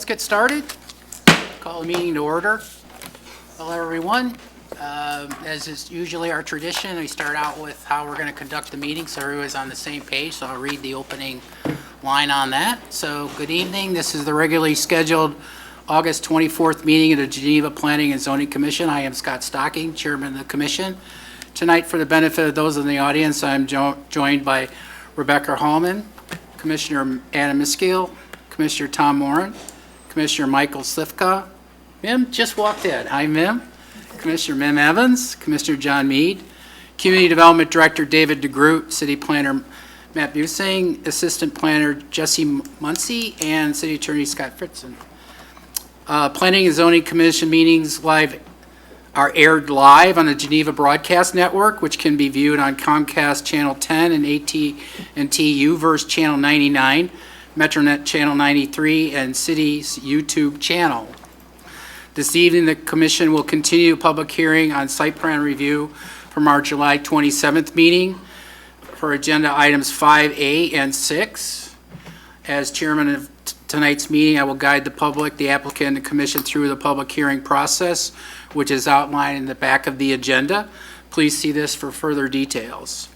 let's get started. Call the meeting to order. Hello, everyone. As is usually our tradition, we start out with how we're going to conduct the meeting so everyone's on the same page. So I'll read the opening line on that. So good evening. This is the regularly scheduled August 24th meeting of the Geneva Planning and Zoning Commission. I am Scott Stocking, Chairman of the Commission. Tonight, for the benefit of those in the audience, I'm joined by Rebecca Hallman, Commissioner Adam Miskiel, Commissioner Tom Moran, Commissioner Michael Slifka. Mim just walked in. Hi, Mim. Commissioner Mim Evans, Commissioner John Mead, Community Development Director David DeGroot, City Planner Matt Busing, Assistant Planner Jesse Muncie, and City Attorney Scott Fritzen. Planning and Zoning Commission meetings are aired live on the Geneva Broadcast Network, which can be viewed on Comcast Channel 10 and AT&T UVerse Channel 99, Metronet Channel 93, and City's YouTube channel. This evening, the Commission will continue a public hearing on site plan review from our July 27th meeting for agenda items 5A and 6. As chairman of tonight's meeting, I will guide the public, the applicant, and the Commission through the public hearing process, which is outlined in the back of the agenda. Please see this for further details.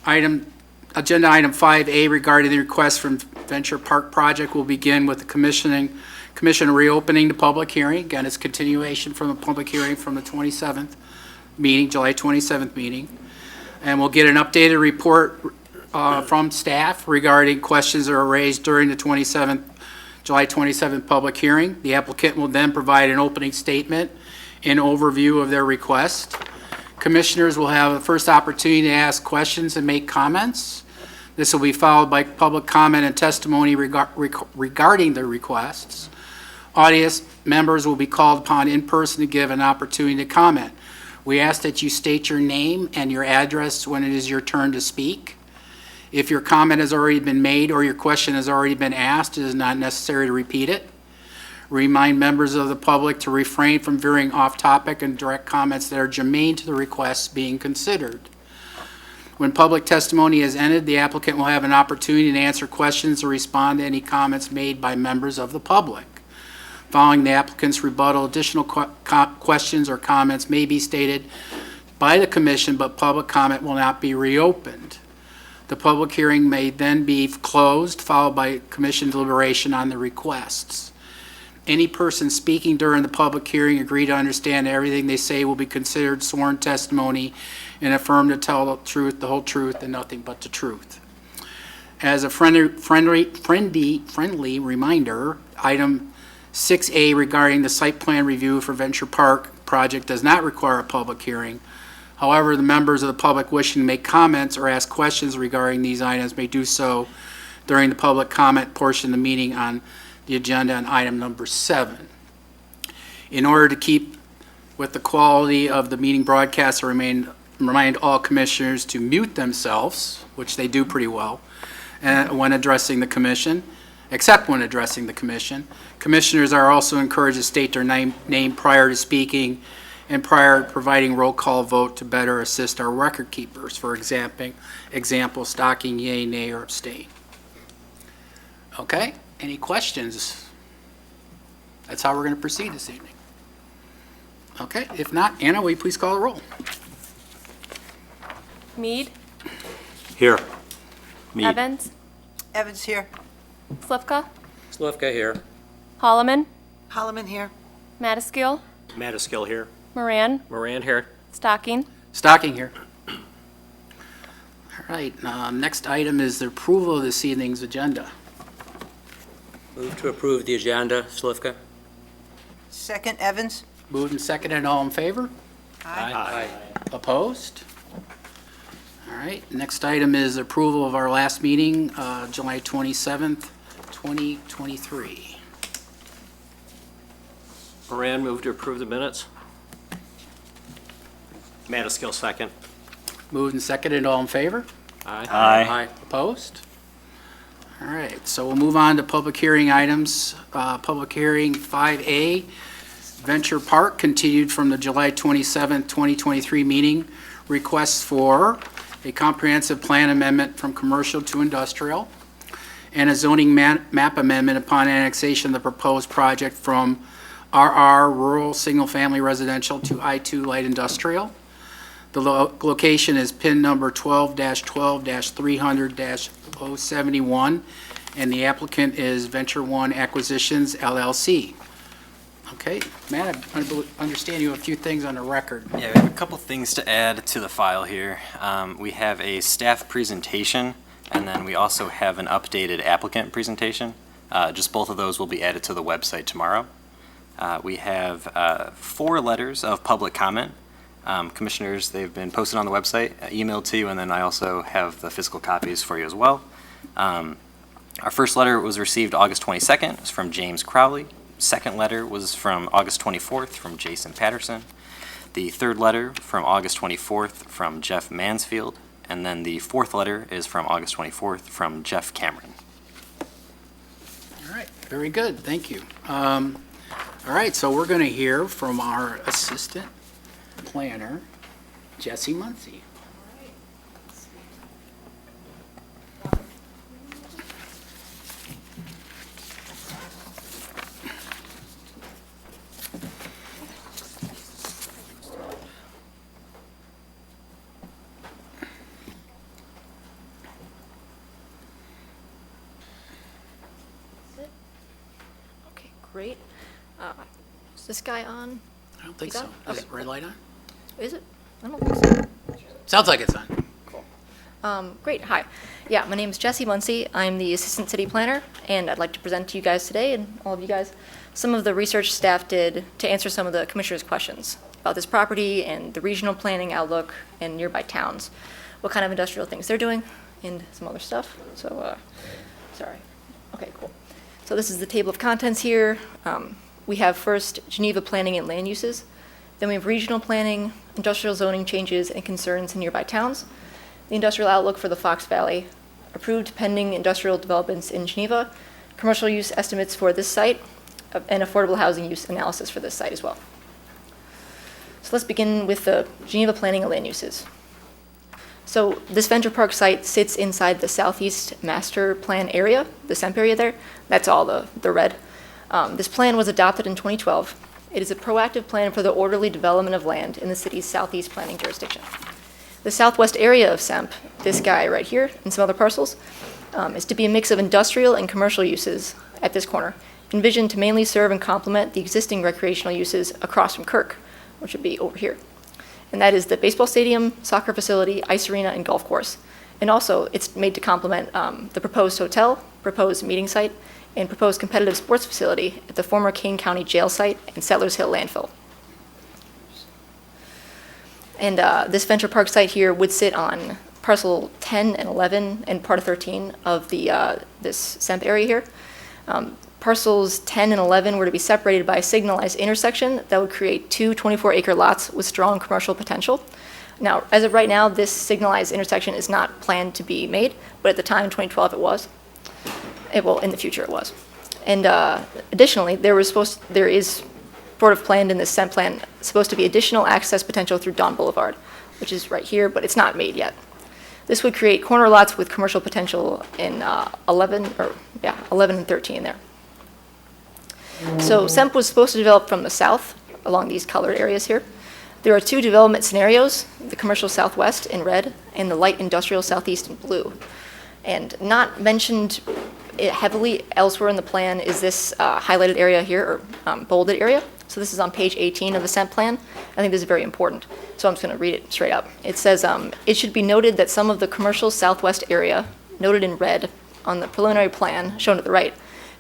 Agenda item 5A regarding the request from Venture Park Project will begin with the Commission reopening the public hearing. Again, it's continuation from the public hearing from the 27th meeting, July 27th meeting. And we'll get an updated report from staff regarding questions that are raised during the July 27th public hearing. The applicant will then provide an opening statement and overview of their request. Commissioners will have the first opportunity to ask questions and make comments. This will be followed by public comment and testimony regarding the requests. Audience members will be called upon in person to give an opportunity to comment. We ask that you state your name and your address when it is your turn to speak. If your comment has already been made or your question has already been asked, it is not necessary to repeat it. Remind members of the public to refrain from veering off topic and direct comments that are germane to the requests being considered. When public testimony is ended, the applicant will have an opportunity to answer questions or respond to any comments made by members of the public. Following the applicant's rebuttal, additional questions or comments may be stated by the Commission, but public comment will not be reopened. The public hearing may then be closed, followed by Commission deliberation on the requests. Any person speaking during the public hearing agree to understand that everything they say will be considered sworn testimony and affirm to tell the truth, the whole truth, and nothing but the truth. As a friendly reminder, item 6A regarding the site plan review for Venture Park project does not require a public hearing. However, the members of the public wishing to make comments or ask questions regarding these items may do so during the public comment portion of the meeting on the agenda on item number 7. In order to keep with the quality of the meeting broadcast, I remind all commissioners to mute themselves, which they do pretty well, when addressing the Commission, except when addressing the Commission. Commissioners are also encouraged to state their name prior to speaking and prior to providing roll call vote to better assist our record keepers. For example, Stocking, yea, nay, or abstain. Okay, any questions? That's how we're going to proceed this evening. Okay, if not, Anna, will you please call the roll? Mead. Here. Mead. Evans. Evans here. Slifka. Slifka here. Holloman. Holloman here. Madaskil. Madaskil here. Moran. Moran here. Stocking. Stocking here. All right, next item is the approval of this evening's agenda. Move to approve the agenda. Slifka. Second, Evans. Moved and seconded, all in favor? Aye. Opposed? All right, next item is approval of our last meeting, July 27th, 2023. Moran moved to approve the minutes. Madaskil second. Moved and seconded, all in favor? Aye. Opposed? All right, so we'll move on to public hearing items. Public hearing 5A, Venture Park, continued from the July 27th, 2023 meeting. Requests for a comprehensive plan amendment from commercial to industrial. and a zoning map amendment upon annexation of the proposed project from RR Rural Single Family Residential to I2 Light Industrial. The location is PIN number 12-12-300-071, and the applicant is Venture One Acquisitions LLC. Okay, Matt, I understand you have a few things on the record. Yeah, we have a couple things to add to the file here. We have a staff presentation, and then we also have an updated applicant presentation. Just both of those will be added to the website tomorrow. We have 4 letters of public comment. Commissioners, they've been posted on the website, emailed to you, and then I also have the physical copies for you as well. Our first letter was received August 22nd. It's from James Crowley. Second letter was from August 24th from Jason Patterson. The third letter from August 24th from Jeff Mansfield. And then the fourth letter is from August 24th from Jeff Cameron. All right, very good, thank you. All right, so we're going to hear from our assistant planner, Jesse Muncy. Okay, great. Is this guy on? I don't think You so. got it? Is Okay, red light on? Is it? I don't think so. Sounds like it's on. Great, hi. Yeah, my name is Jesse Muncy. I'm the Assistant City Planner, and I'd like to present to you guys today, and all of you guys, some of the research staff did to answer some of the Commissioner's questions about this property and the regional planning outlook and nearby towns, what kind of industrial things they're doing, and some other stuff. So, sorry. Okay, cool. So this is the table of contents here. We have first Geneva planning and land uses. Then we have regional planning, industrial zoning changes and concerns in nearby towns, the industrial outlook for the Fox Valley, approved pending industrial developments in Geneva, commercial use estimates for this site, and affordable housing use analysis for this site as well. So let's begin with the Geneva planning and land uses. So this Venture Park site sits inside the Southeast Master Plan area, the SEMP area there. That's all the red. This plan was adopted in 2012. It is a proactive plan for the orderly development of land in the city's southeast planning jurisdiction. The southwest area of SEMP, this guy right here and some other parcels, is to be a mix of industrial and commercial uses at this corner, envisioned to mainly serve and complement the existing recreational uses across from Kirk, which would be over here. And that is the baseball stadium, soccer facility, ice arena, and golf course. And also, it's made to complement the proposed hotel, proposed meeting site, and proposed competitive sports facility at the former Kane County Jail site and Settlers Hill landfill. And this Venture Park site here would sit on parcel 10 and 11 and part of 13 of the this SEMP area here. Parcels 10 and 11 were to be separated by a signalized intersection that would create 2 24-acre lots with strong commercial potential. Now, as of right now, this signalized intersection is not planned to be made, but at the time in 2012 it was. Well, in the future it was. And additionally, there is sort of planned in this SEMP plan, supposed to be additional access potential through Dawn Boulevard, which is right here, but it's not made yet. This would create corner lots with commercial potential in 11 and 13 there. So SEMP was supposed to develop from the south along these colored areas here. There are 2 development scenarios, the commercial southwest in red and the light industrial southeast in blue. And not mentioned heavily elsewhere in the plan is this highlighted area here, or bolded area. So this is on page 18 of the SEMP plan. I think this is very important, so I'm just going to read it straight up. It says, it should be noted that some of the commercial southwest area, noted in red on the preliminary plan shown to the right,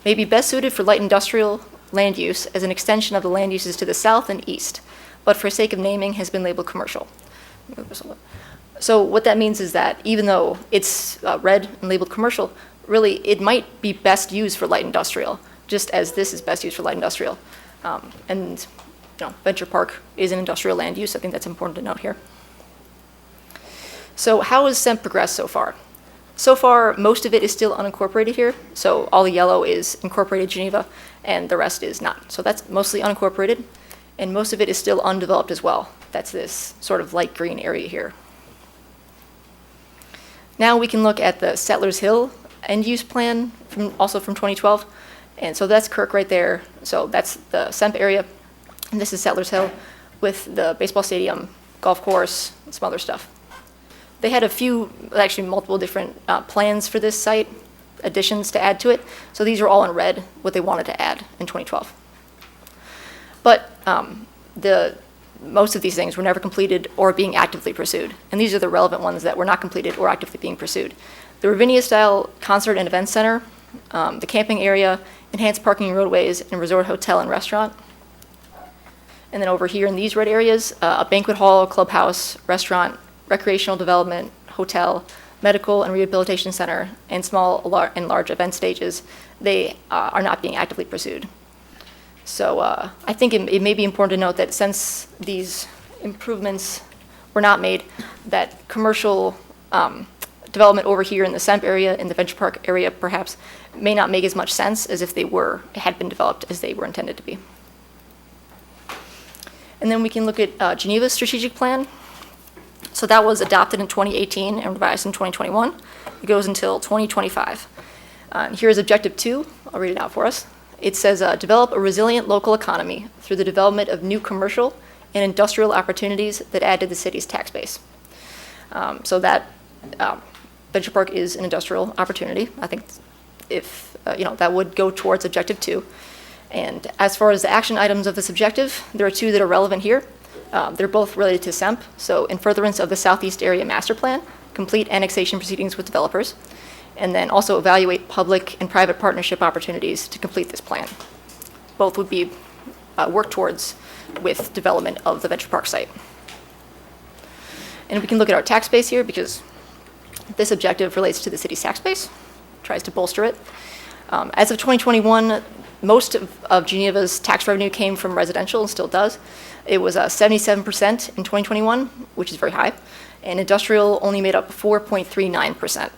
may be best suited for light industrial land use as an extension of the land uses to the south and east, but for sake of naming has been labeled commercial. So what that means is that even though it's red and labeled commercial, really it might be best used for light industrial, just as this is best used for light industrial. And Venture Park is an industrial land use. I think that's important to note here. So how has SEMP progressed so far? So far, most of it is still unincorporated here. So all the yellow is incorporated Geneva, and the rest is not. So that's mostly unincorporated, and most of it is still undeveloped as well. That's this sort of light green area here. Now we can look at the Settlers Hill end-use plan, also from 2012. And so that's Kirk right there. So that's the SEMP area, and this is Settlers Hill with the baseball stadium, golf course, and some other stuff. They had a few, actually multiple different plans for this site, additions to add to it. So these are all in red, what they wanted to add in 2012. But most of these things were never completed or being actively pursued. And these are the relevant ones that were not completed or actively being pursued. The Ravinia-style concert and event center, the camping area, enhanced parking roadways, and resort hotel and restaurant. And then over here in these red areas, a banquet hall, clubhouse, restaurant, recreational development, hotel, medical and rehabilitation center, and small and large event stages, they are not being actively pursued. So I think it may be important to note that since these improvements were not made, that commercial development over here in the SEMP area, in the Venture Park area perhaps, may not make as much sense as if they had been developed as they were intended to be. And then we can look at Geneva's strategic plan. So that was adopted in 2018 and revised in 2021. It goes until 2025. Here's Objective 2. I'll read it out for us. It says, develop a resilient local economy through the development of new commercial and industrial opportunities that add to the city's tax base. So that Venture Park is an industrial opportunity. I think if, that would go towards Objective 2. And as far as the action items of this objective, there are two that are relevant here. They're both related to SEMP. So in furtherance of the Southeast Area Master Plan, complete annexation proceedings with developers, and then also evaluate public and private partnership opportunities to complete this plan. Both would be worked towards with development of the Venture Park site. And we can look at our tax base here because this objective relates to the city's tax base, tries to bolster it. As of 2021, most of Geneva's tax revenue came from residential and still does. It was 77% in 2021, which is very high, and industrial only made up 4.39%.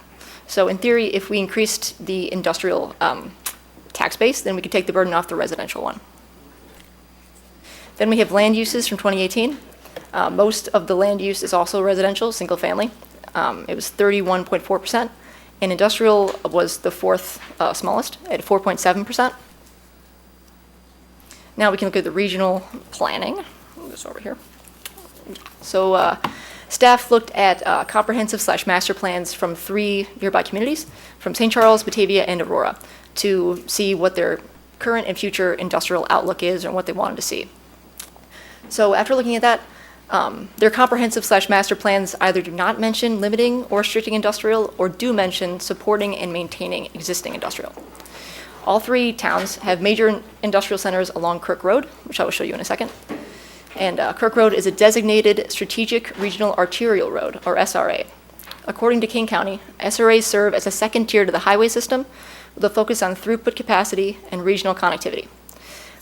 So in theory, if we increased the industrial tax base, then we could take the burden off the residential one. Then we have land uses from 2018. Most of the land use is also residential, single family. It was 31.4%, and industrial was the fourth smallest at 4.7%. Now we can look at the regional planning. Move this over here. So staff looked at comprehensive/master plans from 3 nearby communities, from St. Charles, Batavia, and Aurora, to see what their current and future industrial outlook is and what they wanted to see. So after looking at that, their comprehensive/master plans either do not mention limiting or restricting industrial, or do mention supporting and maintaining existing industrial. All 3 towns have major industrial centers along Kirk Road, which I will show you in a second. And Kirk Road is a designated strategic regional arterial road, or SRA. According to King County, SRAs serve as a second tier to the highway system with a focus on throughput capacity and regional connectivity.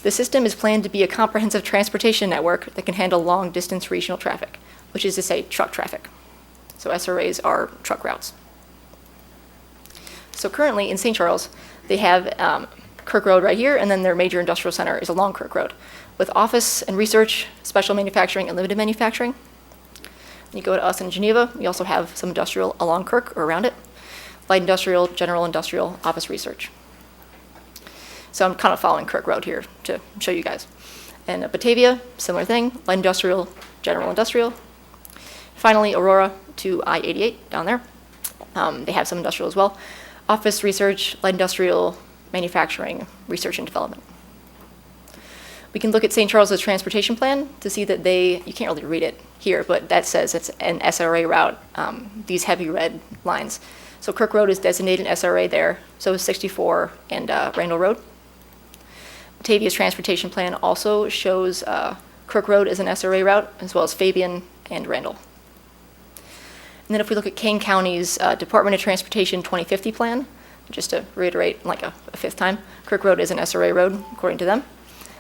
The system is planned to be a comprehensive transportation network that can handle long-distance regional traffic, which is to say truck traffic. So SRAs are truck routes. So currently in St. Charles, they have Kirk Road right here, and then their major industrial center is along Kirk Road, with office and research, special manufacturing, and limited manufacturing. You go to us in Geneva, we also have some industrial along Kirk or around it, light industrial, general industrial, office research. So I'm kind of following Kirk Road here to show you guys. And Batavia, similar thing, light industrial, general industrial. Finally, Aurora to I-88 down there. They have some industrial as well. Office research, light industrial, manufacturing, research and development. We can look at St. Charles' transportation plan to see that you can't really read it here, but that says it's an SRA route, these heavy red lines. So Kirk Road is designated an SRA there, so is 64 and Randall Road. Batavia's transportation plan also shows Kirk Road as an SRA route, as well as Fabian and Randall. And then if we look at Kane County's Department of Transportation 2050 plan, just to reiterate like a fifth time, Kirk Road is an SRA road, according to them.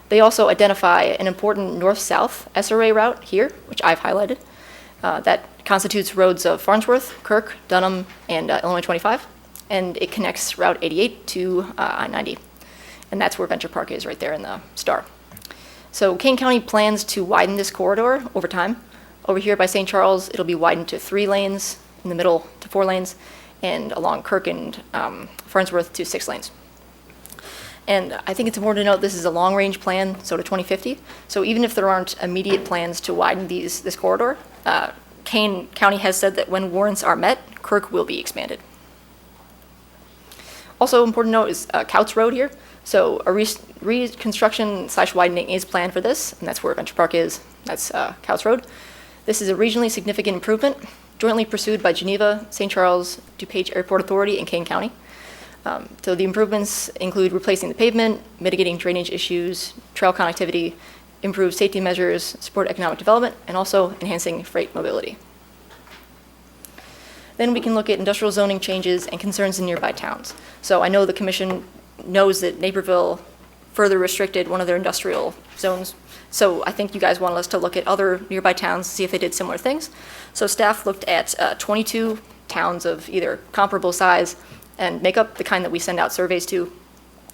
They also identify an important north-south SRA route here, which I've highlighted, that constitutes roads of Farnsworth, Kirk, Dunham, and Illinois 25, and it connects Route 88 to I-90. And that's where Venture Park is, right there in the star. So Kane County plans to widen this corridor over time. Over here by St. Charles, it'll be widened to 3 lanes, in the middle to 4 lanes, and along Kirk and Farnsworth to 6 lanes. And I think it's important to note this is a long-range plan, so to 2050. So even if there aren't immediate plans to widen this corridor, Kane County has said that when warrants are met, Kirk will be expanded. Also important to note is Couts Road here. So a reconstruction/widening is planned for this, and that's where Venture Park is. That's Couts Road. This is a regionally significant improvement, jointly pursued by Geneva, St. Charles, DuPage Airport Authority, and Kane County. So the improvements include replacing the pavement, mitigating drainage issues, trail connectivity, improve safety measures, support economic development, and also enhancing freight mobility. Then we can look at industrial zoning changes and concerns in nearby towns. So I know the commission knows that Naperville further restricted one of their industrial zones. So I think you guys wanted us to look at other nearby towns, see if they did similar things. So staff looked at 22 towns of either comparable size and makeup, the kind that we send out surveys to.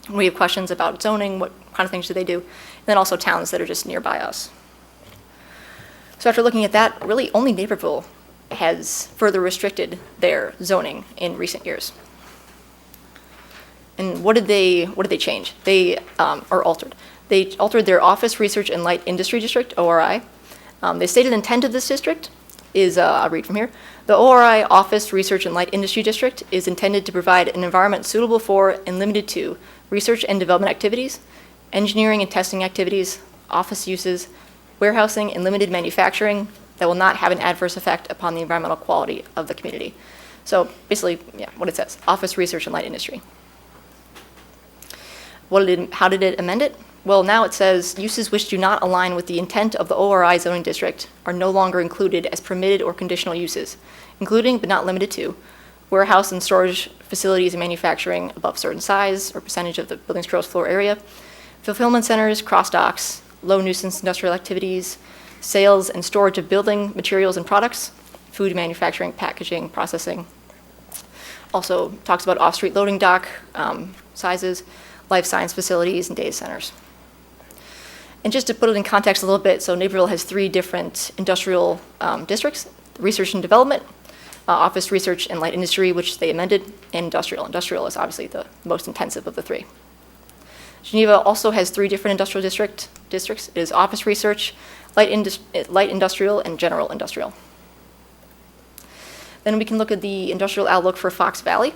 We have questions about zoning, what kind of things do they do, and then also towns that are just nearby us. So after looking at that, really only Naperville has further restricted their zoning in recent years. And what did they change? They are altered. They altered their Office Research and Light Industry District, ORI. The stated intent of this district is, I'll read from here, the ORI Office Research and Light Industry District is intended to provide an environment suitable for and limited to research and development activities, engineering and testing activities, office uses, warehousing, and limited manufacturing that will not have an adverse effect upon the environmental quality of the community. So basically, yeah, what it says, Office Research and Light Industry. How did it amend it? Well, now it says uses which do not align with the intent of the ORI zoning district are no longer included as permitted or conditional uses, including but not limited to warehouse and storage facilities and manufacturing above certain size or percentage of the building's gross floor area, fulfillment centers, cross docks, low nuisance industrial activities, sales and storage of building materials and products, food manufacturing, packaging, processing. Also talks about off-street loading dock sizes, life science facilities, and data centers. And just to put it in context a little bit, so Naperville has 3 different industrial districts: research and development, office research and light industry, which they amended, and industrial. Industrial is obviously the most intensive of the 3. Geneva also has 3 different industrial districts. It is office research, light industrial, and general industrial. Then we can look at the industrial outlook for Fox Valley.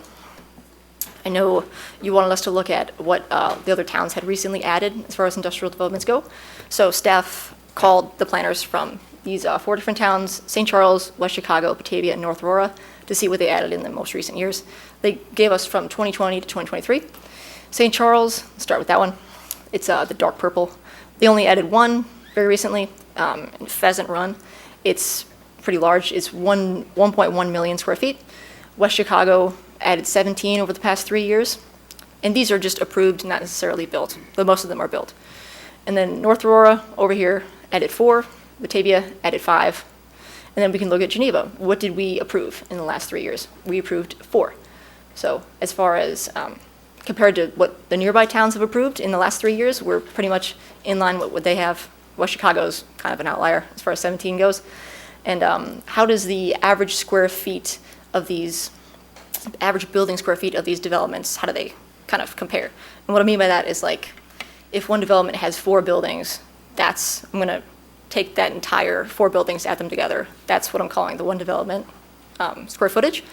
I know you wanted us to look at what the other towns had recently added as far as industrial developments go. So staff called the planners from these 4 different towns, St. Charles, West Chicago, Batavia, and North Aurora, to see what they added in the most recent years. They gave us from 2020 to 2023. St. Charles, let's start with that one. It's the dark purple. They only added 1 very recently, in Pheasant Run. It's pretty large. It's 1.1 million square feet. West Chicago added 17 over the past 3 years. And these are just approved, not necessarily built, but most of them are built. And then North Aurora over here added 4, Batavia added 5. And then we can look at Geneva. What did we approve in the last 3 years? We approved 4. So as far as compared to what the nearby towns have approved in the last 3 years, we're pretty much in line with what they have. West Chicago's kind of an outlier as far as 17 goes. And how does the average square feet of these, average building square feet of these developments, how do they kind of compare? And what I mean by that is, like, if one development has 4 buildings, I'm gonna take that entire 4 buildings, add them together. That's what I'm calling the one development square footage.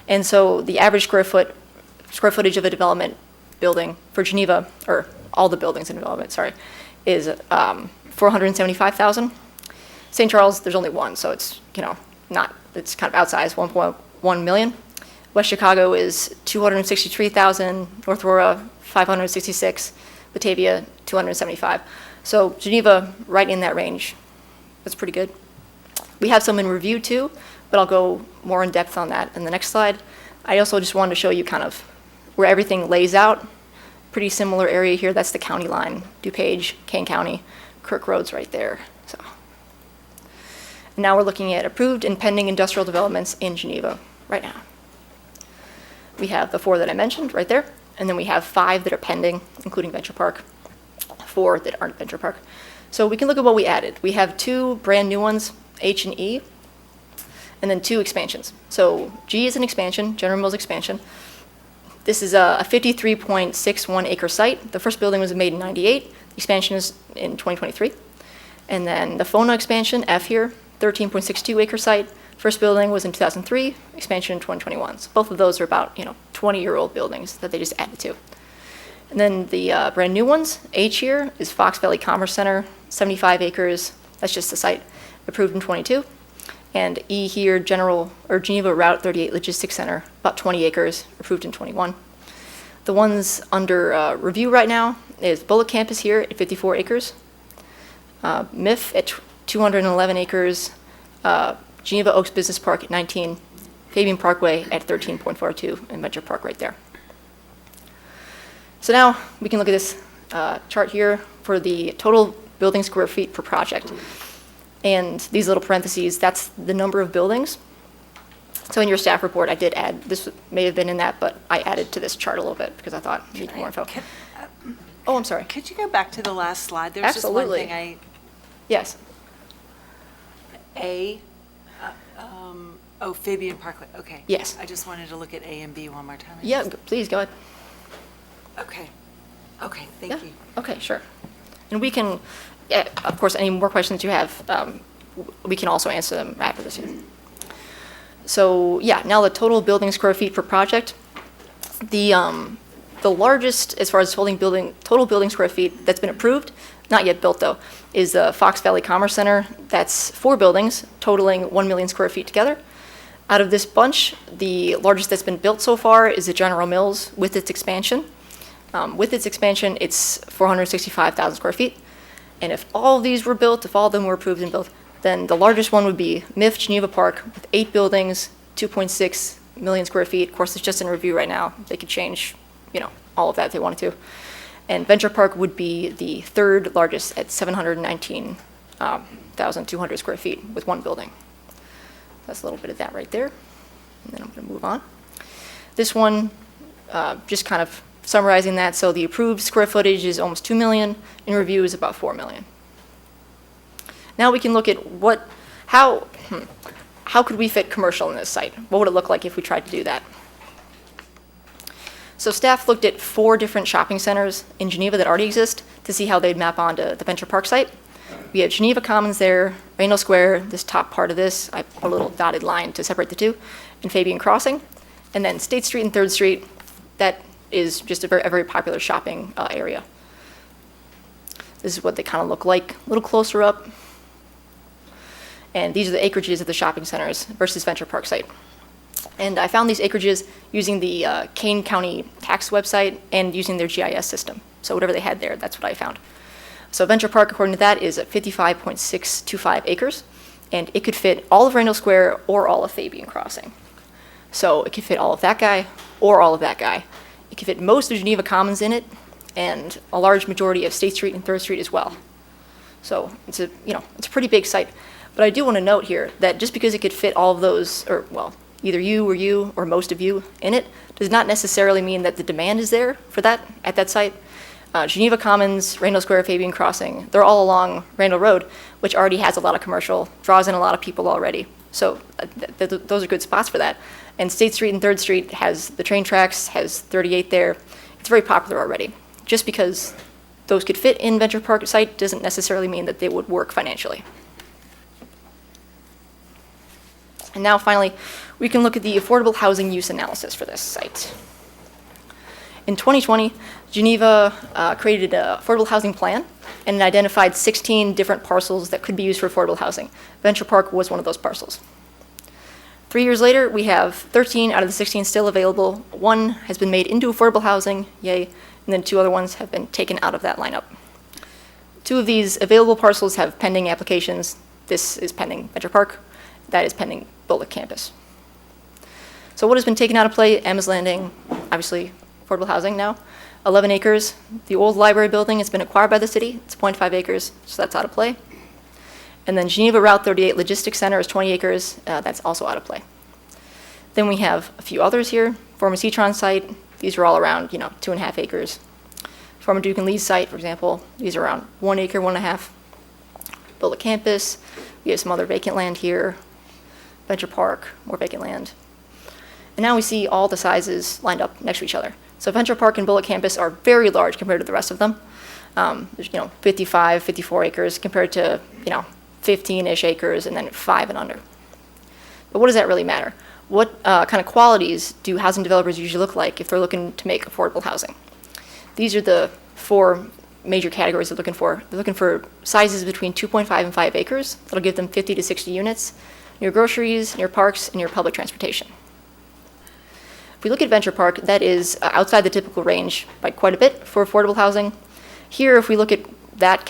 And so the average square footage of a development building for Geneva, or all the buildings in development, sorry, is 475,000. St. Charles, there's only 1, so it's, it's kind of outsized, 1.1 million. West Chicago is 263,000, North Aurora 566, Batavia 275. So Geneva, right in that range. That's pretty good. We have some in review too, but I'll go more in depth on that in the next slide. I also just wanted to show you kind of where everything lays out. Pretty similar area here. That's the county line, DuPage, Kane County, Kirk Road's right there. So now we're looking at approved and pending industrial developments in Geneva right now. We have the 4 that I mentioned right there, and then we have 5 that are pending, including Venture Park, 4 that aren't Venture Park. So we can look at what we added. We have 2 brand new ones, H and E. and then 2 expansions. So G is an expansion, General Mills expansion. This is a 53.61 acre site. The first building was made in 98. The expansion is in 2023. And then the FONA expansion, F here, 13.62 acre site. First building was in 2003, expansion in 2021. So both of those are about 20-year-old buildings that they just added to. And then the brand new ones, H here is Fox Valley Commerce Center, 75 acres. That's just the site, approved in 22. And E here, Geneva Route 38 Logistics Center, about 20 acres, approved in 21. The ones under review right now is Bullock Campus here at 54 acres, MIF at 211 acres, Geneva Oaks Business Park at 19, Fabian Parkway at 13.42, and Venture Park right there. So now we can look at this chart here for the total building square feet per project. And these little parentheses, that's the number of buildings. So in your staff report, I did add, this may have been in that, but I added to this chart a little bit because I thought we needed more info. Oh, I'm sorry. Could you go back to the last slide? There's just one Absolutely. thing Yes. Fabian Parkway, okay. Yes. I just wanted to look at A and B one more time. Yeah, please go ahead. Okay, okay, Yeah. thank you. Okay, sure. And we can, yeah, of course, any more questions you have, we can also answer them after this here. So yeah, now the total building square feet per project. The largest, as far as total building square feet that's been approved, not yet built though, is the Fox Valley Commerce Center. That's 4 buildings totaling 1 million square feet together. Out of this bunch, the largest that's been built so far is the General Mills with its expansion. With its expansion, it's 465,000 square feet. And if all of these were built, if all of them were approved and built, then the largest one would be MIF Geneva Park with 8 buildings, 2.6 million square feet. Of course, it's just in review right now. They could change, all of that if they wanted to. And Venture Park would be the 3rd largest at 719,200 square feet with 1 building. That's a little bit of that right there. And then I'm going to move on. This one, just kind of summarizing that. So the approved square footage is almost 2 million. In review is about 4 million. Now we can look at how could we fit commercial in this site? What would it look like if we tried to do that? So staff looked at 4 different shopping centers in Geneva that already exist to see how they'd map onto the Venture Park site. We have Geneva Commons there, Reyno Square, this top part of this, I put a little dotted line to separate the two, and Fabian Crossing. And then State Street and 3rd Street, that is just a very popular shopping area. This is what they kind of look like, a little closer up. And these are the acreages of the shopping centers versus Venture Park site. And I found these acreages using the Kane County tax website and using their GIS system. So whatever they had there, that's what I found. So Venture Park, according to that, is at 55.625 acres, and it could fit all of Reyno Square or all of Fabian Crossing. So it could fit all of that guy or all of that guy. It could fit most of Geneva Commons in it, and a large majority of State Street and 3rd Street as well. So it's a pretty big site. But I do want to note here that just because it could fit all of those, or well, either you or most of you in it, does not necessarily mean that the demand is there for that at that site. Geneva Commons, Reyno Square, Fabian Crossing, they're all along Reyno Road, which already has a lot of commercial, draws in a lot of people already. So those are good spots for that. And State Street and 3rd Street has the train tracks, has 38 there. It's very popular already. Just because those could fit in Venture Park site doesn't necessarily mean that they would work financially. And now finally, we can look at the affordable housing use analysis for this site. In 2020, Geneva created an affordable housing plan and identified 16 different parcels that could be used for affordable housing. Venture Park was one of those parcels. 3 years later, we have 13 out of the 16 still available. 1 has been made into affordable housing, yay, and then 2 other ones have been taken out of that lineup. 2 of these available parcels have pending applications. This is pending Venture Park. That is pending Bullock Campus. So what has been taken out of play? Emma's Landing, obviously affordable housing now. 11 acres. The old library building has been acquired by the city. It's 0.5 acres, so that's out of play. And then Geneva Route 38 Logistics Center is 20 acres. That's also out of play. Then we have a few others here. Former Citron site. These are all around, 2.5 acres. Former Duke and Lee's site, for example. These are around 1 acre, 1.5. Bullock Campus. We have some other vacant land here. Venture Park, more vacant land. And now we see all the sizes lined up next to each other. So Venture Park and Bullitt Campus are very large compared to the rest of them. There's, 55, 54 acres compared to, 15-ish acres and then 5 and under. But what does that really matter? What kind of qualities do housing developers usually look like if they're looking to make affordable housing? These are the 4 major categories they're looking for. They're looking for sizes between 2.5 and 5 acres. That'll give them 50 to 60 units, near groceries, near parks, and near public transportation. If we look at Venture Park, that is outside the typical range by quite a bit for affordable housing. Here, if we look at that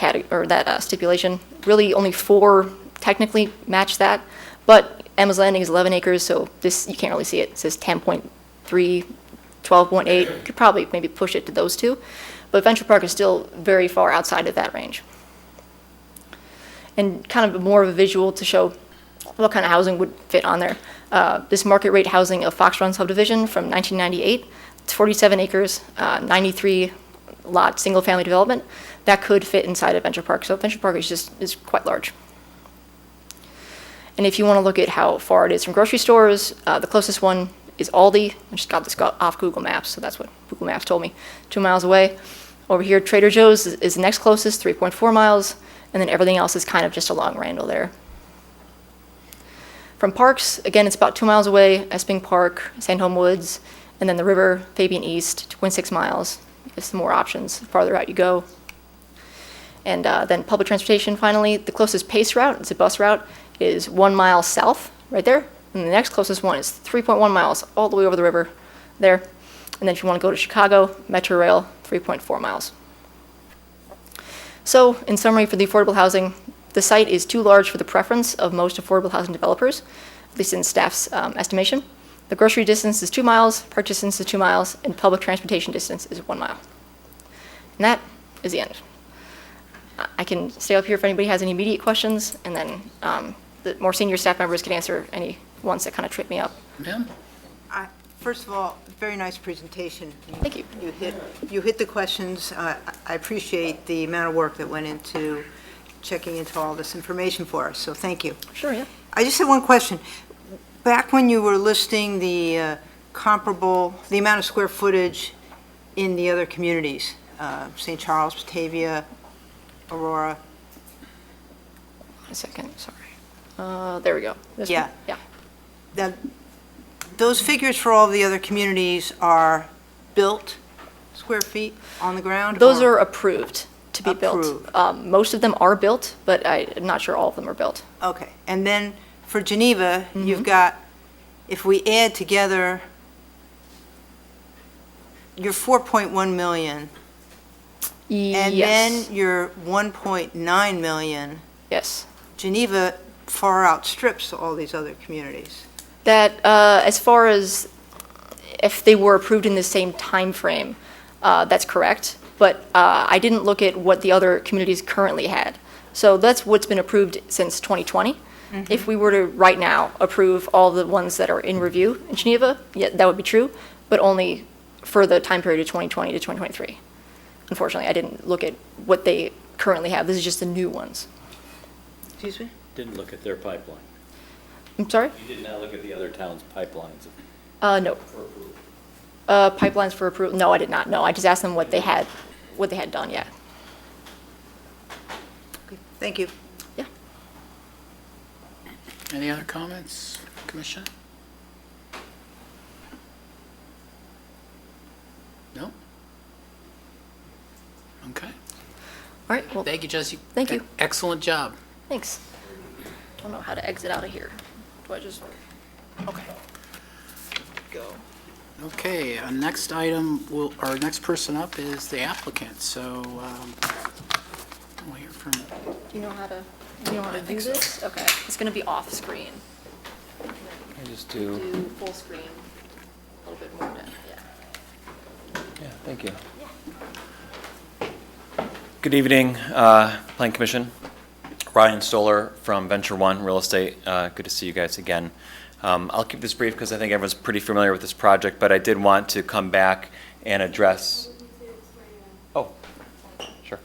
stipulation, really only 4 technically match that, but Emma's Landing is 11 acres, so this, you can't really see it. It says 10.3, 12.8, could probably maybe push it to those 2, but Venture Park is still very far outside of that range. And kind of more of a visual to show what kind of housing would fit on there. This market rate housing of Fox Run subdivision from 1998, it's 47 acres, 93 lot single family development, that could fit inside of Venture Park. So Venture Park is quite large. And if you want to look at how far it is from grocery stores, the closest one is Aldi. I just got this off Google Maps, so that's what Google Maps told me, 2 miles away. Over here, Trader Joe's is the next closest, 3.4 miles, and then everything else is kind of just along Randall there. From parks, again, it's about 2 miles away, Esping Park, Sandholm Woods, and then the river, Fabian East, 2.6 miles. There's some more options the farther out you go. And then public transportation, finally, the closest PACE route, it's a bus route, is 1 mile south, right there. And the next closest one is 3.1 miles, all the way over the river there. And then if you want to go to Chicago, Metro Rail, 3.4 miles. So, in summary, for the affordable housing, the site is too large for the preference of most affordable housing developers, at least in staff's estimation. The grocery distance is 2 miles, park distance is 2 miles, and public transportation distance is 1 mile. And that is the end. I can stay up here if anybody has any immediate questions, and then the more senior staff members can answer any ones that kind of trip me up. Ma'am? First of all, very nice presentation. Thank you. You hit the questions. I appreciate the amount of work that went into checking into all this information for us, so thank you. Sure, yeah. I just have one question. Back when you were listing the the amount of square footage in the other communities, St. Charles, Batavia, Aurora. A second, sorry. There we go. This Yeah. one? Yeah. Now, those figures for all the other communities are built square feet on the ground? Those or- are approved to be built. Approved. Most of them are built, but I'm not sure all of them are built. Okay, and then for Geneva, Mm-hmm. you've got, if we add together your 4.1 million, and Yes. then your 1.9 million, Yes. Geneva far outstrips all these other communities. That, as far as if they were approved in the same time frame, that's correct. But I didn't look at what the other communities currently had. So that's what's been approved since 2020. If we were to, right now, approve all the ones that are in review in Geneva, yeah, that would be true, but only for the time period of 2020 to 2023. Unfortunately, I didn't look at what they currently have. This is just the new ones. Excuse me? Didn't look at their pipeline. I'm sorry? You did not look at the other towns' pipelines No. for approval. Pipelines for approval, no, I did not, no. I just asked them what they had done, yeah. Okay, thank you. Yeah. Any other comments, Commission? No? Okay. All right, well, Thank you, Jesse. Thank you. Excellent job. thanks. Don't know how to exit out of here. Do I just, okay. Go. Okay, next item, our next person up is the applicant, so we'll hear from, Do you know how to do this? Okay, it's gonna be off screen. I just do, Do full screen, a little bit more, yeah. yeah, thank you. Good evening, Planning Commission. Ryan Stoller from Venture One Real Estate. Good to see you guys again. I'll keep this brief because I think everyone's pretty familiar with this project, but I did want to come back and address. Oh, sure.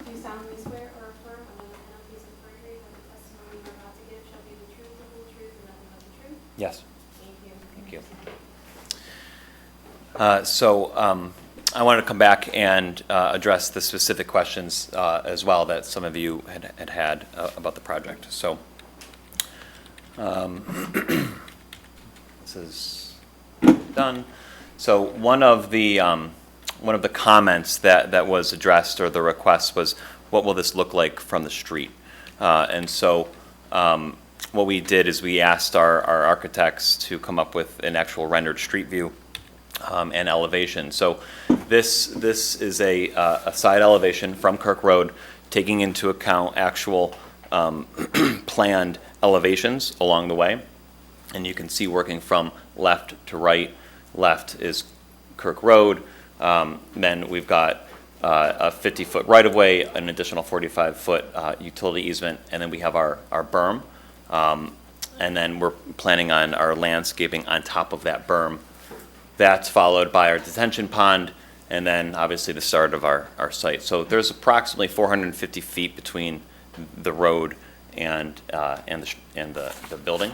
Do you solemnly swear or affirm under the penalties of perjury that the testimony you are about to give shall be the truth, the whole truth, and Yes. Thank you. So I wanted to come back and address the specific questions as well that some of you had about the project. So this is done. So one of the comments that was addressed, or the request, was, what will this look like from the street? And so what we did is we asked our architects to come up with an actual rendered street view and elevation. So this is a side elevation from Kirk Road, taking into account actual planned elevations along the way. And you can see, working from left to right, left is Kirk Road. Then we've got a 50-foot right-of-way, an additional 45-foot utility easement, and then we have our berm. And then we're planning on our landscaping on top of that berm. That's followed by our detention pond, and then obviously the start of our site. So there's approximately 450 feet between the road and the building.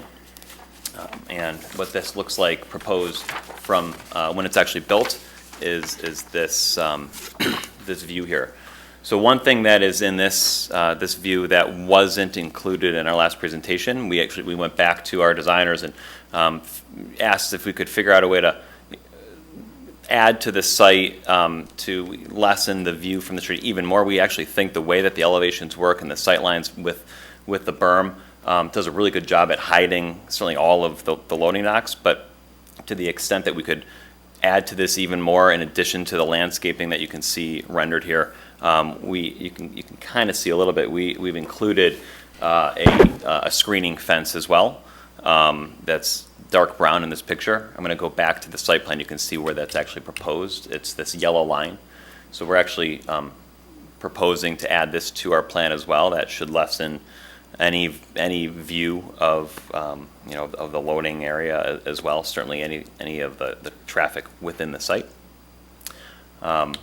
And what this looks like proposed from when it's actually built is this this view here. So one thing that is in this this view that wasn't included in our last presentation, we went back to our designers and asked if we could figure out a way to add to the site to lessen the view from the street even more. We actually think the way that the elevations work and the sight lines with the berm does a really good job at hiding certainly all of the loading docks, but to the extent that we could add to this even more, in addition to the landscaping that you can see rendered here, you can kind of see a little bit. We've included a screening fence as well. That's dark brown in this picture. I'm going to go back to the site plan. You can see where that's actually proposed. It's this yellow line. So we're actually proposing to add this to our plan as well. That should lessen any view of of the loading area as well. Certainly any of the traffic within the site. And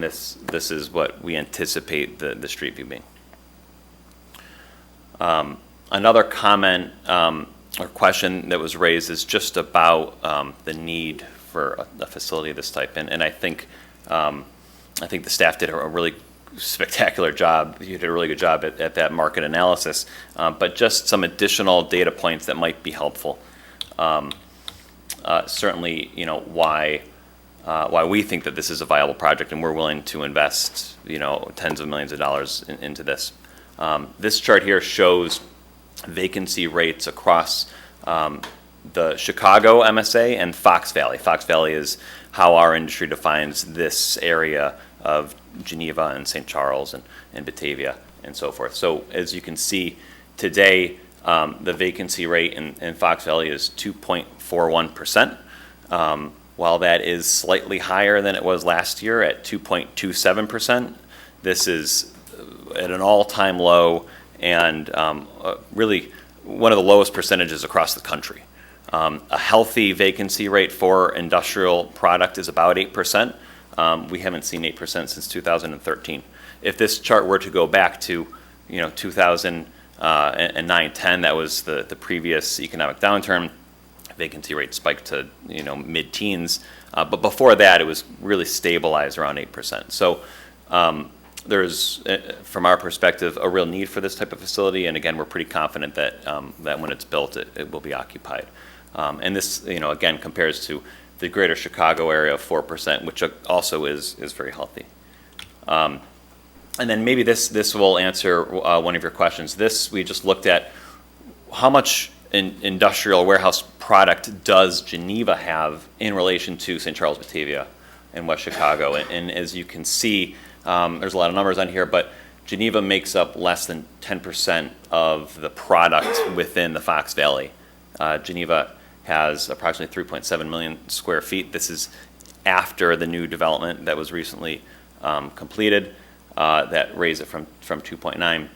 this is what we anticipate the street view being. Another comment or question that was raised is just about the need for a facility of this type, and I think the staff did a really spectacular job. You did a really good job at that market analysis, but just some additional data points that might be helpful. Certainly, why we think that this is a viable project, and we're willing to invest tens of millions of dollars into this. This chart here shows vacancy rates across the Chicago MSA and Fox Valley. Fox Valley is how our industry defines this area of Geneva and St. Charles and Batavia and so forth. So as you can see today, the vacancy rate in Fox Valley is 2.41%. While that is slightly higher than it was last year at 2.27%, this is at an all-time low and really one of the lowest percentages across the country. A healthy vacancy rate for industrial product is about 8%. We haven't seen 8% since 2013. If this chart were to go back to 2009-10, that was the previous economic downturn, vacancy rate spiked to mid-teens. But before that, it was really stabilized around 8%. So there's, from our perspective, a real need for this type of facility, and again, we're pretty confident that that when it's built, it will be occupied. And this, again, compares to the greater Chicago area of 4%, which also is very healthy. And then maybe this will answer one of your questions. We just looked at how much industrial warehouse product does Geneva have in relation to St. Charles, Batavia, and West Chicago. And as you can see, there's a lot of numbers on here, but Geneva makes up less than 10% of the product within the Fox Valley. Geneva has approximately 3.7 million square feet. This is after the new development that was recently completed that raised it from 2.9.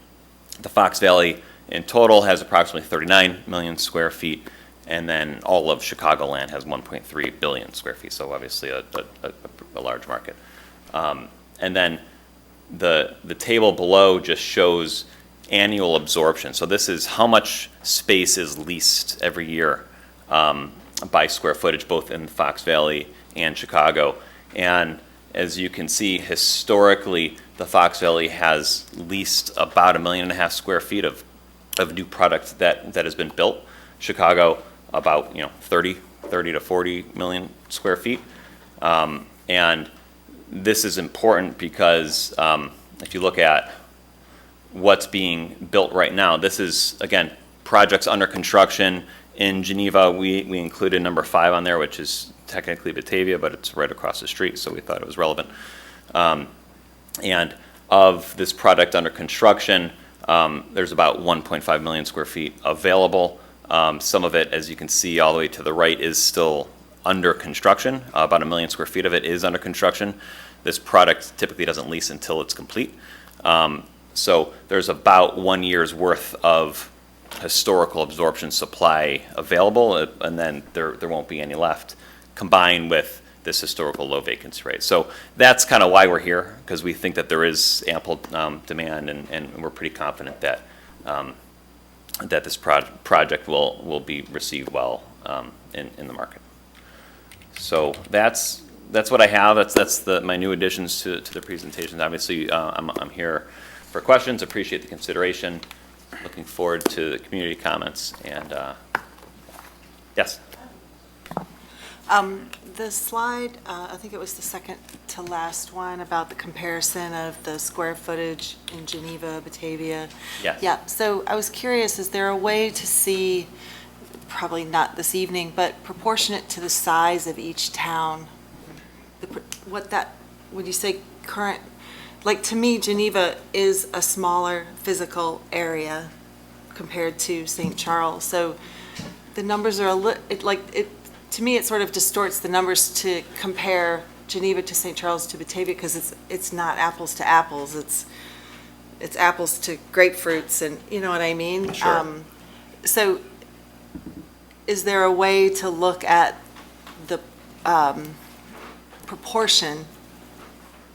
The Fox Valley in total has approximately 39 million square feet, and then all of Chicagoland has 1.3 billion square feet, so obviously a large market. And then the table below just shows annual absorption. So this is how much space is leased every year by square footage, both in Fox Valley and Chicago. And as you can see, historically, the Fox Valley has leased about 1.5 million square feet of new product that has been built. Chicago, about 30 to 40 million square feet. And this is important because if you look at what's being built right now, this is, again, projects under construction. In Geneva, we included number 5 on there, which is technically Batavia, but it's right across the street, so we thought it was relevant. And of this product under construction, there's about 1.5 million square feet available. Some of it, as you can see all the way to the right, is still under construction. About 1 million square feet of it is under construction. This product typically doesn't lease until it's complete. So there's about 1 year's worth of historical absorption supply available, and then there won't be any left, combined with this historical low vacancy rate. So that's kind of why we're here, because we think that there is ample demand, and we're pretty confident that that this project will be received well in the market. So that's what I have. That's my new additions to the presentation. Obviously, I'm here for questions. Appreciate the consideration. Looking forward to the community comments. And yes. The slide, I think it was the second to last one, about the comparison of the square footage in Geneva, Batavia. Yes. Yeah, so I was curious, is there a way to see, probably not this evening, but proportionate to the size of each town? Would you say current, like, to me, Geneva is a smaller physical area compared to St. Charles, so the numbers are to me, it sort of distorts the numbers to compare Geneva to St. Charles to Batavia, because it's not apples to apples. It's apples to grapefruits, and you know what I mean? Sure. So is there a way to look at the proportion?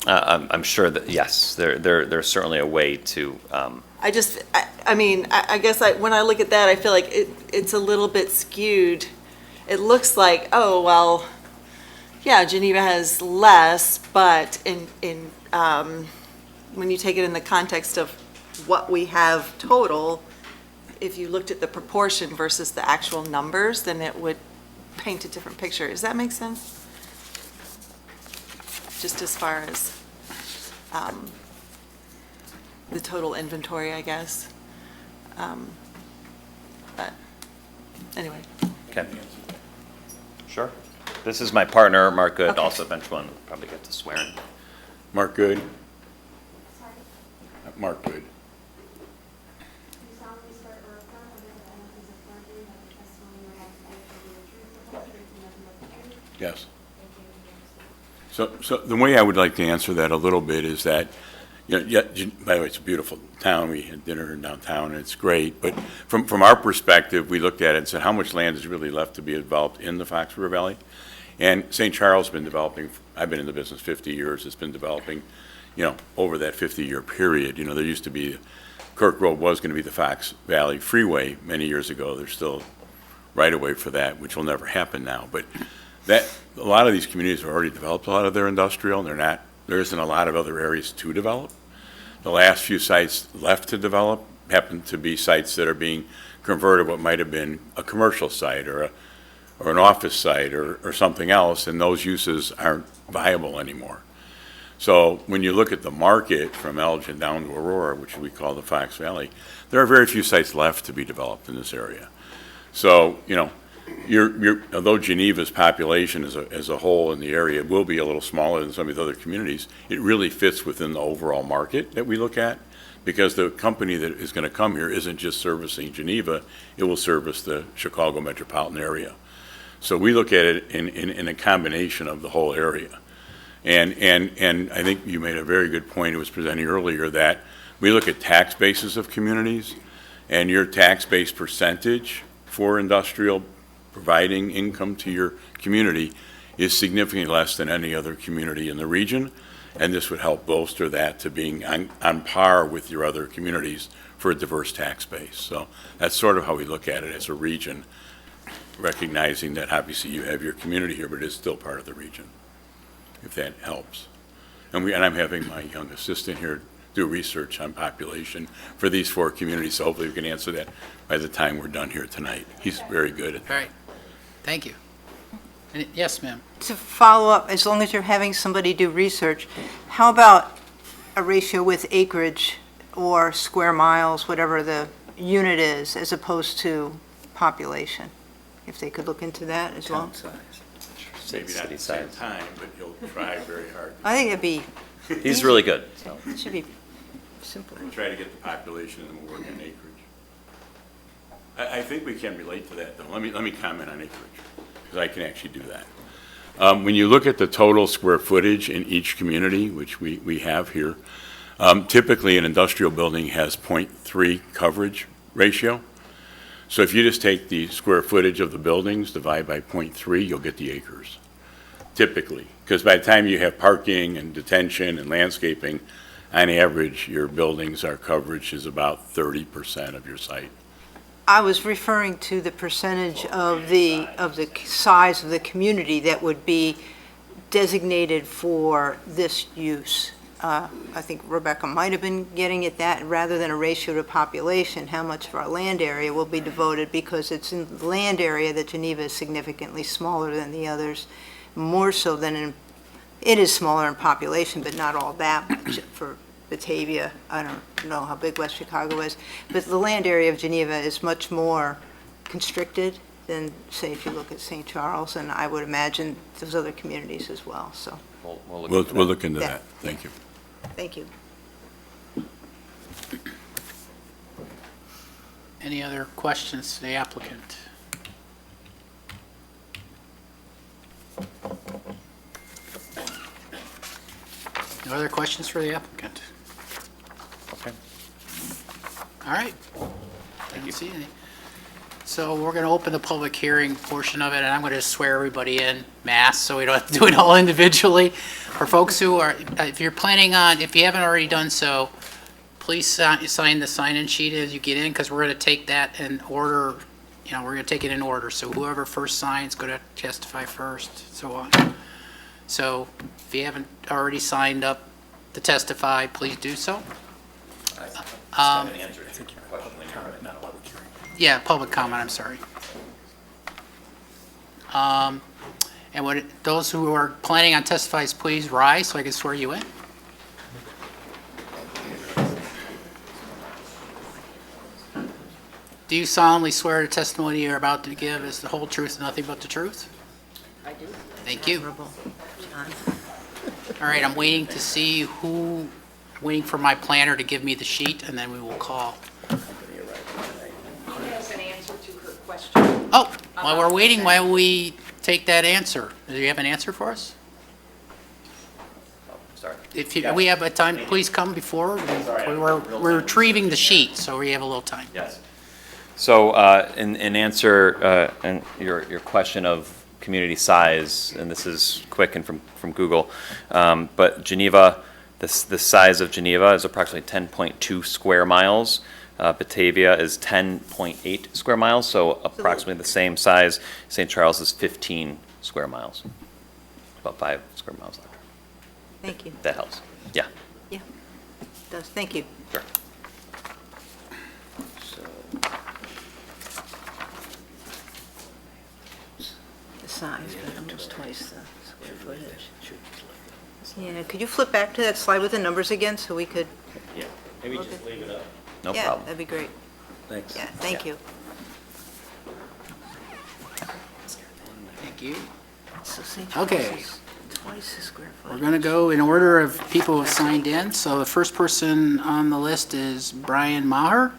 I'm sure that, yes, there's certainly a way to. I mean, I guess when I look at that, I feel like it's a little bit skewed. It looks like, oh, well, yeah, Geneva has less, but when you take it in the context of what we have total, if you looked at the proportion versus the actual numbers, then it would paint a different picture. Does that make sense? Just as far as the total inventory, I guess. But anyway. Okay. Sure. This is my partner, Mark Good, Okay. also bench one. Probably get to swear in. Mark Good. Mark Good. Yes. So the way I would like to answer that a little bit is that, by the way, it's a beautiful town. We had dinner in downtown, and it's great. But from our perspective, we looked at it and said, how much land is really left to be developed in the Fox River Valley? And St. Charles has been developing, I've been in the business 50 years, it's been developing, over that 50-year period. There used to be, Kirk Road was going to be the Fox Valley Freeway many years ago. There's still right-of-way for that, which will never happen now. But a lot of these communities have already developed a lot of their industrial, and there isn't a lot of other areas to develop. The last few sites left to develop happen to be sites that are being converted what might have been a commercial site or an office site or something else, and those uses aren't viable anymore. So when you look at the market from Elgin down to Aurora, which we call the Fox Valley, there are very few sites left to be developed in this area. So, although Geneva's population as a whole in the area will be a little smaller than some of the other communities, it really fits within the overall market that we look at, because the company that is going to come here isn't just servicing Geneva, it will service the Chicago metropolitan area. So we look at it in a combination of the whole area. And I think you made a very good point, it was presenting earlier, that we look at tax bases of communities, and your tax base percentage for industrial providing income to your community is significantly less than any other community in the region, and this would help bolster that to being on par with your other communities for a diverse tax base. So that's sort of how we look at it as a region, recognizing that obviously you have your community here, but it's still part of the region, if that helps. And I'm having my young assistant here do research on population for these 4 communities, so hopefully we can answer that by the time we're done here tonight. He's very good at that. All right, thank you. Yes, ma'am. To follow up, as long as you're having somebody do research, how about a ratio with acreage or square miles, whatever the unit is, as opposed to population? If they could look into that as well. Maybe not at the same time, but he'll try very hard. I think it'd be, He's really good, so. it should be simpler. Try to get the population and then we'll work on acreage. I think we can relate to that, though. Let me comment on acreage, because I can actually do that. When you look at the total square footage in each community, which we have here, typically an industrial building has 0.3 coverage ratio. So if you just take the square footage of the buildings, divide by 0.3, you'll get the acres, typically. Because by the time you have parking and detention and landscaping, on average, your buildings, our coverage is about 30% of your site. I was referring to the percentage of the size of the community that would be designated for this use. I think Rebecca might have been getting at that, rather than a ratio to population, how much of our land area will be devoted, because it's in the land area that Geneva is significantly smaller than the others, more so than in, it is smaller in population, but not all that much for Batavia. I don't know how big West Chicago is, but the land area of Geneva is much more constricted than, say, if you look at St. Charles, and I would imagine those other communities as well, so, We'll look into that. Thank you. thank you. Any other questions to the applicant? No other questions for the applicant? Okay. All right. I don't see any. So we're going to open the public hearing portion of it, and I'm going to swear everybody in mass, so we don't have to do it all individually. For folks who are, if you're planning on, if you haven't already done so, please sign the sign-in sheet as you get in, because we're going to take that in order, we're going to take it in order. So whoever first signs, go to testify first, so on. So if you haven't already signed up to testify, please do so. Yeah, public comment, I'm sorry. And those who are planning on testifying, please rise so I can swear you in. Do you solemnly swear the testimony you're about to give is the whole truth and nothing but the truth? I do. Thank you. Honorable John. All right, I'm waiting to see waiting for my planner to give me the sheet, and then we will call. Oh, while we're waiting, why don't we take that answer? Do you have an answer for us? Sorry. If we have a time, please come before. We're retrieving the sheet, so we have a little time. Yes. So in answer and your question of community size, and this is quick and from Google, but Geneva, the size of Geneva is approximately 10.2 square miles. Batavia is 10.8 square miles, so approximately the same size. St. Charles is 15 square miles, about 5 square miles larger. Thank you. That helps. Yeah. Yeah, it does. Thank you. Sure. The size, but almost twice the square footage. Yeah, could you flip back to that slide with the numbers again, so we could, Yeah, maybe just leave it up. No yeah, problem. that'd be great. Thanks. Yeah, thank you. Thank you. So St. Okay. Charles is twice the square We're footage. going to go in order of people who have signed in. So the first person on the list is Brian Maher.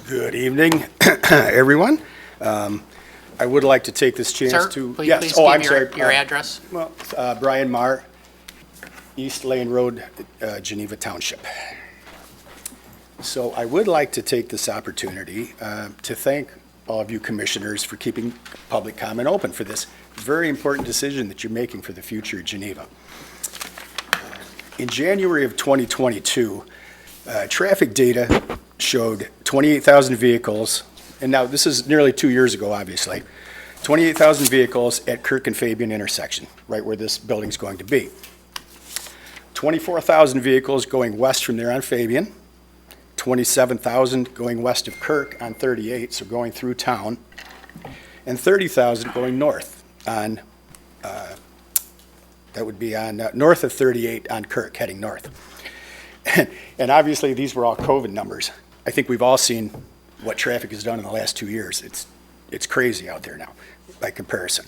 Good evening, everyone. I would like to take this chance Sir, to... please Yes, give I'm your sorry. address. Well, Brian Marr, East Lane Road, Geneva Township. So I would like to take this opportunity to thank all of you commissioners for keeping public comment open for this very important decision that you're making for the future of Geneva. In January of 2022, traffic data showed 28,000 vehicles, and now this is nearly 2 years ago, obviously, 28,000 vehicles at Kirk and Fabian intersection, right where this building's going to be. 24,000 vehicles going west from there on Fabian, 27,000 going west of Kirk on 38, so going through town, and 30,000 going north on, that would be on north of 38 on Kirk, heading north. And obviously, these were all COVID numbers. I think we've all seen what traffic has done in the last 2 years. It's crazy out there now, by comparison.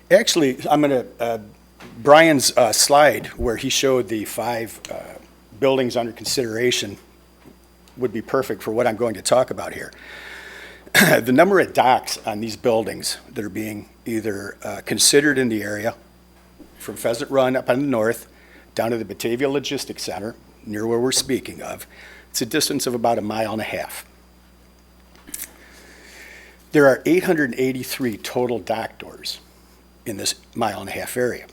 Actually, I'm going to, Brian's slide where he showed the 5 buildings under consideration would be perfect for what I'm going to talk about here. The number of docks on these buildings that are being either considered in the area, from Pheasant Run up on the north, down to the Batavia Logistics Center, near where we're speaking of, it's a distance of about 1.5 miles. There are 883 total dock doors in this 1.5 mile area.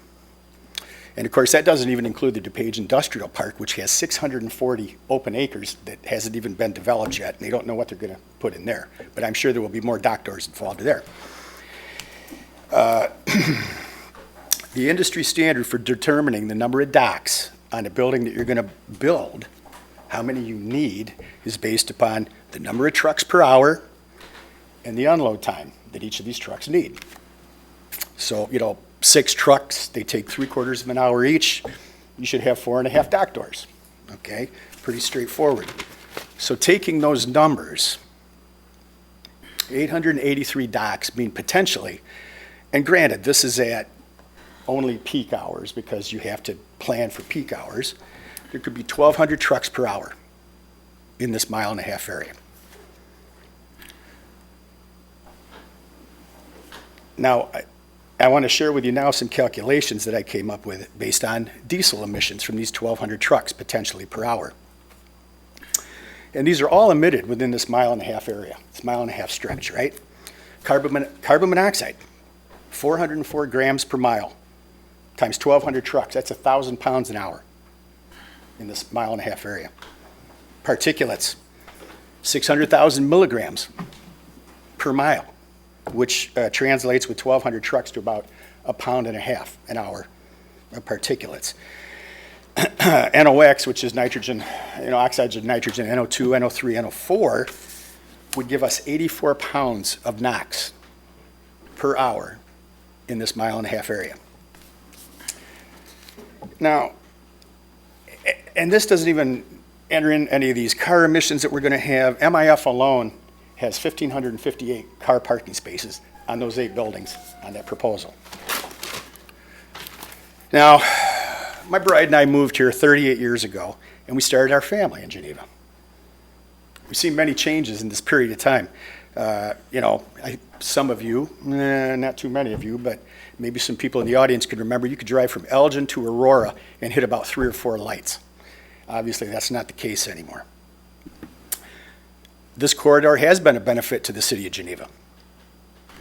And of course, that doesn't even include the DuPage Industrial Park, which has 640 open acres that hasn't even been developed yet, and they don't know what they're going to put in there. But I'm sure there will be more dock doors involved there. The industry standard for determining the number of docks on a building that you're going to build, how many you need, is based upon the number of trucks per hour and the unload time that each of these trucks need. So, 6 trucks, they take 3/4 of an hour each. You should have 4.5 dock doors. Okay, pretty straightforward. So taking those numbers, 883 docks mean potentially, and granted, this is at only peak hours because you have to plan for peak hours, there could be 1,200 trucks per hour in this 1.5 mile area. Now, I want to share with you now some calculations that I came up with based on diesel emissions from these 1,200 trucks potentially per hour. And these are all emitted within this 1.5 mile area, this 1.5 mile stretch, right? Carbon monoxide, 404 grams per mile times 1,200 trucks. That's 1,000 pounds an hour in this 1.5 mile area. Particulates, 600,000 milligrams per mile, which translates with 1,200 trucks to about 1.5 pounds an hour of particulates. NOx, which is nitrogen, oxides of nitrogen, NO2, NO3, NO4, would give us 84 pounds of NOx per hour in this 1.5 mile area. Now, and this doesn't even enter in any of these car emissions that we're going to have. MIF alone has 1,558 car parking spaces on those 8 buildings on that proposal. Now, my bride and I moved here 38 years ago, and we started our family in Geneva. We've seen many changes in this period of time. Some of you, not too many of you, but maybe some people in the audience could remember you could drive from Elgin to Aurora and hit about 3 or 4 lights. Obviously, that's not the case anymore. This corridor has been a benefit to the city of Geneva.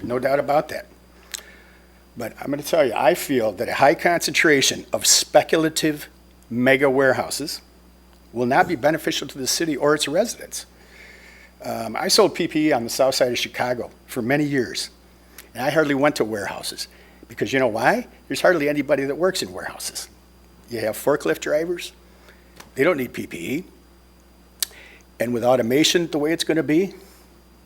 No doubt about that. But I'm going to tell you, I feel that a high concentration of speculative mega warehouses will not be beneficial to the city or its residents. I sold PPE on the south side of Chicago for many years, and I hardly went to warehouses because you know why? There's hardly anybody that works in warehouses. You have forklift drivers. They don't need PPE. And with automation the way it's going to be,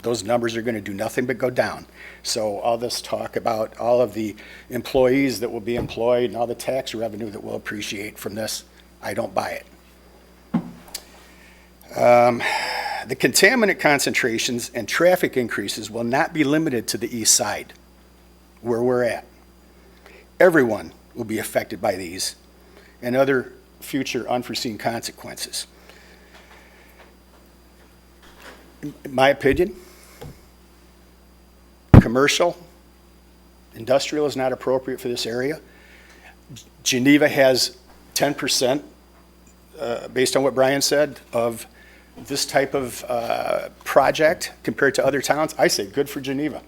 those numbers are going to do nothing but go down. So all this talk about all of the employees that will be employed and all the tax revenue that we'll appreciate from this, I don't buy it. The contaminant concentrations and traffic increases will not be limited to the east side, where we're at. Everyone will be affected by these and other future unforeseen consequences. In my opinion, commercial, industrial is not appropriate for this area. Geneva has 10%, based on what Brian said, of this type of project compared to other towns. I say good for Geneva,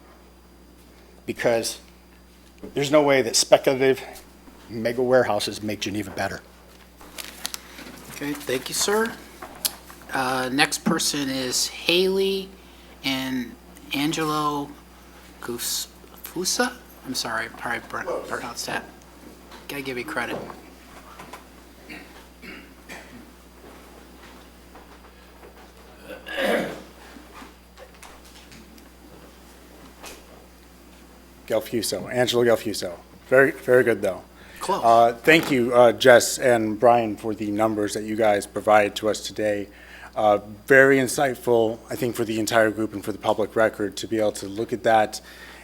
because there's no way that speculative mega warehouses make Geneva better. Okay, thank you, sir. Next person is Haley and Angelo Fusa. I'm sorry, I probably pronounced that. Gotta give you credit. Angelo Gelfuso. Very, very good, though. Close. Thank you, Jess and Brian, for the numbers that you guys provided to us today. Very insightful, I think, for the entire group and for the public record to be able to look at that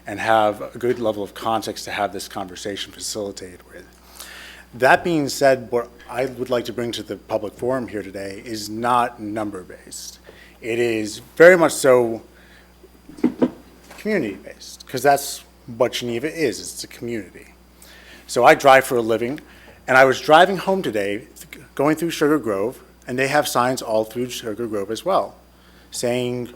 and have a good level of context to have this conversation facilitated with. That being said, what I would like to bring to the public forum here today is not number-based. It is very much so community-based, because that's what Geneva is. It's a community. So I drive for a living, and I was driving home today, going through Sugar Grove, and they have signs all through Sugar Grove as well, saying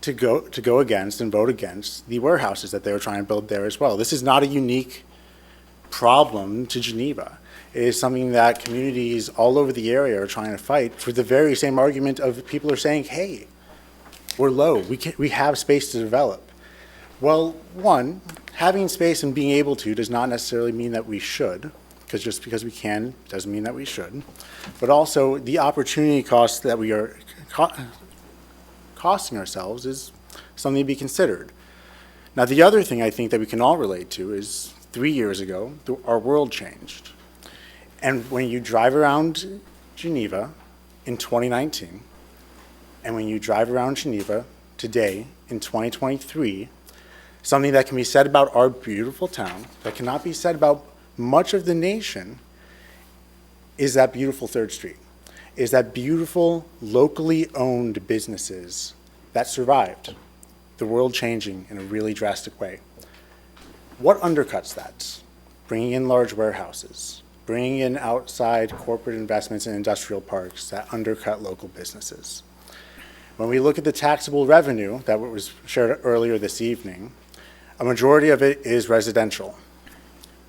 to go against and vote against the warehouses that they were trying to build there as well. This is not a unique problem to Geneva. It is something that communities all over the area are trying to fight for the very same argument of people are saying, hey, we're low, we have space to develop. Well, one, having space and being able to does not necessarily mean that we should, because just because we can doesn't mean that we should. But also, the opportunity cost that we are costing ourselves is something to be considered. Now, the other thing I think that we can all relate to is 3 years ago, our world changed. And when you drive around Geneva in 2019, and when you drive around Geneva today in 2023, something that can be said about our beautiful town, that cannot be said about much of the nation, is that beautiful 3rd Street, is that beautiful locally owned businesses that survived the world changing in a really drastic way. What undercuts that? Bringing in large warehouses, bringing in outside corporate investments in industrial parks that undercut local businesses. When we look at the taxable revenue that was shared earlier this evening, a majority of it is residential,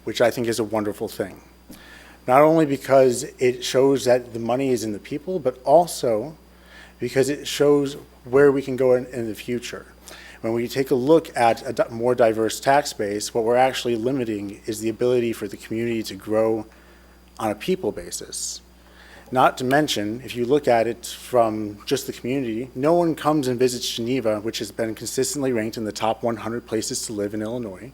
which I think is a wonderful thing. Not only because it shows that the money is in the people, but also because it shows where we can go in the future. When we take a look at a more diverse tax base, what we're actually limiting is the ability for the community to grow on a people basis. Not to mention, if you look at it from just the community, no one comes and visits Geneva, which has been consistently ranked in the top 100 places to live in Illinois,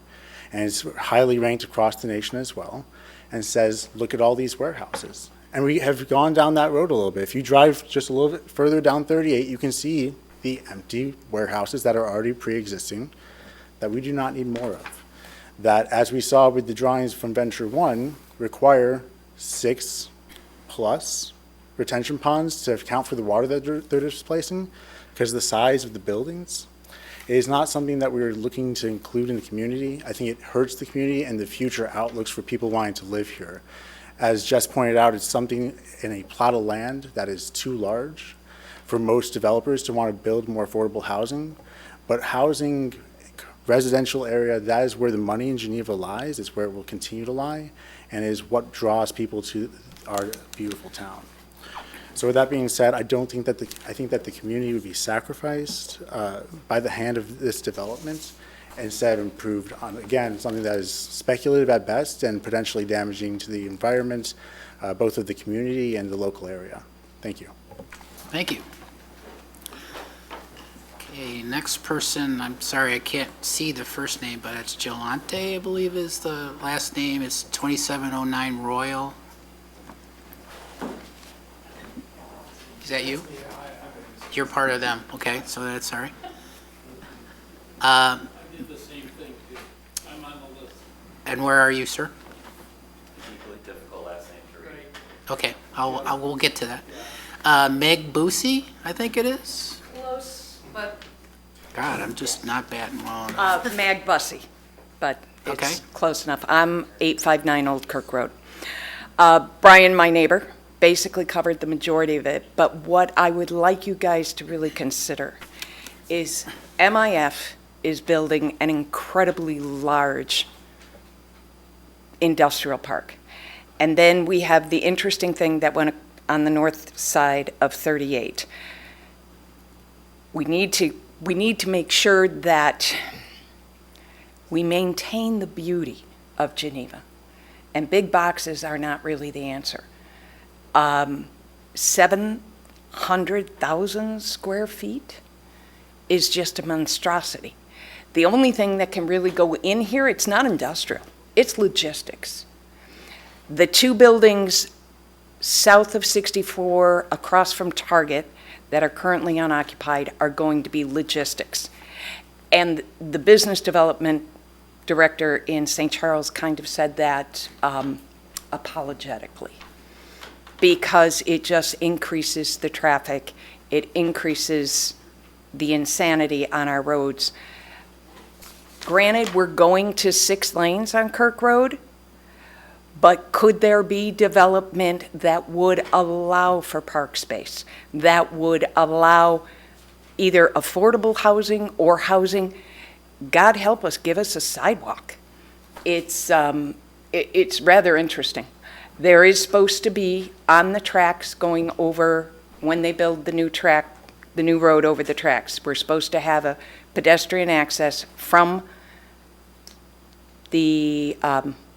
and is highly ranked across the nation as well, and says, look at all these warehouses. And we have gone down that road a little bit. If you drive just a little bit further down 38, you can see the empty warehouses that are already pre-existing that we do not need more of. That, as we saw with the drawings from Venture 1, require 6+ retention ponds to account for the water that they're displacing because of the size of the buildings. It is not something that we're looking to include in the community. I think it hurts the community and the future outlooks for people wanting to live here. As Jess pointed out, it's something in a plot of land that is too large for most developers to want to build more affordable housing. But housing, residential area, that is where the money in Geneva lies. It's where it will continue to lie, and is what draws people to our beautiful town. So with that being said, I think that the community would be sacrificed by the hand of this development and instead improved on, again, something that is speculative at best and potentially damaging to the environment, both of the community and the local area. Thank you. Thank you. Okay, next person, I'm sorry, I can't see the first name, but it's Gelante, I believe is the last name. It's 2709 Royal. Is that you? You're part of them, okay, so that's all right. I did the same thing too. I'm on the list. And where are you, sir? Equally difficult last name to read. Okay, we'll get to that. Meg Boosie, I think it is? Close, but God, I'm just not batting well enough. Mag Bussey, but Okay. it's close enough. I'm 859 Old Kirk Road. Brian, my neighbor, basically covered the majority of it, but what I would like you guys to really consider is MIF is building an incredibly large industrial park. And then we have the interesting thing that went on the north side of 38. We need to make sure that we maintain the beauty of Geneva. And big boxes are not really the answer. 700,000 square feet is just a monstrosity. The only thing that can really go in here, it's not industrial, it's logistics. The two buildings south of 64, across from Target, that are currently unoccupied are going to be logistics. And the business development director in St. Charles kind of said that apologetically, because it just increases the traffic, it increases the insanity on our roads. Granted, we're going to 6 lanes on Kirk Road, but could there be development that would allow for park space, that would allow either affordable housing or housing? God help us, give us a sidewalk. It's rather interesting. There is supposed to be on the tracks going over, when they build the new track, the new road over the tracks, we're supposed to have a pedestrian access from the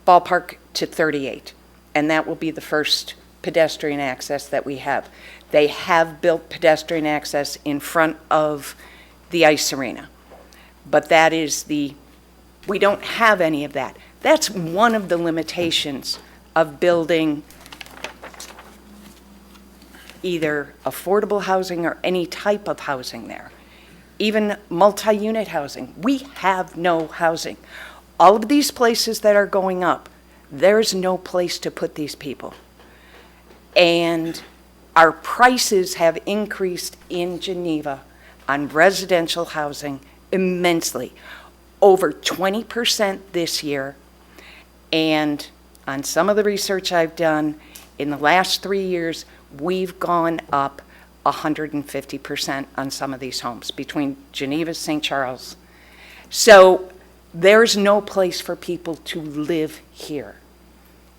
ballpark to 38. And that will be the first pedestrian access that we have. They have built pedestrian access in front of the ice arena. But that is we don't have any of that. That's one of the limitations of building either affordable housing or any type of housing there. Even multi-unit housing, we have no housing. All of these places that are going up, there's no place to put these people. And our prices have increased in Geneva on residential housing immensely, over 20% this year. And on some of the research I've done, in the last 3 years, we've gone up 150% on some of these homes between Geneva, St. Charles. So there's no place for people to live here.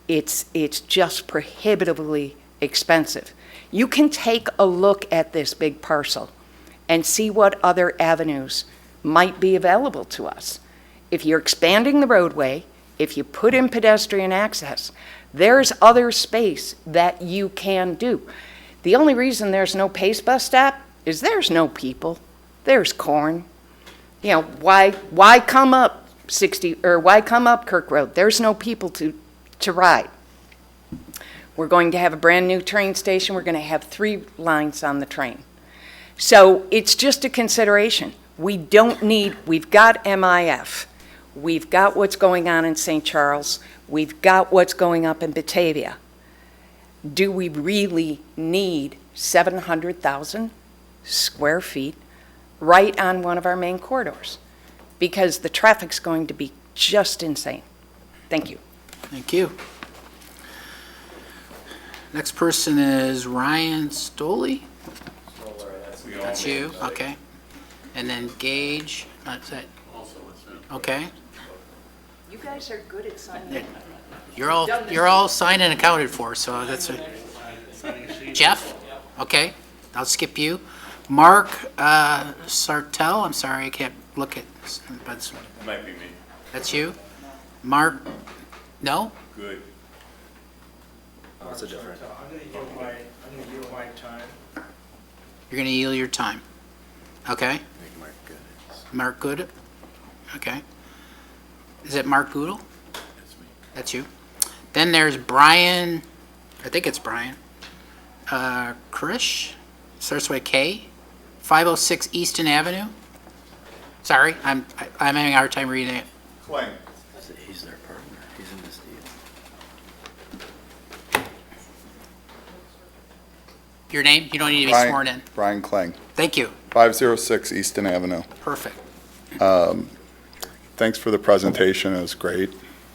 It's just prohibitively expensive. You can take a look at this big parcel and see what other avenues might be available to us. If you're expanding the roadway, if you put in pedestrian access, there's other space that you can do. The only reason there's no Pace bus stop is there's no people. There's corn. You know, why come up 60, or why come up Kirk Road? There's no people to ride. We're going to have a brand new train station. We're going to have 3 lines on the train. So it's just a consideration. We've got MIF. We've got what's going on in St. Charles. We've got what's going up in Batavia. Do we really need 700,000 square feet right on one of our main corridors? Because the traffic's going to be just insane. Thank you. Thank you. Next person is Ryan Stoley. That's you, okay. And then Gage, that's it. Okay. You guys are good at signing. You're all signed and accounted for, so that's it. Jeff? Okay, I'll skip you. Mark Sartell, I'm sorry, I can't look at, but It might be me. that's you? Mark, no? Good. What's the difference? I'm gonna yield my time. You're gonna yield your time. Okay, Make Mark good. Mark Good? Okay. Is it Mark Goodall? That's me. That's you. Then there's Brian, I think it's Brian. Krish, starts with K, 506 Easton Avenue. Sorry, I'm having a hard time reading it. Clang. He's their partner. He's in this deal. Your name? You don't need to be Brian- sworn in. Brian Kling, Thank you. 506 Easton Avenue. Perfect. Thanks for the presentation, it was great.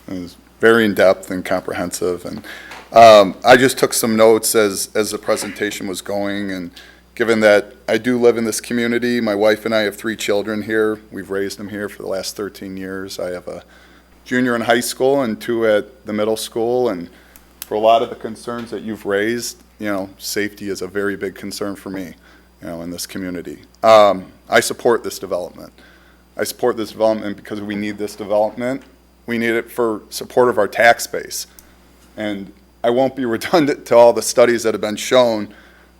It was very in-depth and comprehensive, and I just took some notes as the presentation was going, and given that I do live in this community, my wife and I have 3 children here. We've raised them here for the last 13 years. I have a junior in high school and 2 at the middle school, and for a lot of the concerns that you've raised, safety is a very big concern for me, in this community. I support this development. I support this development because we need this development. We need it for support of our tax base. And I won't be redundant to all the studies that have been shown,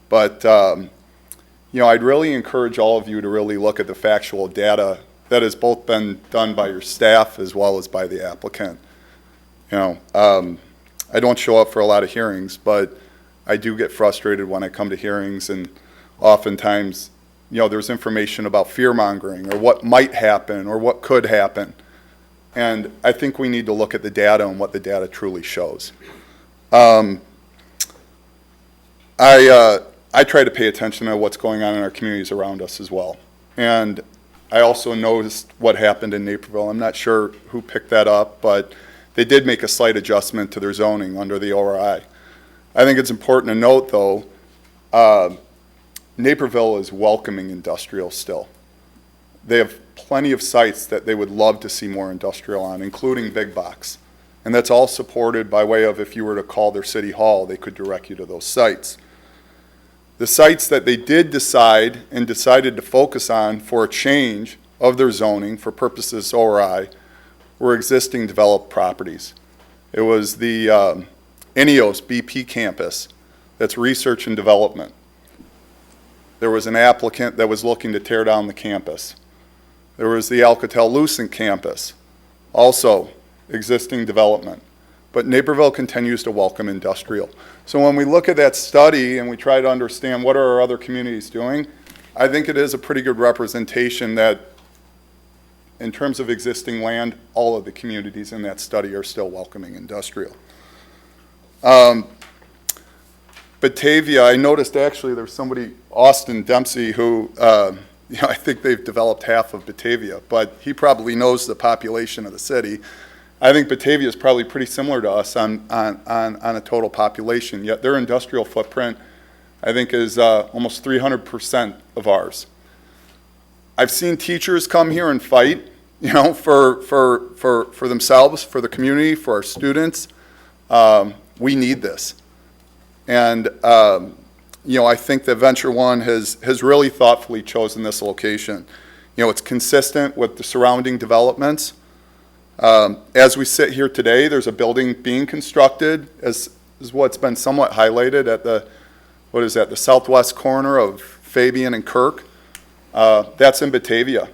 but, I'd really encourage all of you to really look at the factual data that has both been done by your staff as well as by the applicant. I don't show up for a lot of hearings, but I do get frustrated when I come to hearings, and oftentimes, there's information about fear-mongering or what might happen or what could happen. And I think we need to look at the data and what the data truly shows. I try to pay attention to what's going on in our communities around us as well. And I also noticed what happened in Naperville. I'm not sure who picked that up, but they did make a slight adjustment to their zoning under the ORI. I think it's important to note, though, Naperville is welcoming industrial still. They have plenty of sites that they would love to see more industrial on, including big box. And that's all supported by way of, if you were to call their city hall, they could direct you to those sites. The sites that they did decided to focus on for a change of their zoning for purposes ORI were existing developed properties. It was the INEOS BP campus, that's research and development. There was an applicant that was looking to tear down the campus. There was the Alcatel-Lucent campus, also existing development. But Naperville continues to welcome industrial. So when we look at that study and we try to understand what are our other communities doing, I think it is a pretty good representation that in terms of existing land, all of the communities in that study are still welcoming industrial. Batavia, I noticed actually there's somebody, Austin Dempsey, who, I think they've developed half of Batavia, but he probably knows the population of the city. I think Batavia is probably pretty similar to us on a total population, yet their industrial footprint, I think, is almost 300% of ours. I've seen teachers come here and fight, for themselves, for the community, for our students. We need this. And, I think that Venture One has really thoughtfully chosen this location. It's consistent with the surrounding developments. As we sit here today, there's a building being constructed, as is what's been somewhat highlighted at the southwest corner of Fabian and Kirk. That's in Batavia.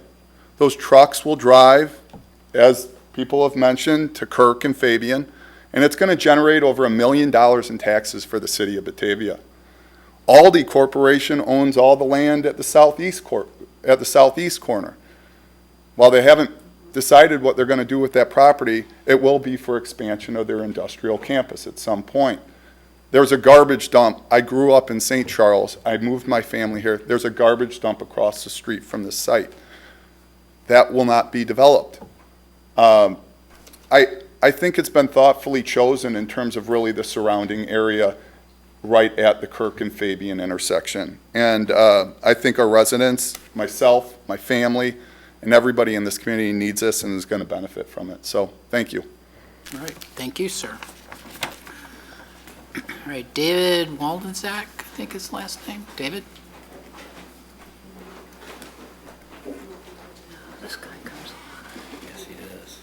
Those trucks will drive, as people have mentioned, to Kirk and Fabian, and it's going to generate over $1 million in taxes for the city of Batavia. Aldi Corporation owns all the land at the southeast corner. While they haven't decided what they're going to do with that property, it will be for expansion of their industrial campus at some point. There's a garbage dump. I grew up in St. Charles. I moved my family here. There's a garbage dump across the street from this site. That will not be developed. I think it's been thoughtfully chosen in terms of really the surrounding area right at the Kirk and Fabian intersection. And I think our residents, myself, my family, and everybody in this community needs this and is going to benefit from it. So, thank you. All right, thank you, sir. All right, David Waldensack, I think his last name. David? This guy comes on. Yes, he does.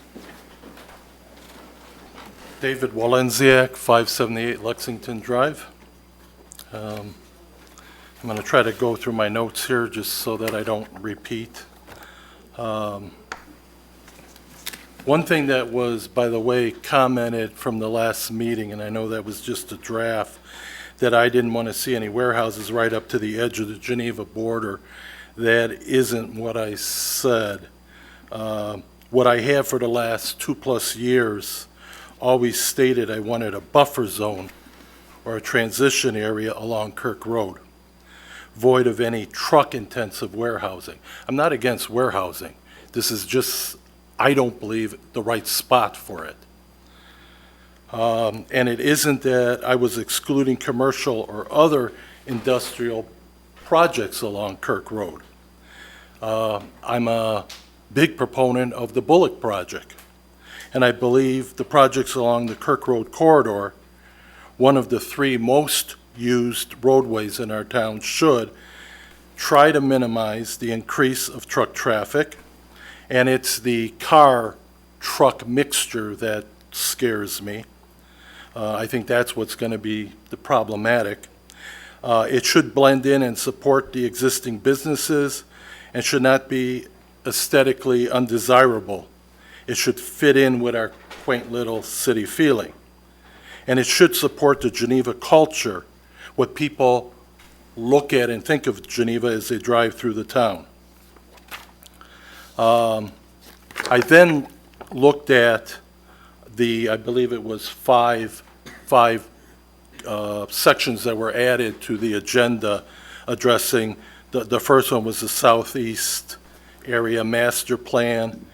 David Walenziak, 578 Lexington Drive. I'm going to try to go through my notes here just so that I don't repeat. One thing that was, by the way, commented from the last meeting, and I know that was just a draft, that I didn't want to see any warehouses right up to the edge of the Geneva border. That isn't what I said. What I have for the last 2+ years always stated I wanted a buffer zone or a transition area along Kirk Road, void of any truck-intensive warehousing. I'm not against warehousing. This is just, I don't believe, the right spot for it. And it isn't that I was excluding commercial or other industrial projects along Kirk Road. I'm a big proponent of the Bullock project, and I believe the projects along the Kirk Road corridor one of the 3 most used roadways in our town, should try to minimize the increase of truck traffic. And it's the car-truck mixture that scares me. I think that's what's going to be the problematic. It should blend in and support the existing businesses and should not be aesthetically undesirable. It should fit in with our quaint little city feeling. And it should support the Geneva culture, what people look at and think of Geneva as they drive through the town. I then looked at I believe it was five sections that were added to the agenda addressing, the first one was the Southeast Area Master Plan,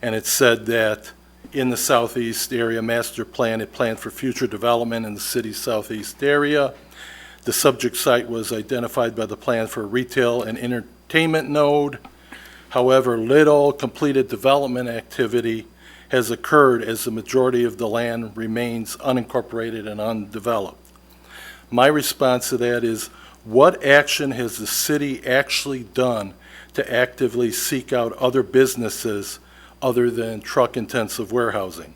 and it said that in the Southeast Area Master Plan, it planned for future development in the city's southeast area. The subject site was identified by the plan for a retail and entertainment node. However, little completed development activity has occurred as the majority of the land remains unincorporated and undeveloped. My response to that is, what action has the city actually done to actively seek out other businesses other than truck-intensive warehousing?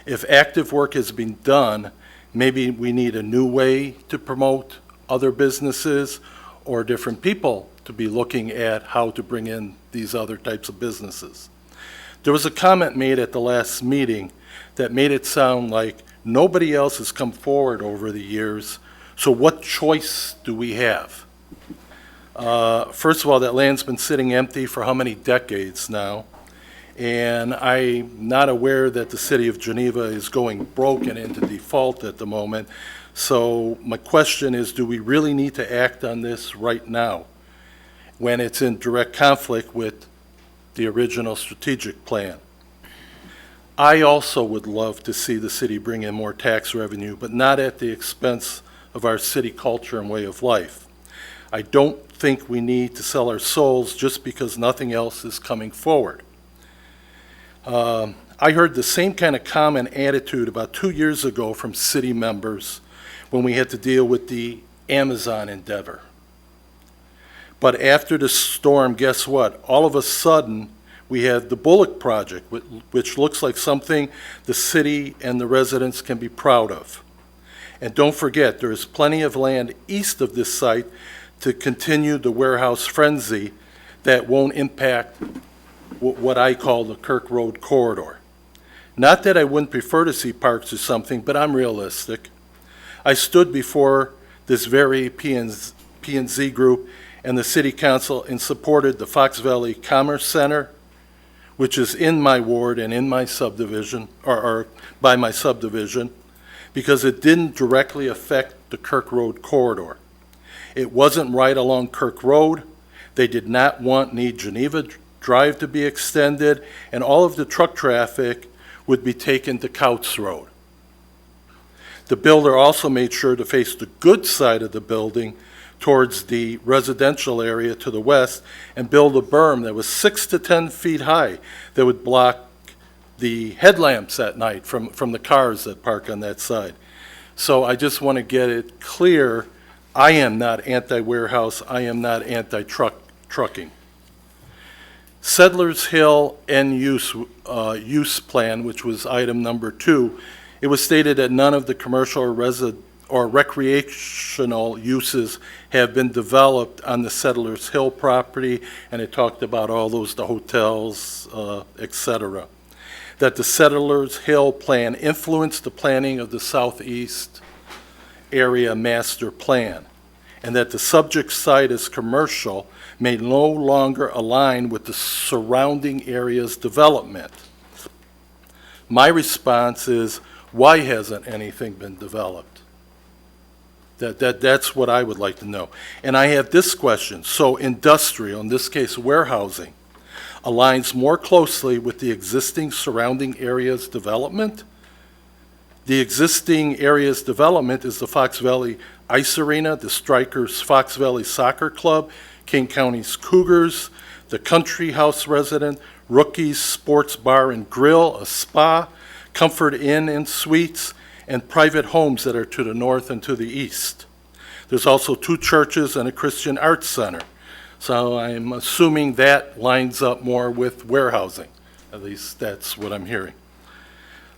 If active work has been done, maybe we need a new way to promote other businesses or different people to be looking at how to bring in these other types of businesses. There was a comment made at the last meeting that made it sound like nobody else has come forward over the years, so what choice do we have? First of all, that land's been sitting empty for how many decades now? And I'm not aware that the city of Geneva is going broken into default at the moment. So my question is, do we really need to act on this right now when it's in direct conflict with the original strategic plan? I also would love to see the city bring in more tax revenue, but not at the expense of our city culture and way of life. I don't think we need to sell our souls just because nothing else is coming forward. I heard the same kind of common attitude about 2 years ago from city members when we had to deal with the Amazon endeavor. But after the storm, guess what? All of a sudden, we had the Bullock Project, which looks like something the city and the residents can be proud of. And don't forget, there is plenty of land east of this site to continue the warehouse frenzy that won't impact what I call the Kirk Road corridor. Not that I wouldn't prefer to see parks or something, but I'm realistic. I stood before this very P&Z group and the city council and supported the Fox Valley Commerce Center, which is in my ward and in my subdivision, or by my subdivision, because it didn't directly affect the Kirk Road corridor. It wasn't right along Kirk Road. They did not need Geneva Drive to be extended, and all of the truck traffic would be taken to Couts Road. The builder also made sure to face the good side of the building towards the residential area to the west and build a berm that was 6 to 10 feet high that would block the headlamps at night from the cars that park on that side. So I just want to get it clear, I am not anti-warehouse, I am not anti-trucking. Settlers Hill end use plan, which was item number 2, it was stated that none of the commercial or recreational uses have been developed on the Settlers Hill property, and it talked about all those, the hotels, et cetera. That the Settlers Hill plan influenced the planning of the Southeast Area Master Plan, and that the subject site as commercial may no longer align with the surrounding area's development. My response is, why hasn't anything been developed? That's what I would like to know. And I have this question. So industrial, in this case warehousing, aligns more closely with the existing surrounding area's development? The existing area's development is the Fox Valley Ice Arena, the Strikers Fox Valley Soccer Club, King County's Cougars, the Country House Resident, Rookies Sports Bar and Grill, a spa, Comfort Inn and Suites, and private homes that are to the north and to the east. There's also 2 churches and a Christian arts center. So I'm assuming that lines up more with warehousing. At least that's what I'm hearing.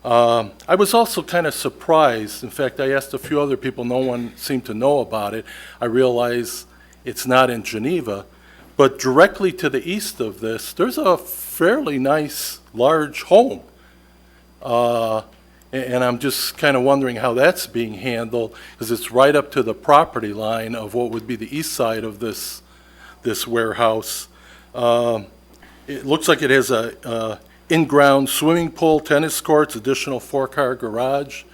I was also kind of surprised. In fact, I asked a few other people. No one seemed to know about it. I realize it's not in Geneva, but directly to the east of this, there's a fairly nice, large home. And I'm just kind of wondering how that's being handled, because it's right up to the property line of what would be the east side of this warehouse. It looks like it has a in-ground swimming pool, tennis courts, additional 4-car garage.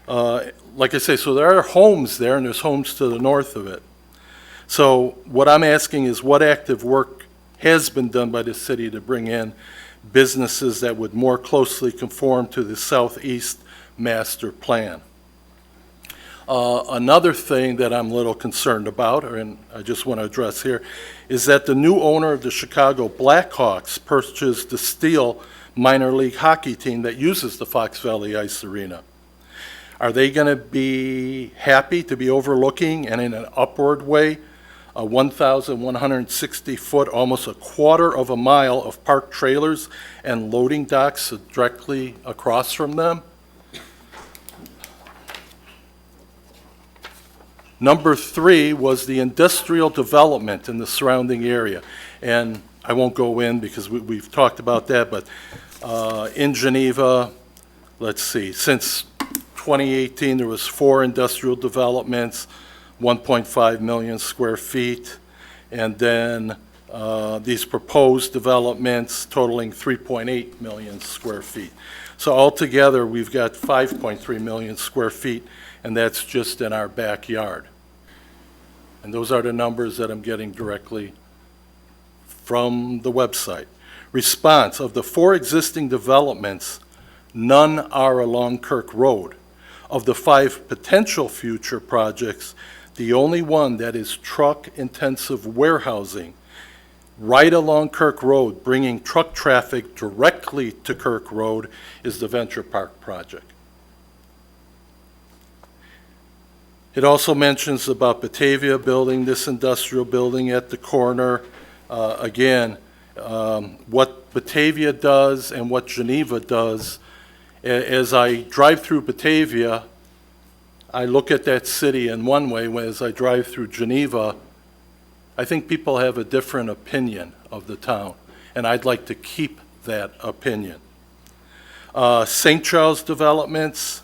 Like I say, so there are homes there, and there's homes to the north of it. So what I'm asking is, what active work has been done by the city to bring in businesses that would more closely conform to the Southeast Master Plan? Another thing that I'm a little concerned about, and I just want to address here, is that the new owner of the Chicago Blackhawks purchased the Steel minor league hockey team that uses the Fox Valley Ice Arena. Are they going to be happy to be overlooking, and in an upward way, a 1,160-foot, almost a quarter of a mile of parked trailers and loading docks directly across from them? Number 3 was the industrial development in the surrounding area. And I won't go in because we've talked about that, but in Geneva, let's see, since 2018, there was 4 industrial developments, 1.5 million square feet, and then these proposed developments totaling 3.8 million square feet. So altogether, we've got 5.3 million square feet, and that's just in our backyard. And those are the numbers that I'm getting directly from the website. Response: of the 4 existing developments, none are along Kirk Road. Of the 5 potential future projects, the only one that is truck-intensive warehousing right along Kirk Road, bringing truck traffic directly to Kirk Road, is the Venture Park project. It also mentions about Batavia building this industrial building at the corner. Again, what Batavia does and what Geneva does, as I drive through Batavia, I look at that city in one way. As I drive through Geneva, I think people have a different opinion of the town, and I'd like to keep that opinion. St. Charles developments,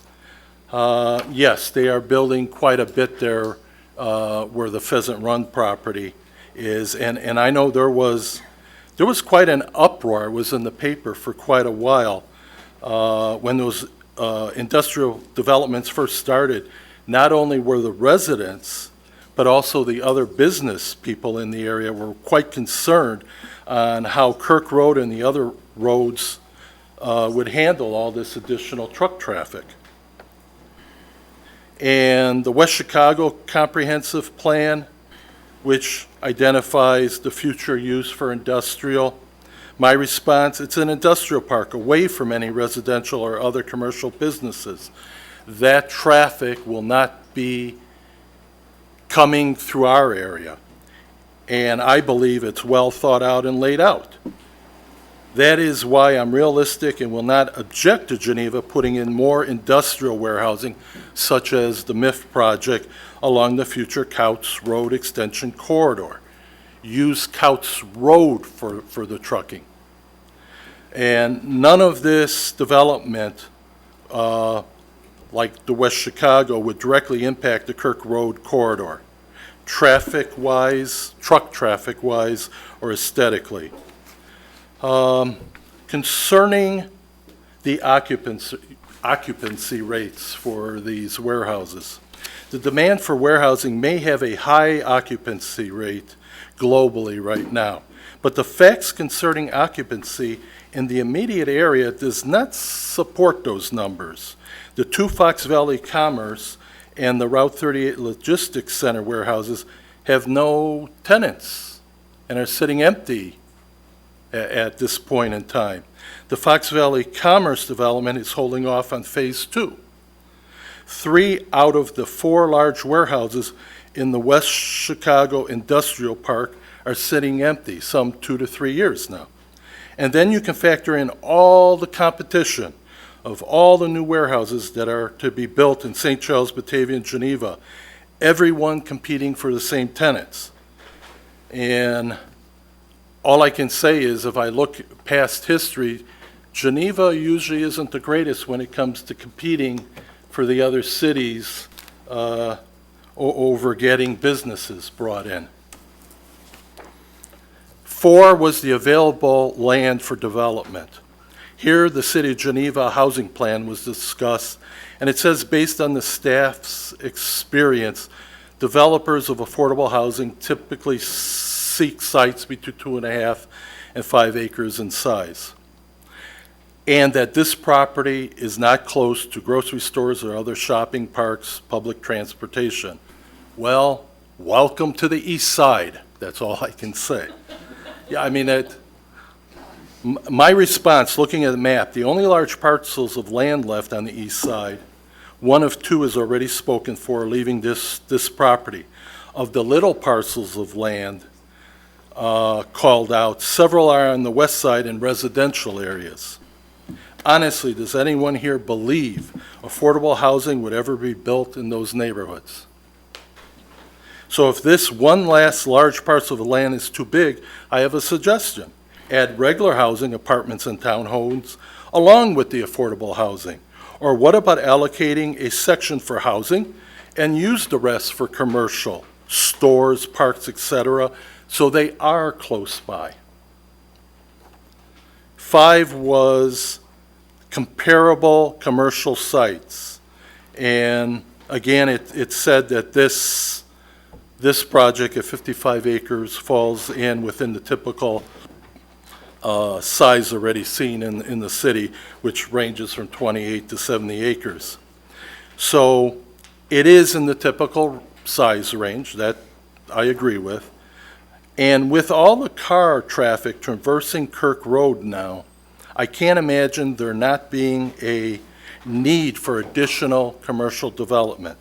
yes, they are building quite a bit there where the Pheasant Run property is, and I know there was quite an uproar. It was in the paper for quite a while when those industrial developments first started. Not only were the residents, but also the other business people in the area were quite concerned on how Kirk Road and the other roads would handle all this additional truck traffic. And the West Chicago Comprehensive Plan, which identifies the future use for industrial. My response: it's an industrial park away from any residential or other commercial businesses. That traffic will not be coming through our area, and I believe it's well thought out and laid out. That is why I'm realistic and will not object to Geneva putting in more industrial warehousing, such as the MIF project along the future Couts Road Extension Corridor. Use Couts Road for the trucking. And none of this development, like the West Chicago, would directly impact the Kirk Road corridor, traffic-wise, truck traffic-wise, or aesthetically. Concerning the occupancy rates for these warehouses, the demand for warehousing may have a high occupancy rate globally right now, but the facts concerning occupancy in the immediate area does not support those numbers. The 2 Fox Valley Commerce and the Route 38 Logistics Center warehouses have no tenants and are sitting empty at this point in time. The Fox Valley Commerce development is holding off on phase 2. 3 out of the 4 large warehouses in the West Chicago Industrial Park are sitting empty, some 2 to 3 years now. And then you can factor in all the competition of all the new warehouses that are to be built in St. Charles, Batavia, and Geneva, everyone competing for the same tenants. And all I can say is, if I look past history, Geneva usually isn't the greatest when it comes to competing for the other cities over getting businesses brought in. 4 was the available land for development. Here, the City of Geneva housing plan was discussed, and it says, based on the staff's experience, developers of affordable housing typically seek sites between 2.5 and 5 acres in size, and that this property is not close to grocery stores or other shopping parks, public transportation. Well, welcome to the east side. That's all I can say. Yeah, I mean, my response, looking at the map, the only large parcels of land left on the east side, 1 of 2 is already spoken for, leaving this property. Of the little parcels of land called out, several are on the west side in residential areas. Honestly, does anyone here believe affordable housing would ever be built in those neighborhoods? So if this one last large parcel of land is too big, I have a suggestion. Add regular housing, apartments and townhomes, along with the affordable housing. Or what about allocating a section for housing and use the rest for commercial, stores, parks, etc., so they are close by? 5 was comparable commercial sites. And again, it said that this project at 55 acres falls in within the typical size already seen in the city, which ranges from 28 to 70 acres. So it is in the typical size range, that I agree with. And with all the car traffic traversing Kirk Road now, I can't imagine there not being a need for additional commercial development.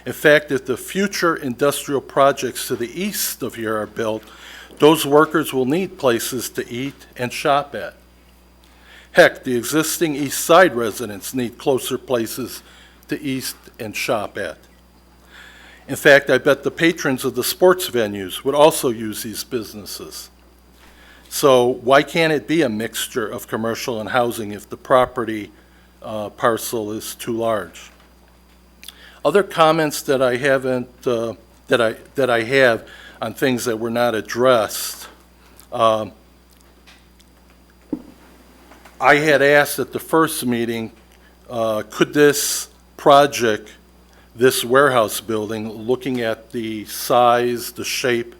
In fact, if the future industrial projects to the east of here are built, those workers will need places to eat and shop at. Heck, the existing east side residents need closer places to eat and shop at. In fact, I bet the patrons of the sports venues would also use these businesses. So why can't it be a mixture of commercial and housing if the property parcel is too large? Other comments that I haven't, that I have on things that were not addressed. I had asked at the first meeting, could this project, this warehouse building, looking at the size, the shape,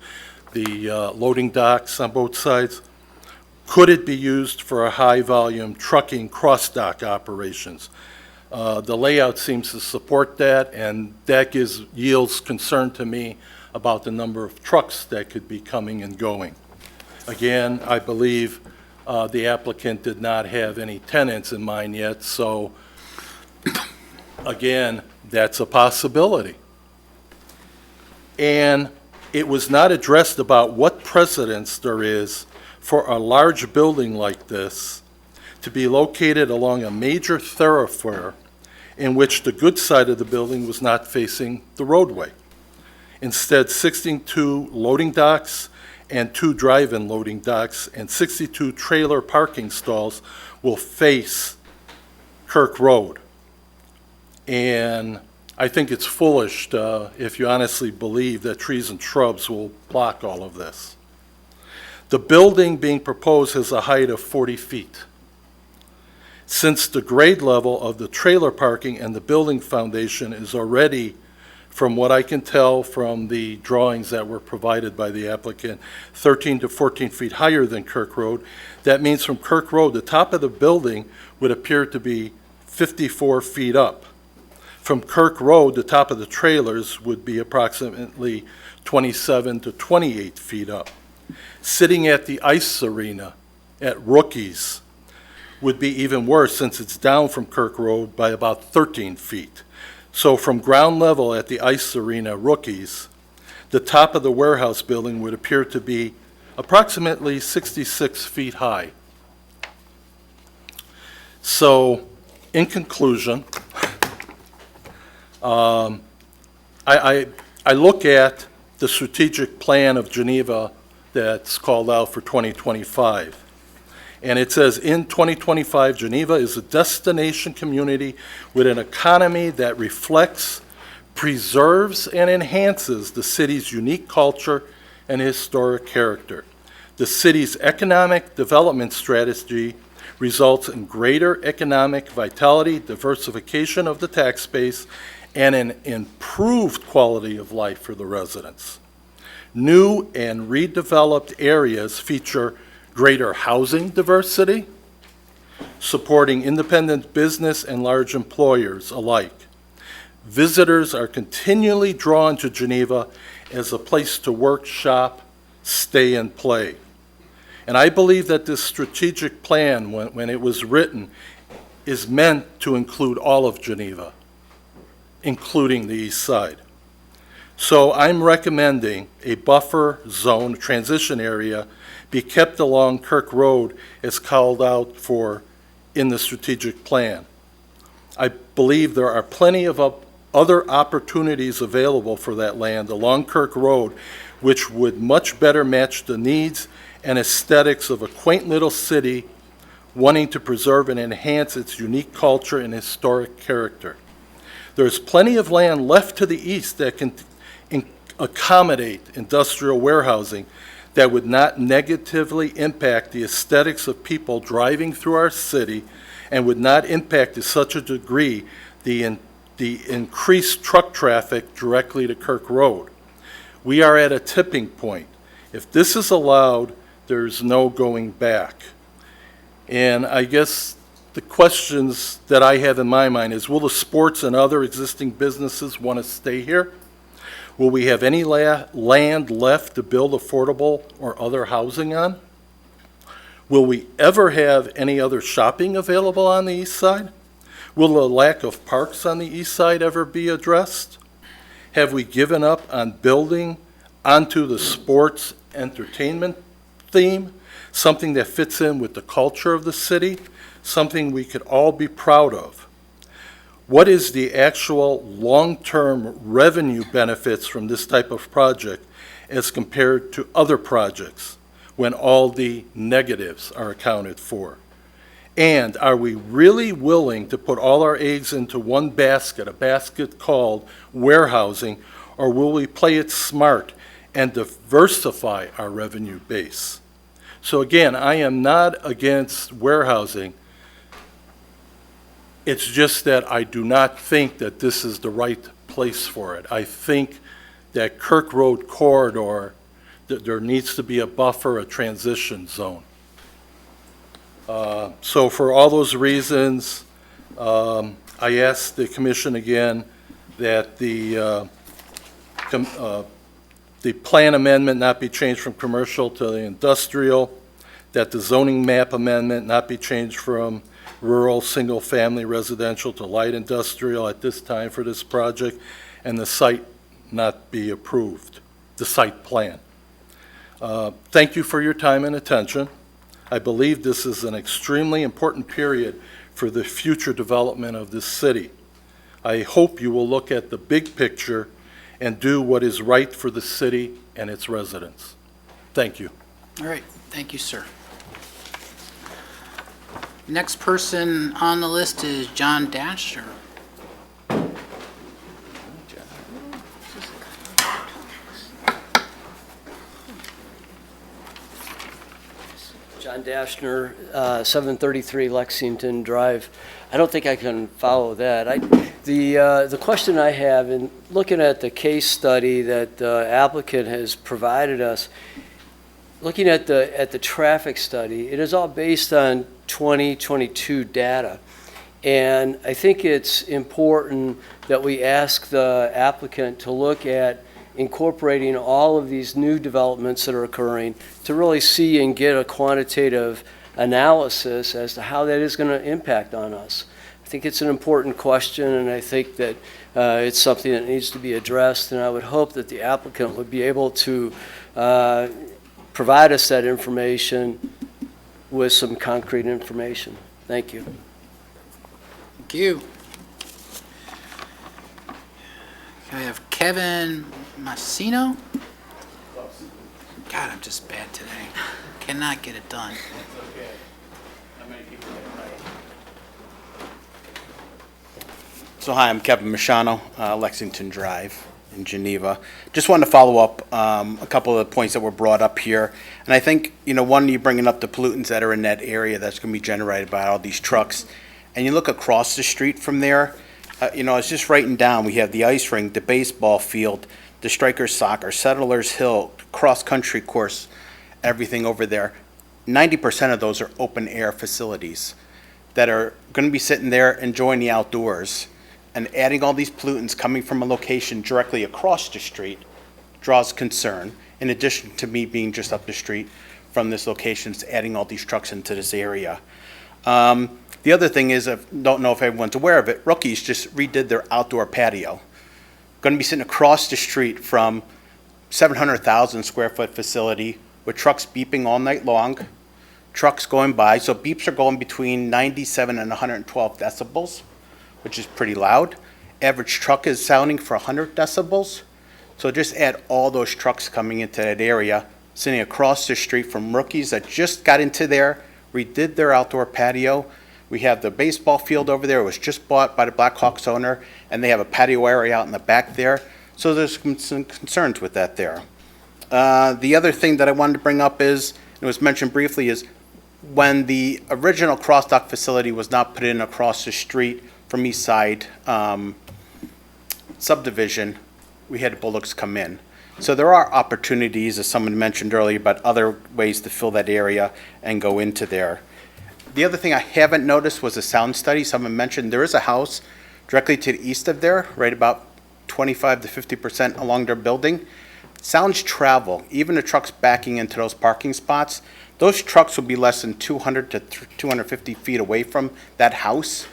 the loading docks on both sides, could it be used for a high-volume trucking cross-dock operations? The layout seems to support that, and that yields concern to me about the number of trucks that could be coming and going. Again, I believe the applicant did not have any tenants in mind yet, so again, that's a possibility. And it was not addressed about what precedence there is for a large building like this to be located along a major thoroughfare in which the good side of the building was not facing the roadway. Instead, 62 loading docks and 2 drive-in loading docks and 62 trailer parking stalls will face Kirk Road. And I think it's foolish if you honestly believe that trees and shrubs will block all of this. The building being proposed has a height of 40 feet. Since the grade level of the trailer parking and the building foundation is already, from what I can tell from the drawings that were provided by the applicant, 13 to 14 feet higher than Kirk Road, that means from Kirk Road, the top of the building would appear to be 54 feet up. From Kirk Road, the top of the trailers would be approximately 27 to 28 feet up. Sitting at the ice arena at Rookies would be even worse since it's down from Kirk Road by about 13 feet. So from ground level at the ice arena rookies, the top of the warehouse building would appear to be approximately 66 feet high. So, in conclusion, I look at the strategic plan of Geneva that's called out for 2025. And it says, in 2025, Geneva is a destination community with an economy that reflects, preserves, and enhances the city's unique culture and historic character. The city's economic development strategy results in greater economic vitality, diversification of the tax base, and an improved quality of life for the residents. New and redeveloped areas feature greater housing diversity, supporting independent business and large employers alike. Visitors are continually drawn to Geneva as a place to work, shop, stay, and play. And I believe that this strategic plan, when it was written, is meant to include all of Geneva, including the east side. So I'm recommending a buffer zone transition area be kept along Kirk Road as called out for in the strategic plan. I believe there are plenty of other opportunities available for that land along Kirk Road, which would much better match the needs and aesthetics of a quaint little city wanting to preserve and enhance its unique culture and historic character. There's plenty of land left to the east that can accommodate industrial warehousing that would not negatively impact the aesthetics of people driving through our city and would not impact to such a degree the increased truck traffic directly to Kirk Road. We are at a tipping point. If this is allowed, there's no going back. And I guess the questions that I have in my mind is, will the sports and other existing businesses want to stay here? Will we have any land left to build affordable or other housing on? Will we ever have any other shopping available on the east side? Will the lack of parks on the east side ever be addressed? Have we given up on building onto the sports entertainment theme, something that fits in with the culture of the city, something we could all be proud of? What is the actual long-term revenue benefits from this type of project as compared to other projects when all the negatives are accounted for? And are we really willing to put all our eggs into one basket, a basket called warehousing, or will we play it smart and diversify our revenue base? So again, I am not against warehousing. It's just that I do not think that this is the right place for it. I think that Kirk Road corridor, that there needs to be a buffer, a transition zone. So for all those reasons, I ask the commission again that the plan amendment not be changed from commercial to the industrial, that the zoning map amendment not be changed from rural, single-family residential to light industrial at this time for this project, and the site not be approved, the site plan. Thank you for your time and attention. I believe this is an extremely important period for the future development of this city. I hope you will look at the big picture and do what is right for the city and its residents. Thank you. All right, thank you, sir. Next person on the list is John Dasher. John Dashner, 733 Lexington Drive. I don't think I can follow that. The question I have, in looking at the case study that the applicant has provided us, looking at the traffic study, it is all based on 2022 data. And I think it's important that we ask the applicant to look at incorporating all of these new developments that are occurring to really see and get a quantitative analysis as to how that is going to impact on us. I think it's an important question, and I think that it's something that needs to be addressed, and I would hope that the applicant would be able to provide us that information with some concrete information. Thank you. Thank you. I have Kevin Massino. God, I'm just bad today. Cannot get it done. So hi, I'm Kevin Machano, Lexington Drive in Geneva. Just wanted to follow up a couple of the points that were brought up here. And I think, one, you're bringing up the pollutants that are in that area that's going to be generated by all these trucks. And you look across the street from there, I was just writing down, we have the ice rink, the baseball field, the Strikers Soccer, Settlers Hill, cross-country course, everything over there. 90% of those are open-air facilities that are going to be sitting there enjoying the outdoors. And adding all these pollutants coming from a location directly across the street draws concern, in addition to me being just up the street from this location, it's adding all these trucks into this area. The other thing is, I don't know if everyone's aware of it, Rookies just redid their outdoor patio. Going to be sitting across the street from 700,000 square foot facility with trucks beeping all night long, trucks going by, so beeps are going between 97 and 112 decibels, which is pretty loud. Average truck is sounding for 100 decibels. So just add all those trucks coming into that area, sitting across the street from Rookies that just got into there, redid their outdoor patio. We have the baseball field over there. It was just bought by the Blackhawks owner, and they have a patio area out in the back there. So there's some concerns with that there. The other thing that I wanted to bring up is, it was mentioned briefly, is when the original cross-dock facility was not put in across the street from East Side subdivision, we had Bullocks come in. So there are opportunities, as someone mentioned earlier, about other ways to fill that area and go into there. The other thing I haven't noticed was a sound study. Someone mentioned there is a house directly to the east of there, right about 25 to 50% along their building. Sounds travel, even the trucks backing into those parking spots, those trucks will be less than 200 to 250 feet away from that house.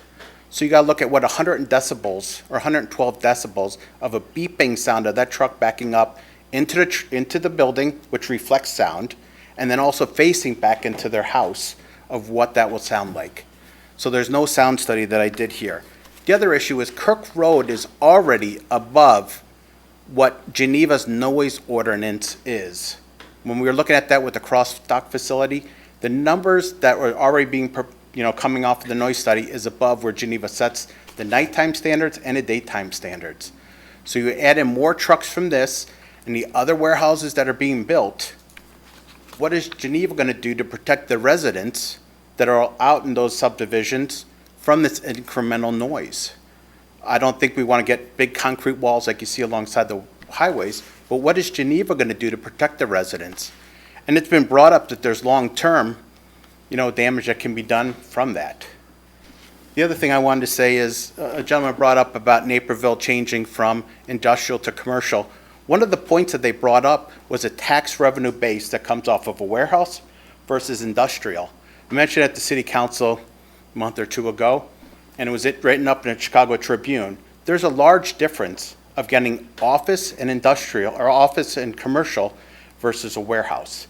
So you gotta look at what 100 decibels or 112 decibels of a beeping sound of that truck backing up into the building, which reflects sound, and then also facing back into their house of what that will sound like. So there's no sound study that I did here. The other issue is Kirk Road is already above what Geneva's noise ordinance is. When we were looking at that with the cross-dock facility, the numbers that were already being coming off of the noise study is above where Geneva sets the nighttime standards and the daytime standards. So you add in more trucks from this and the other warehouses that are being built, what is Geneva going to do to protect the residents that are out in those subdivisions from this incremental noise? I don't think we want to get big concrete walls like you see alongside the highways, but what is Geneva going to do to protect the residents? And it's been brought up that there's long-term damage that can be done from that. The other thing I wanted to say is, a gentleman brought up about Naperville changing from industrial to commercial. One of the points that they brought up was a tax revenue base that comes off of a warehouse versus industrial. I mentioned at the city council a month or two ago, and it was written up in the Chicago Tribune. There's a large difference of getting office and industrial, or office and commercial versus a warehouse.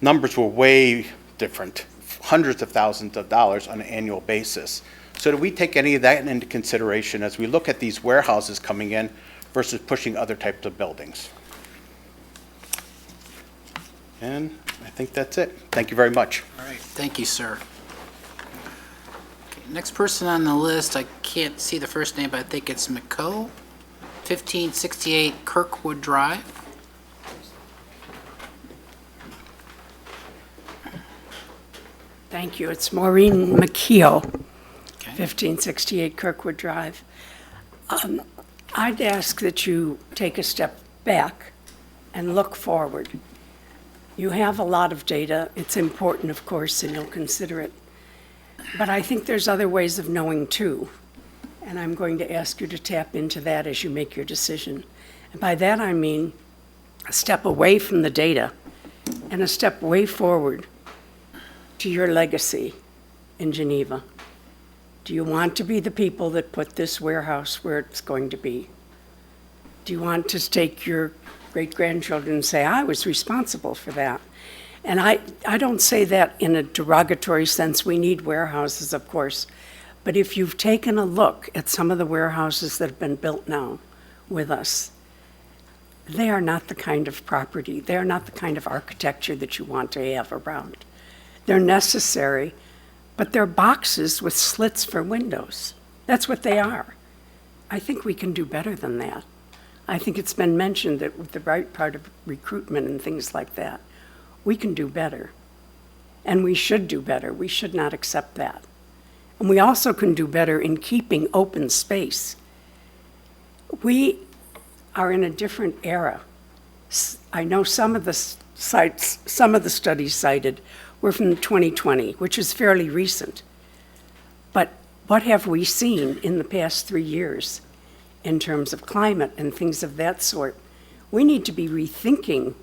Numbers were way different, hundreds of thousands of dollars on an annual basis. So do we take any of that into consideration as we look at these warehouses coming in versus pushing other types of buildings? And I think that's it. Thank you very much. All right, thank you, sir. Okay, next person on the list, I can't see the first name, but I think it's McCo, 1568 Kirkwood Drive. Thank you. It's Maureen McKeel, Okay. 1568 Kirkwood Drive. I'd ask that you take a step back and look forward. You have a lot of data. It's important, of course, and you'll consider it. But I think there's other ways of knowing, too. And I'm going to ask you to tap into that as you make your decision. And by that, I mean a step away from the data and a step way forward to your legacy in Geneva. Do you want to be the people that put this warehouse where it's going to be? Do you want to take your great-grandchildren and say, I was responsible for that? And I don't say that in a derogatory sense. We need warehouses, of course. But if you've taken a look at some of the warehouses that have been built now with us, they are not the kind of property, they are not the kind of architecture that you want to have around. They're necessary, but they're boxes with slits for windows. That's what they are. I think we can do better than that. I think it's been mentioned that with the right part of recruitment and things like that, we can do better. And we should do better. We should not accept that. And we also can do better in keeping open space. We are in a different era. I know some of the sites, some of the studies cited were from 2020, which is fairly recent. But what have we seen in the past 3 years in terms of climate and things of that sort? We need to be rethinking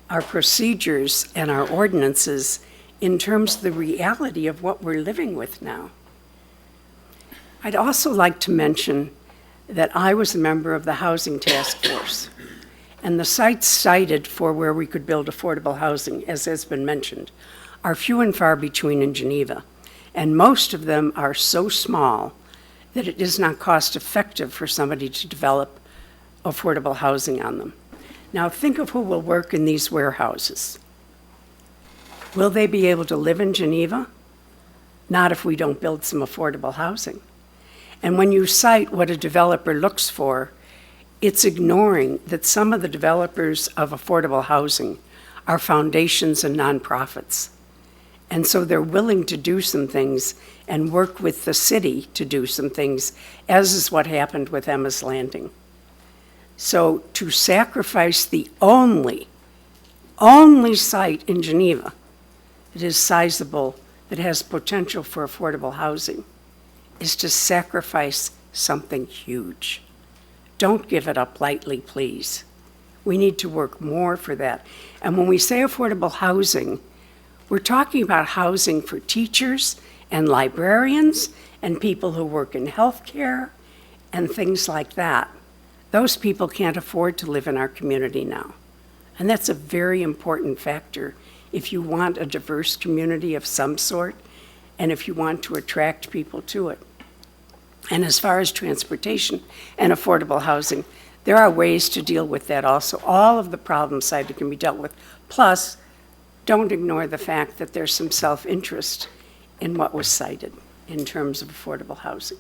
our procedures and our ordinances in terms of the reality of what we're living with now. I'd also like to mention that I was a member of the Housing Task Force, and the sites cited for where we could build affordable housing, as has been mentioned, are few and far between in Geneva, and most of them are so small that it is not cost effective for somebody to develop affordable housing on them. Now think of who will work in these warehouses. Will they be able to live in Geneva? Not if we don't build some affordable housing. And when you cite what a developer looks for, it's ignoring that some of the developers of affordable housing are foundations and nonprofits. And so they're willing to do some things and work with the city to do some things, as is what happened with Emma's Landing. So to sacrifice the only site in Geneva that is sizable, that has potential for affordable housing, is to sacrifice something huge. Don't give it up lightly, please. We need to work more for that. And when we say affordable housing, we're talking about housing for teachers and librarians and people who work in healthcare and things like that. Those people can't afford to live in our community now. And that's a very important factor if you want a diverse community of some sort and if you want to attract people to it. And as far as transportation and affordable housing, there are ways to deal with that also. All of the problems cited can be dealt with. Plus, don't ignore the fact that there's some self-interest in what was cited in terms of affordable housing.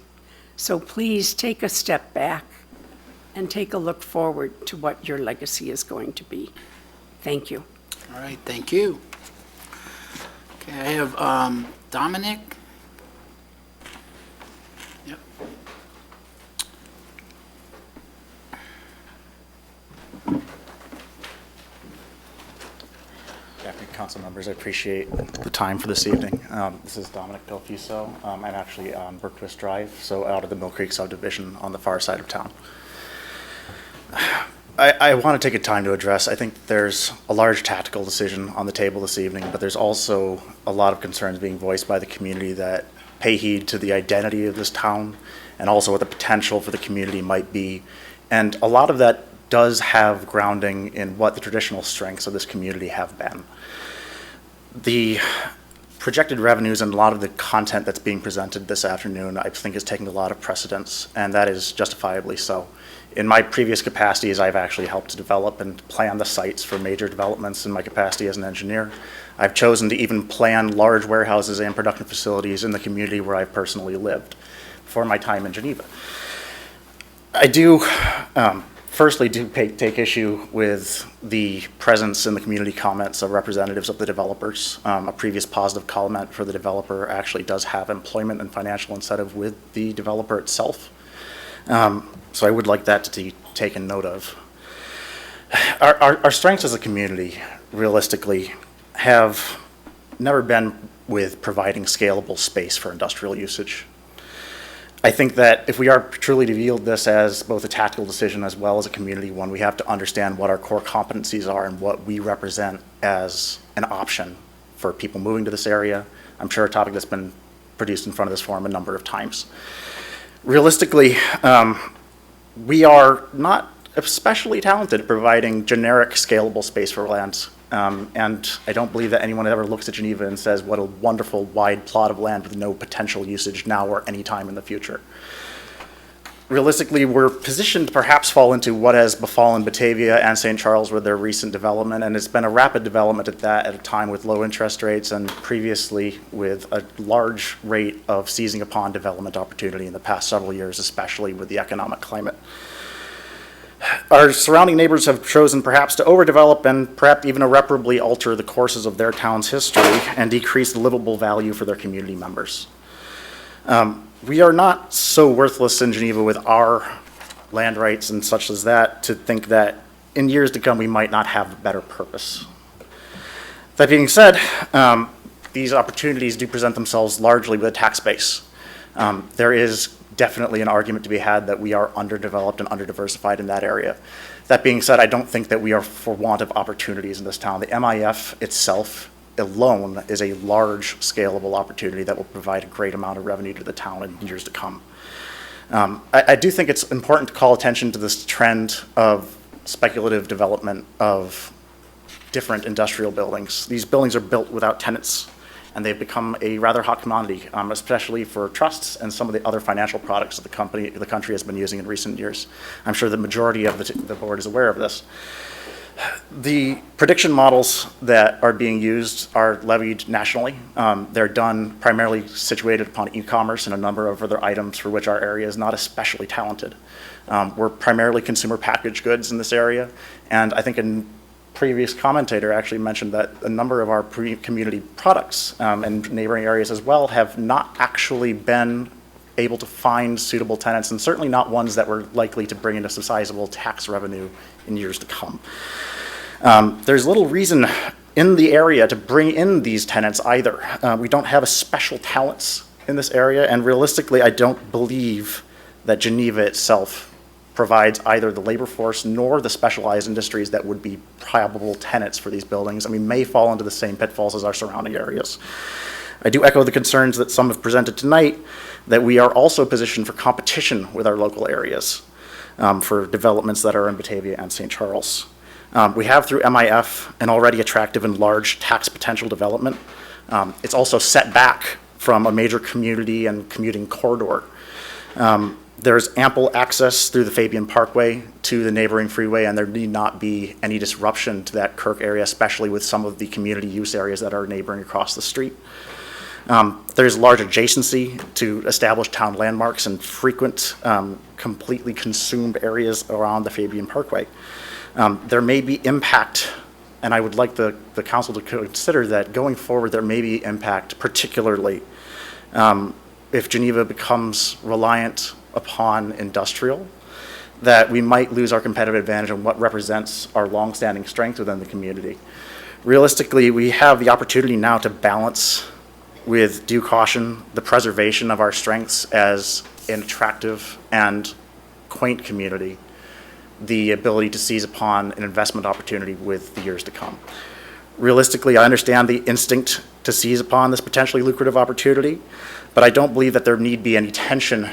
So please take a step back and take a look forward to what your legacy is going to be. Thank you. All right, thank you. Okay, I have Dominic. Yep. Good afternoon, council members. I appreciate the time for this evening. This is Dominic Delfiso. I'm actually on Berkwist Drive, so out of the Mill Creek subdivision on the far side of town. I want to take a time to address, I think there's a large tactical decision on the table this evening, but there's also a lot of concerns being voiced by the community that pay heed to the identity of this town and also what the potential for the community might be. And a lot of that does have grounding in what the traditional strengths of this community have been. The projected revenues and a lot of the content that's being presented this afternoon, I think, is taking a lot of precedence, and that is justifiably so. In my previous capacities, I've actually helped to develop and plan the sites for major developments in my capacity as an engineer. I've chosen to even plan large warehouses and production facilities in the community where I've personally lived for my time in Geneva. I do, firstly, take issue with the presence in the community comments of representatives of the developers. A previous positive comment for the developer actually does have employment and financial incentive with the developer itself. So I would like that to be taken note of. Our strengths as a community, realistically, have never been with providing scalable space for industrial usage. I think that if we are truly to wield this as both a tactical decision as well as a community one, we have to understand what our core competencies are and what we represent as an option for people moving to this area. I'm sure a topic that's been produced in front of this forum a number of times. Realistically, we are not especially talented at providing generic scalable space for lands. And I don't believe that anyone ever looks at Geneva and says, what a wonderful wide plot of land with no potential usage now or any time in the future. Realistically, we're positioned to perhaps fall into what has befallen Batavia and St. Charles with their recent development, and it's been a rapid development at that at a time with low interest rates and previously with a large rate of seizing upon development opportunity in the past several years, especially with the economic climate. Our surrounding neighbors have chosen perhaps to overdevelop and perhaps even irreparably alter the courses of their town's history and decrease the livable value for their community members. We are not so worthless in Geneva with our land rights and such as that to think that in years to come we might not have a better purpose. That being said, these opportunities do present themselves largely with a tax base. There is definitely an argument to be had that we are underdeveloped and underdiversified in that area. That being said, I don't think that we are for want of opportunities in this town. The MIF itself alone is a large scalable opportunity that will provide a great amount of revenue to the town in years to come. I do think it's important to call attention to this trend of speculative development of different industrial buildings. These buildings are built without tenants, and they've become a rather hot commodity, especially for trusts and some of the other financial products that the country has been using in recent years. I'm sure the majority of the board is aware of this. The prediction models that are being used are levied nationally. They're done primarily situated upon e-commerce and a number of other items for which our area is not especially talented. We're primarily consumer packaged goods in this area, and I think a previous commentator actually mentioned that a number of our community products and neighboring areas as well have not actually been able to find suitable tenants, and certainly not ones that were likely to bring in a sizable tax revenue in years to come. There's little reason in the area to bring in these tenants either. We don't have a special talents in this area, and realistically, I don't believe that Geneva itself provides either the labor force nor the specialized industries that would be probable tenants for these buildings, and we may fall into the same pitfalls as our surrounding areas. I do echo the concerns that some have presented tonight, that we are also positioned for competition with our local areas for developments that are in Batavia and St. Charles. We have through MIF an already attractive and large tax potential development. It's also set back from a major community and commuting corridor. There's ample access through the Fabian Parkway to the neighboring freeway, and there need not be any disruption to that Kirk area, especially with some of the community use areas that are neighboring across the street. There's large adjacency to established town landmarks and frequent, completely consumed areas around the Fabian Parkway. There may be impact, and I would like the council to consider that going forward there may be impact, particularly if Geneva becomes reliant upon industrial, that we might lose our competitive advantage in what represents our longstanding strength within the community. Realistically, we have the opportunity now to balance with due caution the preservation of our strengths as an attractive and quaint community, the ability to seize upon an investment opportunity with the years to come. Realistically, I understand the instinct to seize upon this potentially lucrative opportunity, but I don't believe that there need be any tension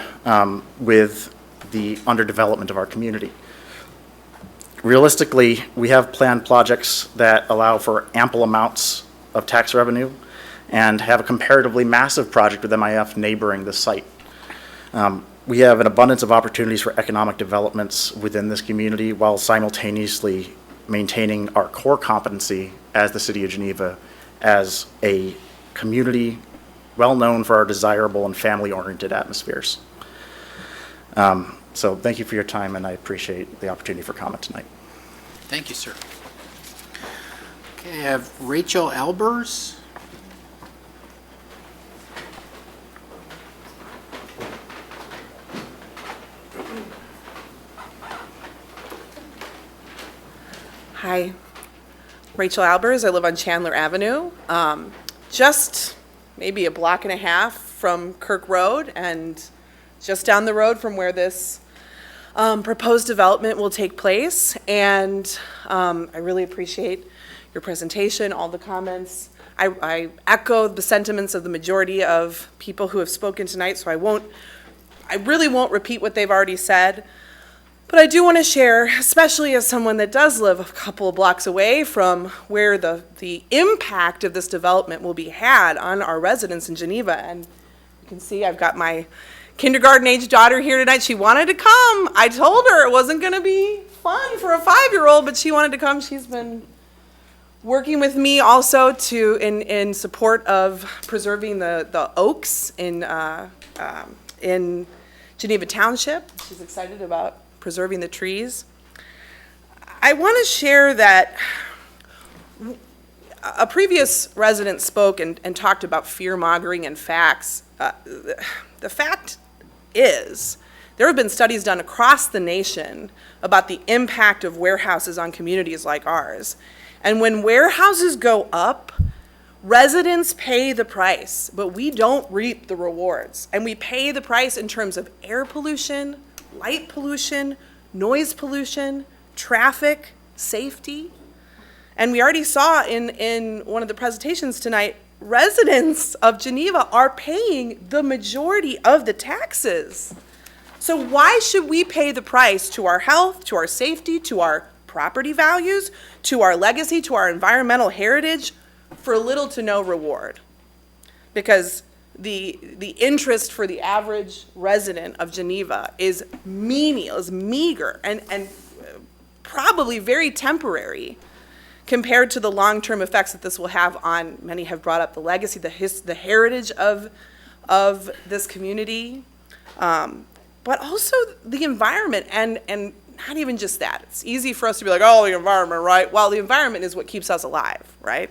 with the underdevelopment of our community. Realistically, we have planned projects that allow for ample amounts of tax revenue and have a comparatively massive project with MIF neighboring the site. We have an abundance of opportunities for economic developments within this community while simultaneously maintaining our core competency as the City of Geneva as a community well known for our desirable and family-oriented atmospheres. So thank you for your time, and I appreciate the opportunity for comment tonight. Thank you, sir. Okay, I have Rachel Albers. Hi, Rachel Albers. I live on Chandler Avenue, just maybe a block and a half from Kirk Road and just down the road from where this proposed development will take place. And I really appreciate your presentation, all the comments. I echo the sentiments of the majority of people who have spoken tonight, so I really won't repeat what they've already said. But I do want to share, especially as someone that does live a couple of blocks away from where the impact of this development will be had on our residents in Geneva. And you can see I've got my kindergarten-age daughter here tonight. She wanted to come. I told her it wasn't going to be fun for a 5-year-old, but she wanted to come. She's been working with me also in support of preserving the oaks in Geneva Township. She's excited about preserving the trees. I want to share that a previous resident spoke and talked about fear-mongering and facts. The fact is, there have been studies done across the nation about the impact of warehouses on communities like ours. And when warehouses go up, residents pay the price, but we don't reap the rewards. And we pay the price in terms of air pollution, light pollution, noise pollution, traffic, safety. And we already saw in one of the presentations tonight, residents of Geneva are paying the majority of the taxes. So why should we pay the price to our health, to our safety, to our property values, to our legacy, to our environmental heritage for little to no reward? Because the interest for the average resident of Geneva is menial, is meager, and probably very temporary compared to the long-term effects that this will have on, many have brought up the legacy, the heritage of this community, but also the environment, and not even just that. It's easy for us to be like, oh, the environment, right? Well, the environment is what keeps us alive, right?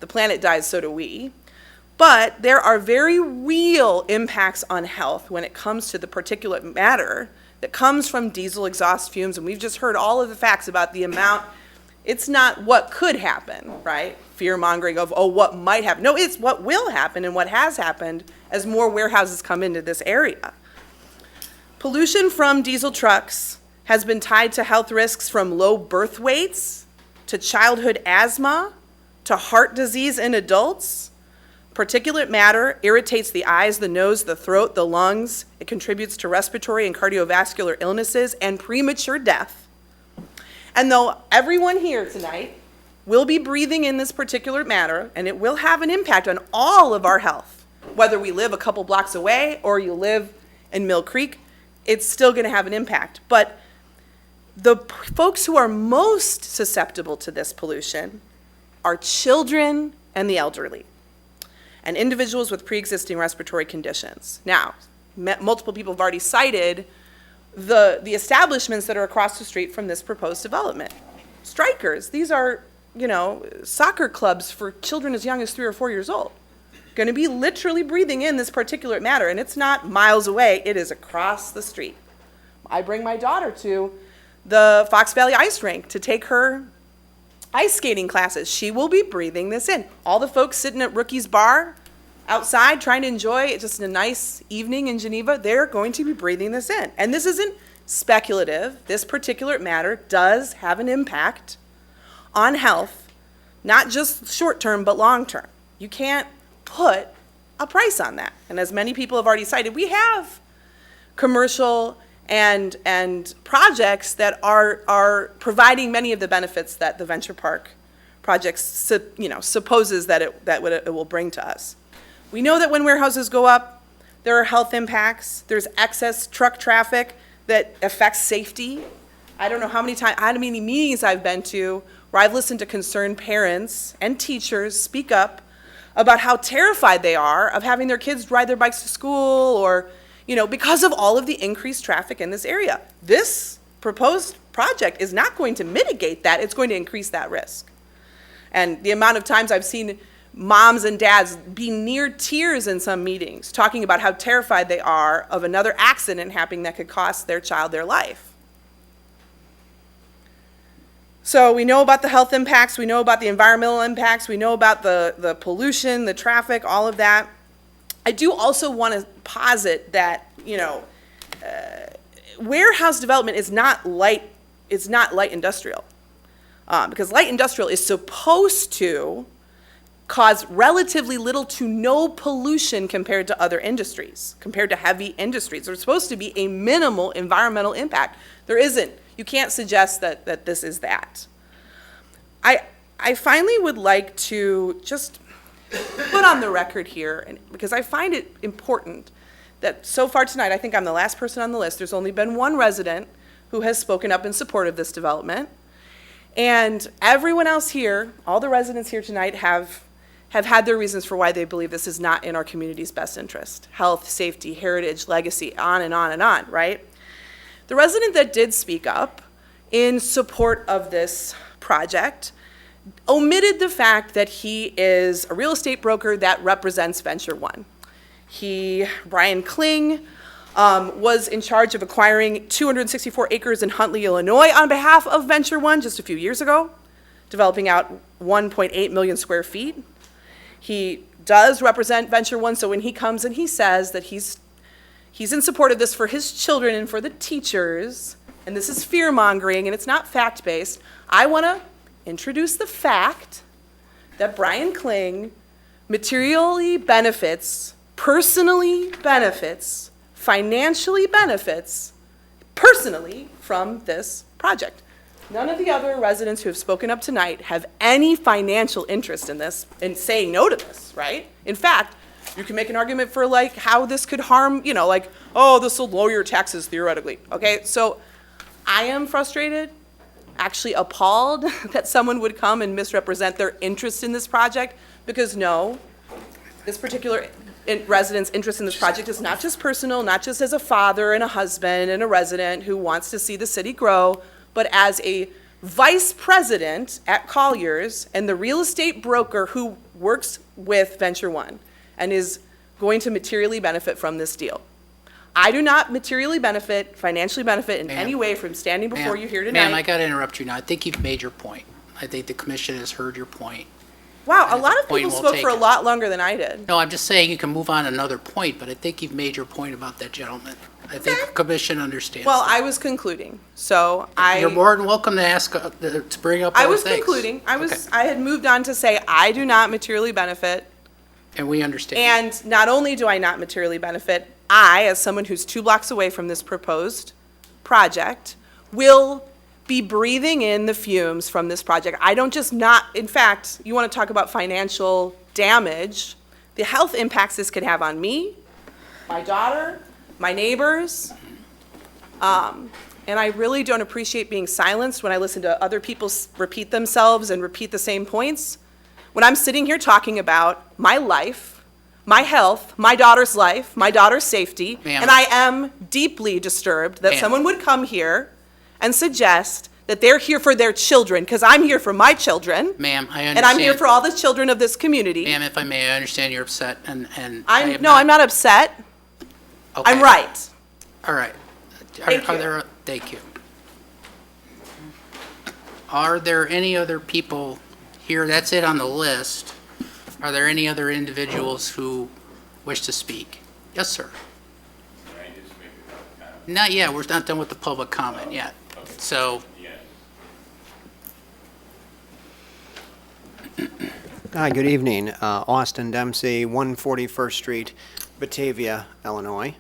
The planet dies, so do we. But there are very real impacts on health when it comes to the particulate matter that comes from diesel exhaust fumes, and we've just heard all of the facts about the amount. It's not what could happen, right? Fear-mongering of, oh, what might happen. No, it's what will happen and what has happened as more warehouses come into this area. Pollution from diesel trucks has been tied to health risks from low birth weights, to childhood asthma, to heart disease in adults. Particulate matter irritates the eyes, the nose, the throat, the lungs. It contributes to respiratory and cardiovascular illnesses and premature death. And though everyone here tonight will be breathing in this particulate matter, and it will have an impact on all of our health, whether we live a couple blocks away or you live in Mill Creek, it's still going to have an impact. But the folks who are most susceptible to this pollution are children and the elderly, and individuals with pre-existing respiratory conditions. Now, multiple people have already cited the establishments that are across the street from this proposed development. Strikers, these are, soccer clubs for children as young as 3 or 4 years old. Going to be literally breathing in this particulate matter, and it's not miles away, it is across the street. I bring my daughter to the Fox Valley Ice Rink to take her ice skating classes. She will be breathing this in. All the folks sitting at Rookie's Bar outside trying to enjoy just a nice evening in Geneva, they're going to be breathing this in. And this isn't speculative. This particulate matter does have an impact on health, not just short-term, but long-term. You can't put a price on that. And as many people have already cited, we have commercial and projects that are providing many of the benefits that the Venture Park project supposes that it will bring to us. We know that when warehouses go up, there are health impacts. There's excess truck traffic that affects safety. I don't know how many meetings I've been to where I've listened to concerned parents and teachers speak up about how terrified they are of having their kids ride their bikes to school or, because of all of the increased traffic in this area. This proposed project is not going to mitigate that. It's going to increase that risk. And the amount of times I've seen moms and dads be near tears in some meetings, talking about how terrified they are of another accident happening that could cost their child their life. So we know about the health impacts, we know about the environmental impacts, we know about the pollution, the traffic, all of that. I do also want to posit that, warehouse development is not light industrial. Because light industrial is supposed to cause relatively little to no pollution compared to other industries, compared to heavy industries. There's supposed to be a minimal environmental impact. There isn't. You can't suggest that this is that. I finally would like to just put on the record here, because I find it important that so far tonight, I think I'm the last person on the list, there's only been one resident who has spoken up in support of this development. And everyone else here, all the residents here tonight have had their reasons for why they believe this is not in our community's best interest. Health, safety, heritage, legacy, on and on and on, right? The resident that did speak up in support of this project omitted the fact that he is a real estate broker that represents Venture One. Brian Kling, was in charge of acquiring 264 acres in Huntley, Illinois on behalf of Venture One just a few years ago, developing out 1.8 million square feet. He does represent Venture One, so when he comes and he says that he's in support of this for his children and for the teachers, and this is fear-mongering and it's not fact-based, I want to introduce the fact that Brian Kling materially benefits, personally benefits, financially benefits, personally from this project. None of the other residents who have spoken up tonight have any financial interest in this, in saying no to this, right? In fact, you can make an argument for like how this could harm, like, oh, this will lower your taxes theoretically, okay? So I am frustrated, actually appalled that someone would come and misrepresent their interest in this project, because no, this particular resident's interest in this project is not just personal, not just as a father and a husband and a resident who wants to see the city grow, but as a vice president at Colliers and the real estate broker who works with Venture One and is going to materially benefit from this deal. I do not materially benefit, financially benefit in any way from standing before you here tonight. Ma'am, I got to interrupt you now. I think you've made your point. I think the commission has heard your point. Wow, a lot of point people well spoke for a taken. lot longer than I did. No, I'm just saying you can move on to another point, but I think you've made your point about that gentleman. I think the commission understands. Well, I was concluding, so You're more than welcome to ask, to bring up I other was things. concluding. Okay. I had moved on to say I do not materially benefit. And we understand. And not only do I not materially benefit, I, as someone who's 2 blocks away from this proposed project, will be breathing in the fumes from this project. I don't just not, in fact, you want to talk about financial damage, the health impacts this could have on me, my daughter, my neighbors, and I really don't appreciate being silenced when I listen to other people repeat themselves and repeat the same points. When I'm sitting here talking about my life, my health, my daughter's life, my daughter's safety, Ma'am. and I am deeply disturbed that Ma'am. someone would come here and suggest that they're here for their children, because I'm here for my children, Ma'am, I understand. and I'm here for all the children of this community. Ma'am, if I may, I understand you're upset and I'm not upset. Okay. I'm right. All right. Thank you. Thank you. Are there any other people here? That's it on the list. Are there any other individuals who wish to speak? Yes, sir. Not yet. We're not done with the public comment yet. So, Hi, good evening. Austin Dempsey, 141st Street, Batavia, Illinois.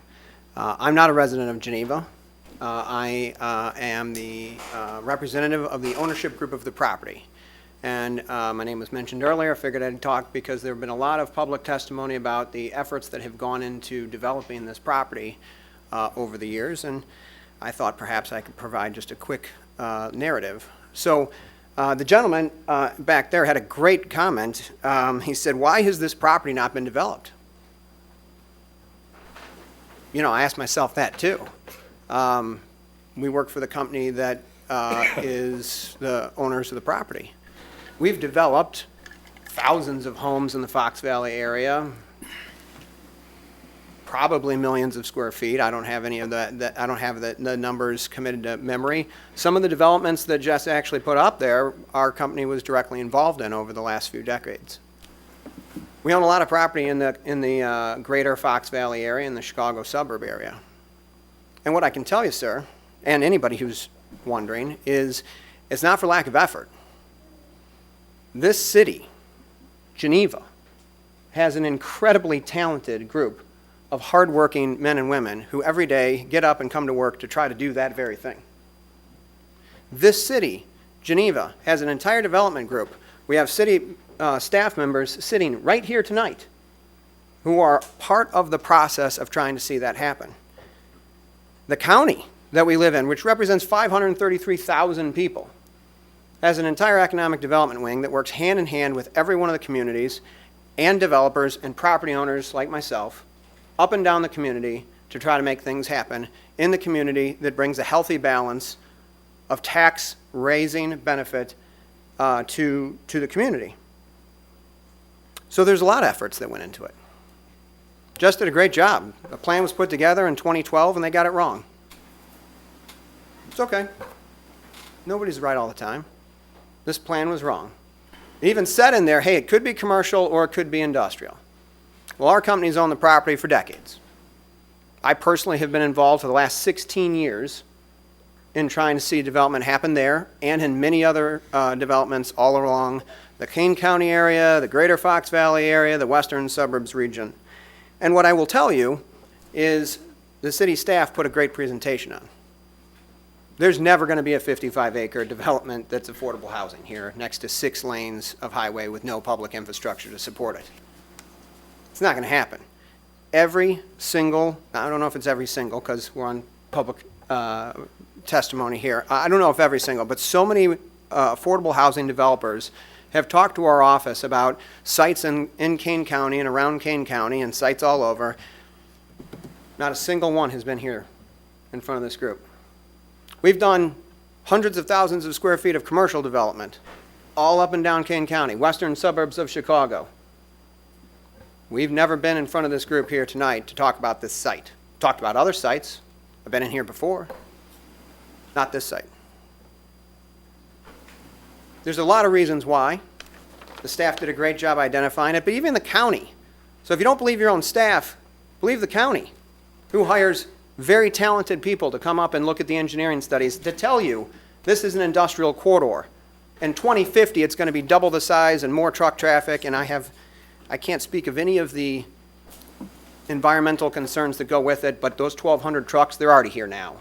I'm not a resident of Geneva. I am the representative of the ownership group of the property. And my name was mentioned earlier. I figured I'd talk because there have been a lot of public testimony about the efforts that have gone into developing this property over the years, and I thought perhaps I could provide just a quick narrative. So the gentleman back there had a great comment. He said, "Why has this property not been developed?" I asked myself that too. We work for the company that is the owners of the property. We've developed thousands of homes in the Fox Valley area, probably millions of square feet. I don't have any of that. I don't have the numbers committed to memory. Some of the developments that Jess actually put up there, our company was directly involved in over the last few decades. We own a lot of property in the greater Fox Valley area, in the Chicago suburb area. And what I can tell you, sir, and anybody who's wondering, is it's not for lack of effort. This city Geneva has an incredibly talented group of hardworking men and women who every day get up and come to work to try to do that very thing. This city, Geneva, has an entire development group. We have city staff members sitting right here tonight who are part of the process of trying to see that happen. The county that we live in, which represents 533,000 people, has an entire economic development wing that works hand in hand with every one of the communities and developers and property owners like myself up and down the community to try to make things happen in the community that brings a healthy balance of tax raising benefit to the community. So there's a lot of efforts that went into it. Just did a great job. A plan was put together in 2012 and they got it wrong. It's okay. Nobody's right all the time. This plan was wrong. It even said in there, hey, it could be commercial or it could be industrial. Well, our company's owned the property for decades. I personally have been involved for the last 16 years in trying to see development happen there and in many other developments all along the Kane County area, the greater Fox Valley area, the western suburbs region. And what I will tell you is the city staff put a great presentation on. There's never going to be a 55-acre development that's affordable housing here next to 6 lanes of highway with no public infrastructure to support it. It's not going to happen. Every single, I don't know if it's every single because we're on public testimony here. I don't know if every single, but so many affordable housing developers have talked to our office about sites in Kane County and around Kane County and sites all over. Not a single one has been here in front of this group. We've done hundreds of thousands of square feet of commercial development all up and down Kane County, western suburbs of Chicago. We've never been in front of this group here tonight to talk about this site. Talked about other sites. I've been in here before. Not this site. There's a lot of reasons why. The staff did a great job identifying it, but even the county. So if you don't believe your own staff, believe the county, who hires very talented people to come up and look at the engineering studies to tell you this is an industrial corridor. In 2050, it's going to be double the size and more truck traffic, and I can't speak of any of the environmental concerns that go with it, but those 1,200 trucks, they're already here now.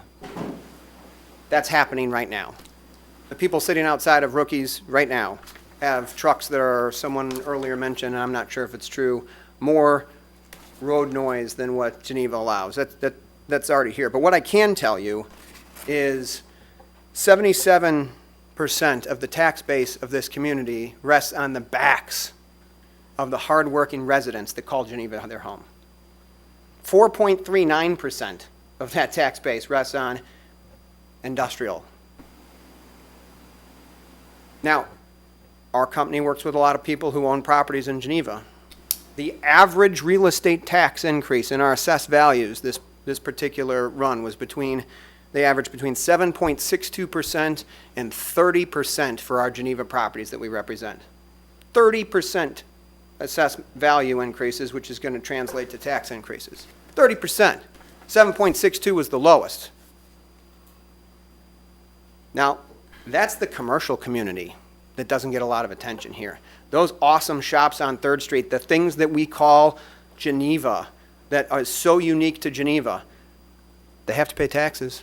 That's happening right now. The people sitting outside of Rookies right now have trucks that are, someone earlier mentioned, and I'm not sure if it's true, more road noise than what Geneva allows. That's already here. But what I can tell you is 77% of the tax base of this community rests on the backs of the hardworking residents that call Geneva their home. 4.39% of that tax base rests on industrial. Now, our company works with a lot of people who own properties in Geneva. The average real estate tax increase in our assessed values this particular run was they averaged between 7.62% and 30% for our Geneva properties that we represent. 30% assessed value increases, which is going to translate to tax increases. 30%. 7.62 was the lowest. Now, that's the commercial community that doesn't get a lot of attention here. Those awesome shops on 3rd Street, the things that we call Geneva, that are so unique to Geneva, they have to pay taxes.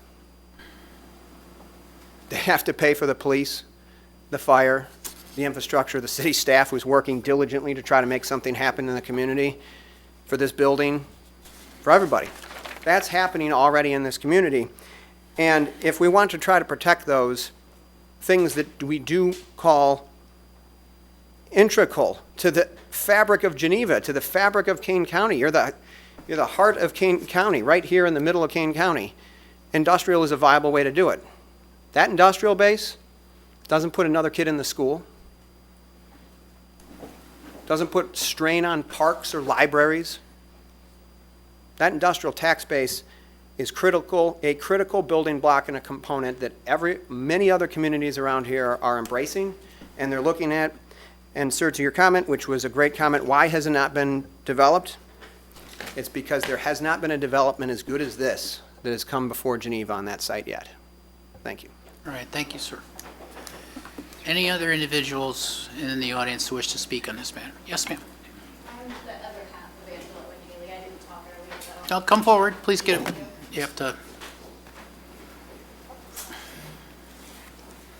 They have to pay for the police, the fire, the infrastructure, the city staff who's working diligently to try to make something happen in the community, for this building, for everybody. That's happening already in this community. And if we want to try to protect those things that we do call integral to the fabric of Geneva, to the fabric of Kane County, you're the heart of Kane County, right here in the middle of Kane County. Industrial is a viable way to do it. That industrial base doesn't put another kid in the school, doesn't put strain on parks or libraries. That industrial tax base is a critical building block and a component that many other communities around here are embracing, and they're looking at. And sir, to your comment, which was a great comment, why has it not been developed? It's because there has not been a development as good as this that has come before Geneva on that site yet. Thank you. All right, thank you, sir. Any other individuals in the audience who wish to speak on this matter? Yes, ma'am. I'm the other half of Angela and Haley. I didn't talk earlier, so. Oh, come forward, please get, you have to,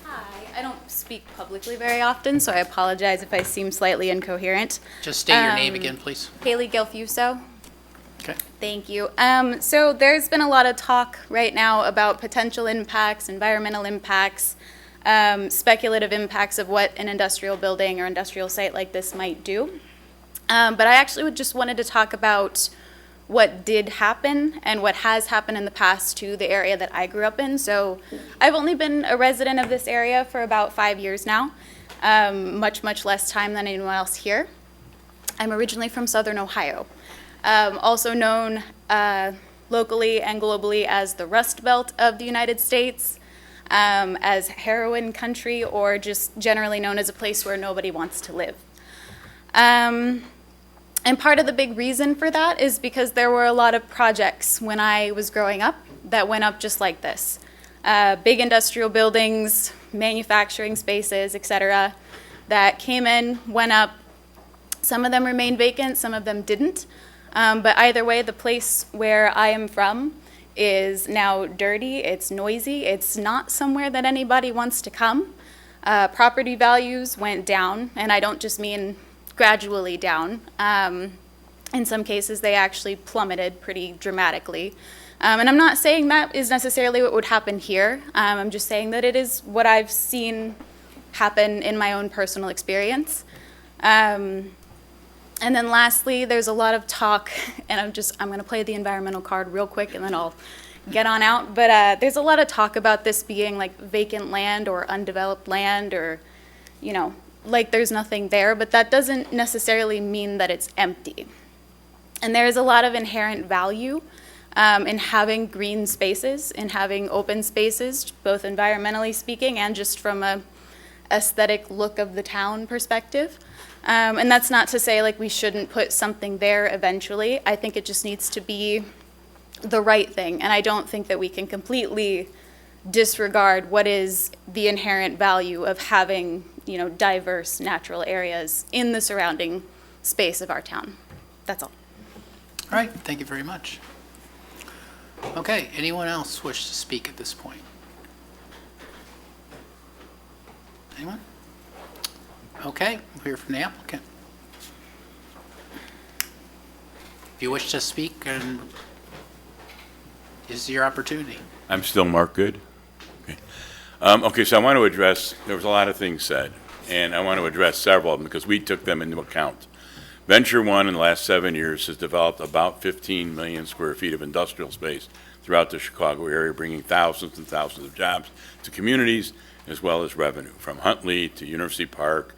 Hi, I don't speak publicly very often, so I apologize if I seem slightly incoherent. just state your name again, please. Haley Gelfuso. Okay. Thank you. So there's been a lot of talk right now about potential impacts, environmental impacts, speculative impacts of what an industrial building or industrial site like this might do. But I actually just wanted to talk about what did happen and what has happened in the past to the area that I grew up in. So I've only been a resident of this area for about 5 years now, much less time than anyone else here. I'm originally from Southern Ohio, also known locally and globally as the Rust Belt of the United States, as heroin country, or just generally known as a place where nobody wants to live. And part of the big reason for that is because there were a lot of projects when I was growing up that went up just like this. Big industrial buildings, manufacturing spaces, etc., that came in, went up. Some of them remained vacant, some of them didn't. But either way, the place where I am from is now dirty, it's noisy, it's not somewhere that anybody wants to come. Property values went down, and I don't just mean gradually down. In some cases, they actually plummeted pretty dramatically. And I'm not saying that is necessarily what would happen here. I'm just saying that it is what I've seen happen in my own personal experience. And then lastly, there's a lot of talk, and I'm going to play the environmental card real quick and then I'll get on out. But there's a lot of talk about this being like vacant land or undeveloped land, or, you know, like there's nothing there, but that doesn't necessarily mean that it's empty. And there is a lot of inherent value in having green spaces, in having open spaces, both environmentally speaking and just from a aesthetic look of the town perspective. And that's not to say like we shouldn't put something there eventually. I think it just needs to be the right thing. And I don't think that we can completely disregard what is the inherent value of having, you know, diverse natural areas in the surrounding space of our town. That's all. All right, thank you very much. Okay, anyone else wish to speak at this point? Anyone? Okay, we'll hear from the applicant. If you wish to speak, and this is your opportunity. I'm still Mark Good. Okay, so I want to address, there was a lot of things said, and I want to address several of them because we took them into account. Venture One in the last 7 years has developed about 15 million square feet of industrial space throughout the Chicago area, bringing thousands and thousands of jobs to communities as well as revenue, from Huntley to University Park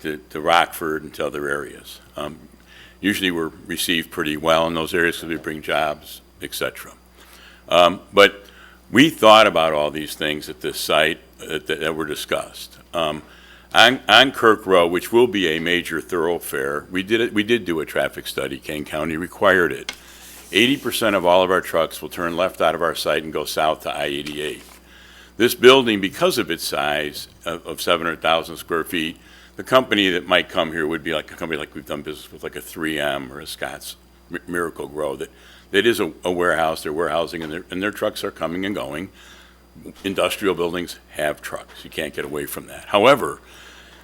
to Rockford and to other areas. Usually we're received pretty well in those areas because we bring jobs, etc. But we thought about all these things at this site that were discussed. On Kirk Road, which will be a major thoroughfare, we did do a traffic study. Kane County required it. 80% of all of our trucks will turn left out of our site and go south to I-88. This building, because of its size of 700,000 square feet, the company that might come here would be like a company like we've done business with, like a 3M or a Scott's Miracle Grow, that is a warehouse. They're warehousing, and their trucks are coming and going. Industrial buildings have trucks. You can't get away from that. However,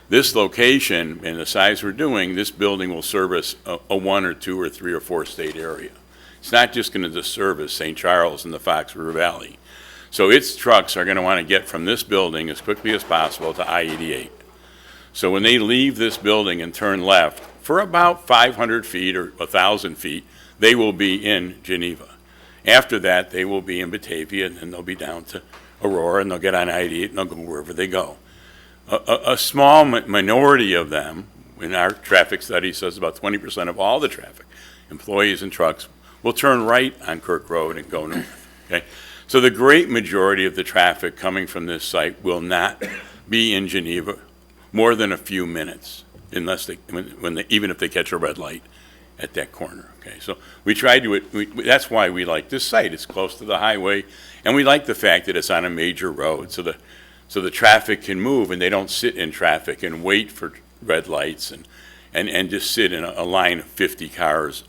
this location and the size we're doing, this building will service a 1 or 2 or 3 or 4 state area. It's not just going to service St. Charles and the Fox River Valley. So its trucks are going to want to get from this building as quickly as possible to I-88. So when they leave this building and turn left, for about 500 feet or 1,000 feet, they will be in Geneva. After that, they will be in Batavia, and then they'll be down to Aurora, and they'll get on I-88, and they'll go wherever they go. A small minority of them, in our traffic study says about 20% of all the traffic, employees and trucks, will turn right on Kirk Road and go north. Okay? So the great majority of the traffic coming from this site will not be in Geneva more than a few minutes, unless they, even if they catch a red light at that corner. Okay, so we tried to. That's why we like this site. It's close to the highway, and we like the fact that it's on a major road. So so the traffic can move and they don't sit in traffic and wait for red lights and just sit in a line of 50 cars.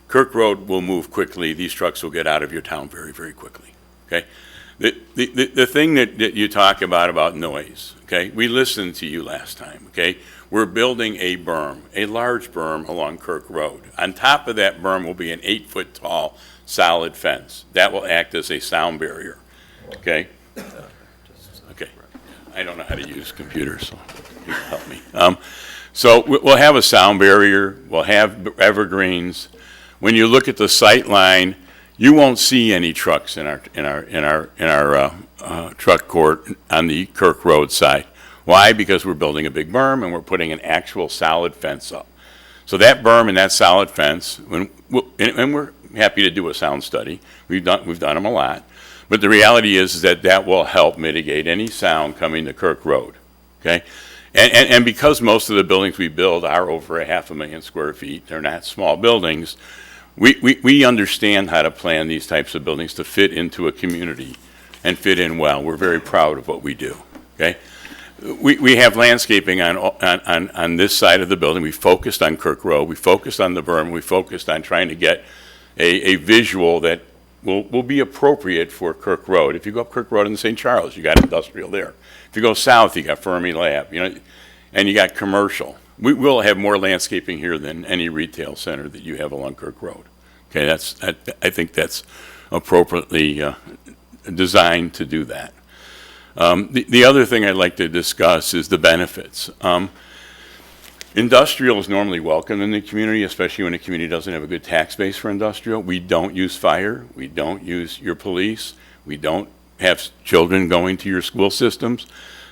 Kirk Road will move quickly. These trucks will get out of your town very, very quickly, okay? The thing that you talk about noise, okay? We listened to you last time, okay? We're building a berm, a large berm along Kirk Road. On top of that berm will be an 8-foot tall solid fence. That will act as a sound barrier, okay? Okay. I don't know how to use computers, so you can help me. So we'll have a sound barrier. We'll have evergreens. When you look at the sight line, you won't see any trucks in our truck court on the Kirk Road side. Why? Because we're building a big berm and we're putting an actual solid fence up. So that berm and that solid fence, and we're happy to do a sound study. We've done them a lot. But the reality is that will help mitigate any sound coming to Kirk Road, okay? And because most of the buildings we build are over 500,000 square feet, they're not small buildings, we understand how to plan these types of buildings to fit into a community and fit in well. We're very proud of what we do, okay? We have landscaping on this side of the building. We focused on Kirk Road. We focused on the berm. We focused on trying to get a visual that will be appropriate for Kirk Road. If you go up Kirk Road in St. Charles, you got industrial there. If you go south, you got Fermi Lab, and you got commercial. We will have more landscaping here than any retail center that you have along Kirk Road. Okay, I think that's appropriately designed to do that. The other thing I'd like to discuss is the benefits. Industrial is normally welcome in the community, especially when a community doesn't have a good tax base for industrial. We don't use fire. We don't use your police. We don't have children going to your school systems.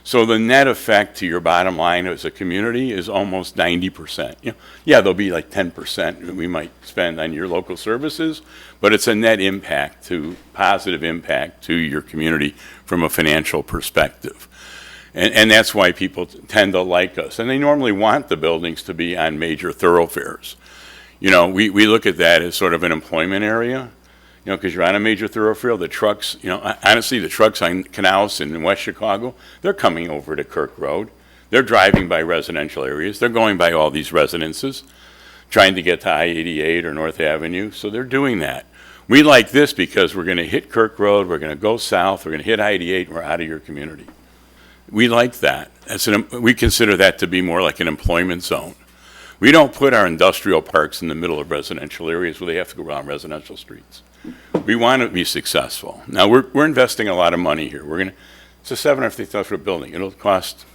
So the net effect to your bottom line as a community is almost 90%. Yeah, there'll be like 10% we might spend on your local services, but it's a net impact positive impact to your community from a financial perspective. And that's why people tend to like us. And they normally want the buildings to be on major thoroughfares. We look at that as sort of an employment area, because you're on a major thoroughfare. The trucks, honestly, the trucks on Canals in West Chicago, they're coming over to Kirk Road. They're driving by residential areas. They're going by all these residences, trying to get to I-88 or North Avenue. So they're doing that. We like this because we're going to hit Kirk Road, we're going to go south, we're going to hit I-88, and we're out of your community. We like that. We consider that to be more like an employment zone. We don't put our industrial parks in the middle of residential areas where they have to go around residential streets. We want to be successful. Now, we're investing a lot of money here. It's a $750,000 building. It'll cost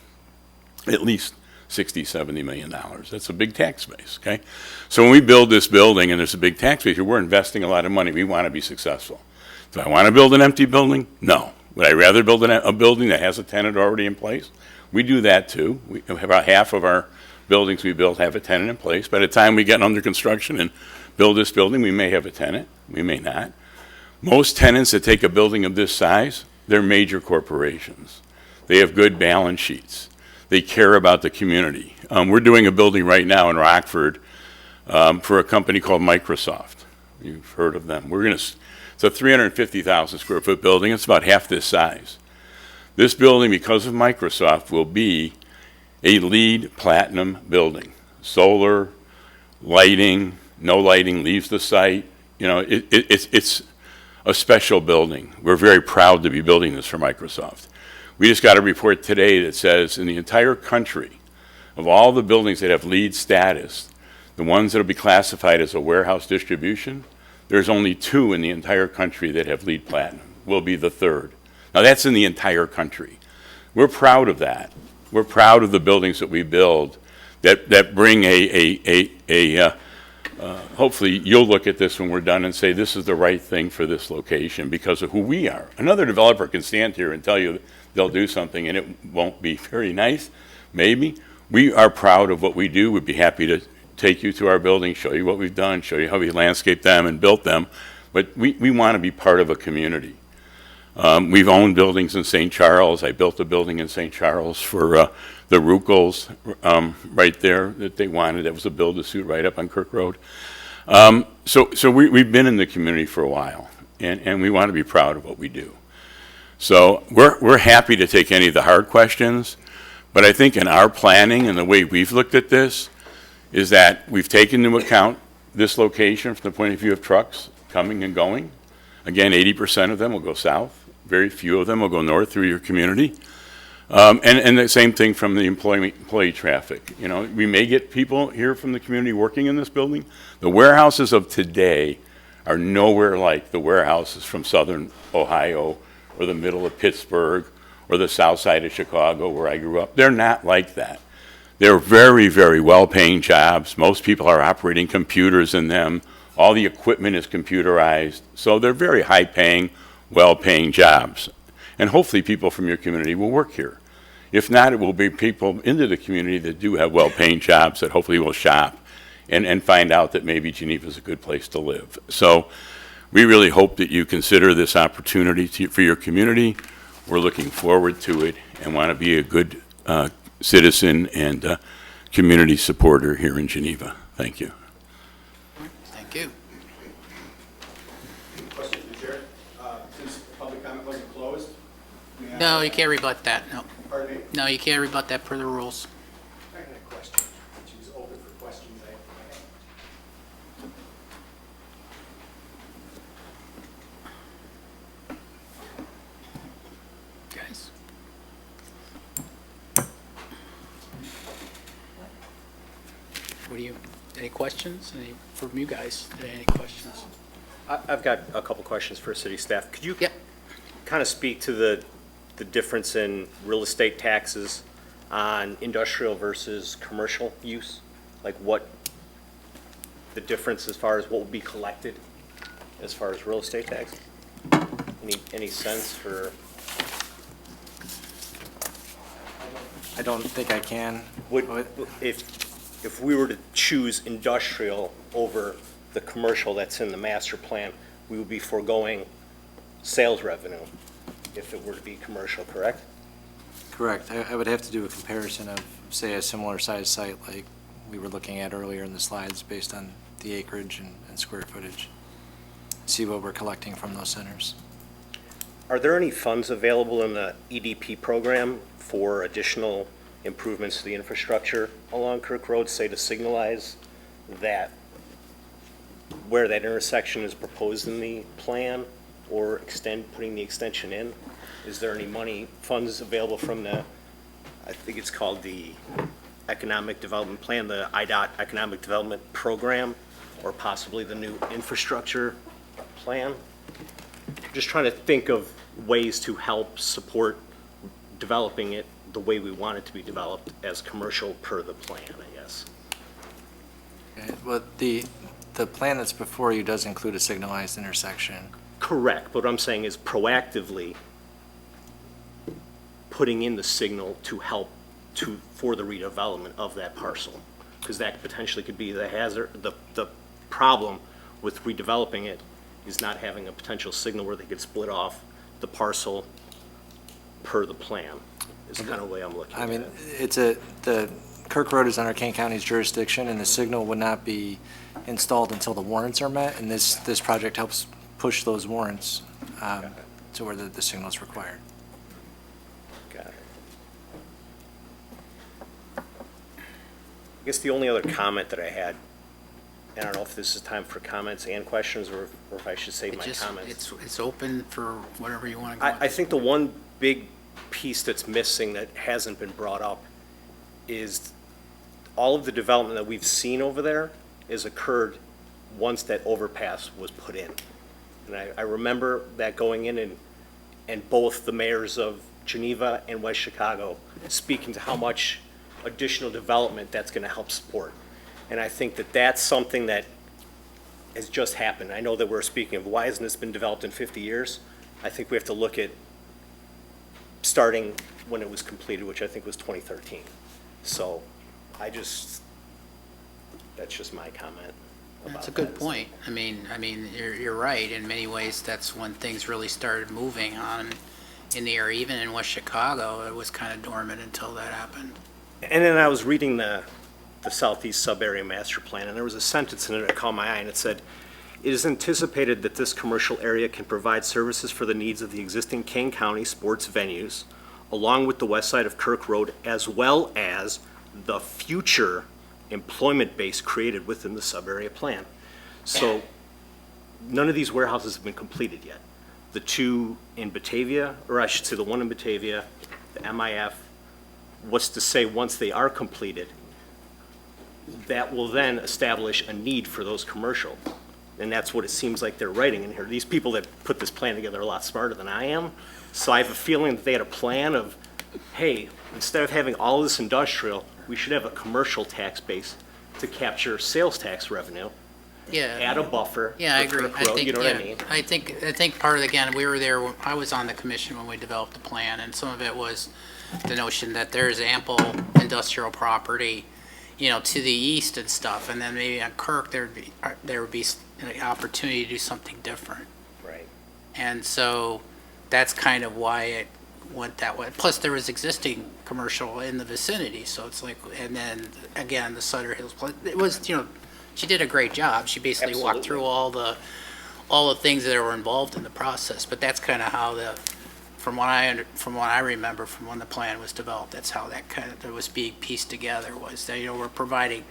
at least $60-70 million. That's a big tax base, okay? So when we build this building and there's a big tax base here, we're investing a lot of money. We want to be successful. Do I want to build an empty building? No. Would I rather build a building that has a tenant already in place? We do that too. About half of our buildings we build have a tenant in place. By the time we get under construction and build this building, we may have a tenant. We may not. Most tenants that take a building of this size, they're major corporations. They have good balance sheets. They care about the community. We're doing a building right now in Rockford for a company called Microsoft. You've heard of them. It's a 350,000 square foot building. It's about half this size. This building, because of Microsoft, will be a LEED Platinum building. Solar, lighting, no lighting leaves the site. It's a special building. We're very proud to be building this for Microsoft. We just got a report today that says in the entire country, of all the buildings that have LEED status, the ones that will be classified as a warehouse distribution, there's only 2 in the entire country that have LEED Platinum. We'll be the 3rd. Now that's in the entire country. We're proud of that. We're proud of the buildings that we build that bring hopefully you'll look at this when we're done and say this is the right thing for this location because of who we are. Another developer can stand here and tell you they'll do something and it won't be very nice, maybe. We are proud of what we do. We'd be happy to take you to our building, show you what we've done, show you how we landscaped them and built them, but we want to be part of a community. We've owned buildings in St. Charles. I built a building in St. Charles for the Ruckels right there that they wanted. That was a build-to-suit right up on Kirk Road. So we've been in the community for a while, and we want to be proud of what we do. So we're happy to take any of the hard questions, but I think in our planning and the way we've looked at this is that we've taken into account this location from the point of view of trucks coming and going. Again, 80% of them will go south. Very few of them will go north through your community. And the same thing from the employee traffic. You know, we may get people here from the community working in this building. The warehouses of today are nowhere like the warehouses from southern Ohio or the middle of Pittsburgh or the south side of Chicago where I grew up. They're not like that. They're very, very well-paying jobs. Most people are operating computers in them. All the equipment is computerized. So they're very high-paying, well-paying jobs. And hopefully people from your community will work here. If not, it will be people into the community that do have well-paying jobs that hopefully will shop and find out that maybe Geneva is a good place to live. So we really hope that you consider this opportunity for your community. We're looking forward to it and want to be a good citizen and community supporter here in Geneva. Thank you. Thank you. Question for the chair. Since public comment wasn't closed? No, you can't rebut that, no. Pardon me? No, you can't rebut that per the rules. I had a question. She was open for questions. Guys. What do you, any questions from you guys? Any questions? I've got a couple questions for city staff. Could you kind of speak to the difference in real estate taxes on industrial versus commercial use? Like what the difference as far as what would be collected as far as real estate tax? Any sense for? I don't think I can. If we were to choose industrial over the commercial that's in the master plan, we would be foregoing sales revenue if it were to be commercial, correct? Correct. I would have to do a comparison of, say, a similar size site like we were looking at earlier in the slides based on the acreage and square footage. See what we're collecting from those centers. Are there any funds available in the EDP program for additional improvements to the infrastructure along Kirk Road, say to signalize that where that intersection is proposed in the plan or putting the extension in? Is there any funds available from the, I think it's called the Economic Development Plan, the IDOT Economic Development Program, or possibly the new infrastructure plan? Just trying to think of ways to help support developing it the way we want it to be developed as commercial per the plan, I guess. Okay. Well, the plan that's before you does include a signalized intersection. Correct, but what I'm saying is proactively putting in the signal to help for the redevelopment of that parcel, because that potentially could be the hazard. The problem with redeveloping it is not having a potential signal where they could split off the parcel per the plan, is kind of the way I'm looking at it. The Kirk Road is under Kane County's jurisdiction, and the signal would not be installed until the warrants are met, and this project helps push those warrants to where the signal is required. Got it. I guess the only other comment that I had, I don't know if this is time for comments and questions, or if I should save my comments. It's open for whatever you want to go. I think the one big piece that's missing that hasn't been brought up is all of the development that we've seen over there has occurred once that overpass was put in. And I remember that going in and both the mayors of Geneva and West Chicago speaking to how much additional development that's going to help support. And I think that that's something that has just happened. I know that we're speaking of why hasn't this been developed in 50 years? I think we have to look at starting when it was completed, which I think was 2013. So that's just my comment about That's a good that. point. I mean, you're right. In many ways, that's when things really started moving on in the area. Even in West Chicago, it was kind of dormant until that happened. And then I was reading the Southeast Sub-Area Master Plan, and there was a sentence in it that caught my eye, and it said, It is anticipated that this commercial area can provide services for the needs of the existing Kane County sports venues, along with the west side of Kirk Road, as well as the future employment base created within the sub-area plan. So none of these warehouses have been completed yet. The two in Batavia, or I should say the one in Batavia, the MIF, what's to say once they are completed, that will then establish a need for those commercial. And that's what it seems like they're writing in here. These people that put this plan together are a lot smarter than I am. So I have a feeling that they had a plan of, hey, instead of having all this industrial, we should have a commercial tax base to capture sales tax revenue. Yeah. Add a buffer. Yeah, I for agree. Kirk Road, you know what I mean? I think part of, again, we were there, I was on the commission when we developed the plan, and some of it was the notion that there's ample industrial property, to the east and stuff, and then maybe on Kirk, there would be an opportunity to do something different. Right. And so that's kind of why it went that way. Plus, there was existing commercial in the vicinity, so it's like, and then, again, the Sutter Hills, it was, she did a great job. She basically walked through all the things that were involved in the process. But that's kind of how from what I remember from when the plan was developed, that's how that was being pieced together. Was that we're providing,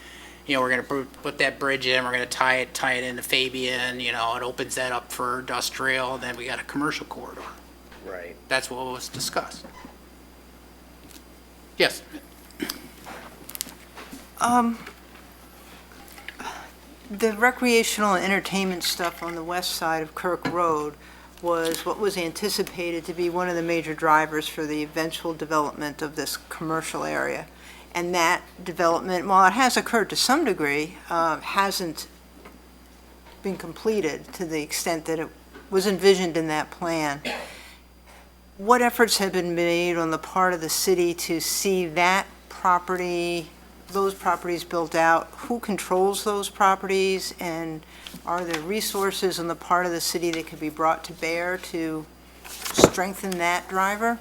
we're going to put that bridge in, we're going to tie it into Fabian. It opens that up for industrial, and then we got a commercial corridor. Right. That's what was discussed. Yes. The recreational and entertainment stuff on the west side of Kirk Road was what was anticipated to be one of the major drivers for the eventual development of this commercial area. And that development, while it has occurred to some degree, hasn't been completed to the extent that it was envisioned in that plan. What efforts have been made on the part of the city to see that property, those properties built out? Who controls those properties, and are there resources on the part of the city that could be brought to bear to strengthen that driver?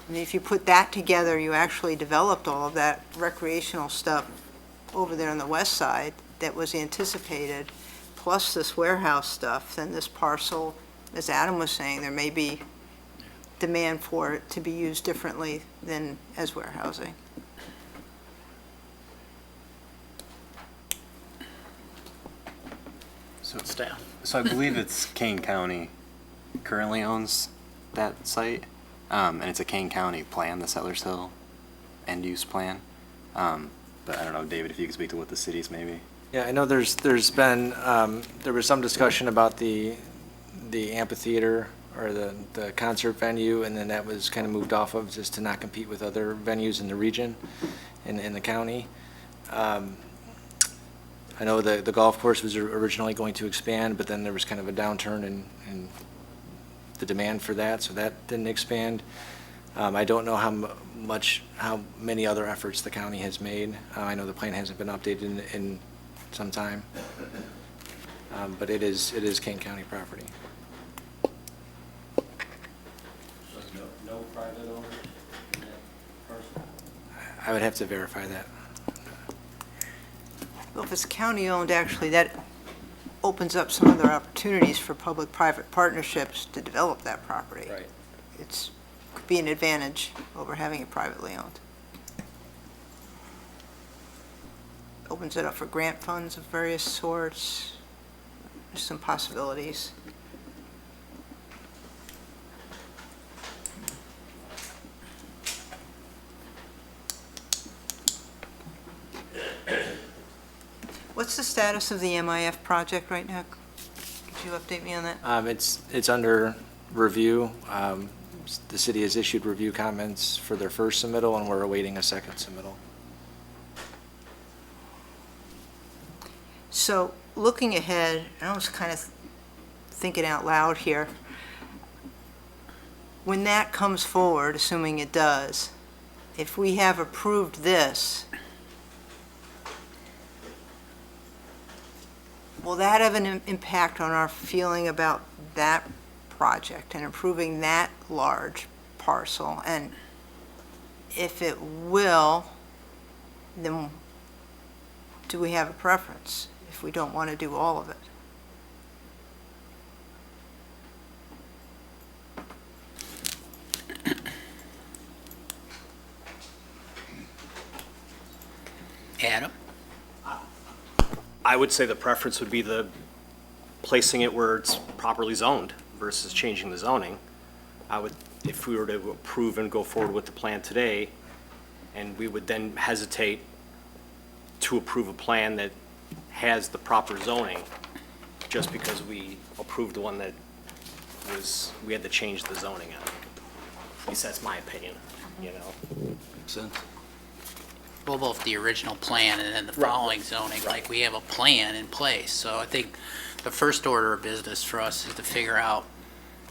I mean, if you put that together, you actually developed all of that recreational stuff over there on the west side that was anticipated, plus this warehouse stuff, then this parcel, as Adam was saying, there may be demand for it to be used differently than as warehousing. Staff. So I believe it's Kane County currently owns that site, and it's a Kane County plan, the Settlers Hill end-use plan. But I don't know, David, if you could speak to what the city's maybe. Yeah, I know there's been, there was some discussion about the amphitheater or the concert venue, and then that was kind of moved off of just to not compete with other venues in the region, in the county. I know the golf course was originally going to expand, but then there was kind of a downturn in the demand for that, so that didn't expand. I don't know how many other efforts the county has made. I know the plan hasn't been updated in some time, but it is Kane County property. No private owner in that parcel? I would have to verify that. Well, if it's county-owned, actually, that opens up some other opportunities for public-private partnerships to develop that property. Right. Could be an advantage over having it privately owned. Opens it up for grant funds of various sorts. There's some possibilities. What's the status of the MIF project right now? Could you update me on that? It's under review. The city has issued review comments for their first submittal, and we're awaiting a second submittal. So, looking ahead, I was kind of thinking out loud here. When that comes forward, assuming it does, if we have approved this, will that have an impact on our feeling about that project and improving that large parcel? And if it will, then do we have a preference if we don't want to do all of it? I would say the preference would be placing it where it's properly zoned versus changing the zoning. If we were to approve and go forward with the plan today, and we would then hesitate to approve a plan that has the proper zoning, just because we approved the one that we had to change the zoning on. At least that's my opinion, you know? Makes sense. Well, both the original plan and then the following zoning, like we have a plan in place. So I think the first order of business for us is to figure out,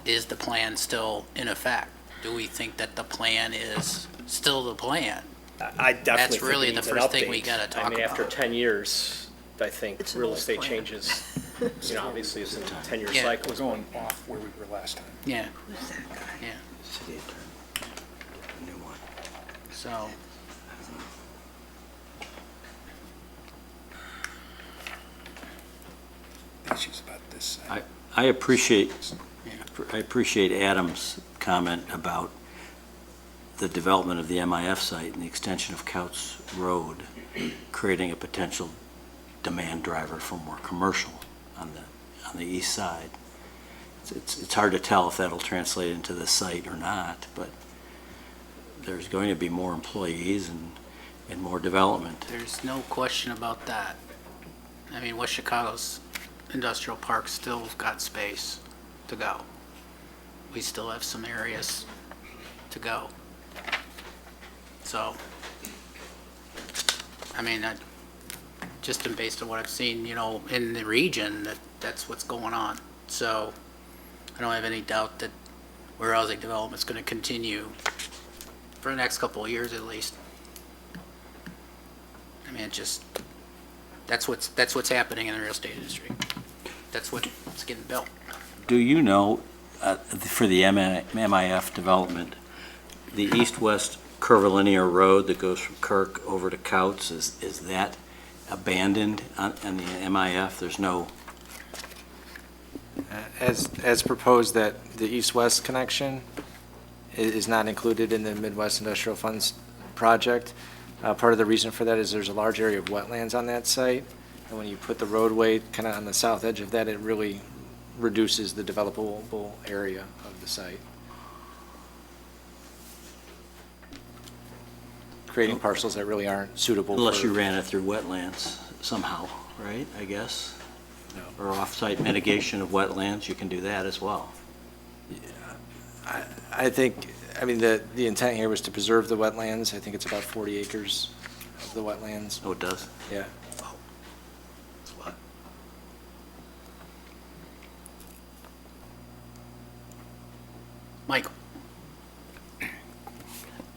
is the plan still in effect? Do we think that the plan is still the plan? I definitely That's think it really the needs an first thing we update. gotta talk I mean, after about. 10 years, I think It's an real old estate plan. changes, you know, obviously it's a 10-year Yeah. cycle. We're going off where we were last time. Yeah, Who's that guy? yeah. City attorney. New one. So, Issues about this side. I appreciate Adam's comment about the development of the MIF site and the extension of Couts Road, creating a potential demand driver for more commercial on the east side. It's hard to tell if that'll translate into the site or not, but there's going to be more employees and more development. there's no question about that. I mean, West Chicago's industrial park still got space to go. We still have some areas to go. So, I mean, just based on what I've seen, you know, in the region, that's what's going on. So, I don't have any doubt that warehousing development's going to continue for the next couple of years at least. I mean, that's what's happening in the real estate industry. That's what's getting built. Do you know, for the MIF development, the east-west curvilinear road that goes from Kirk over to Couts, is that abandoned on the MIF? There's no... As proposed, that the east-west connection is not included in the Midwest Industrial Funds project. Part of the reason for that is there's a large area of wetlands on that site, and when you put the roadway kind of on the south edge of that, it really reduces the developable area of the site, creating parcels that really aren't suitable. Unless for- you ran it through wetlands somehow, right, I guess? No. Or off-site mitigation of wetlands, you can do that as well. I think, I mean, the intent here was to preserve the wetlands. I think it's about 40 acres of the wetlands. Oh, it does? Yeah. That's a lot. Michael?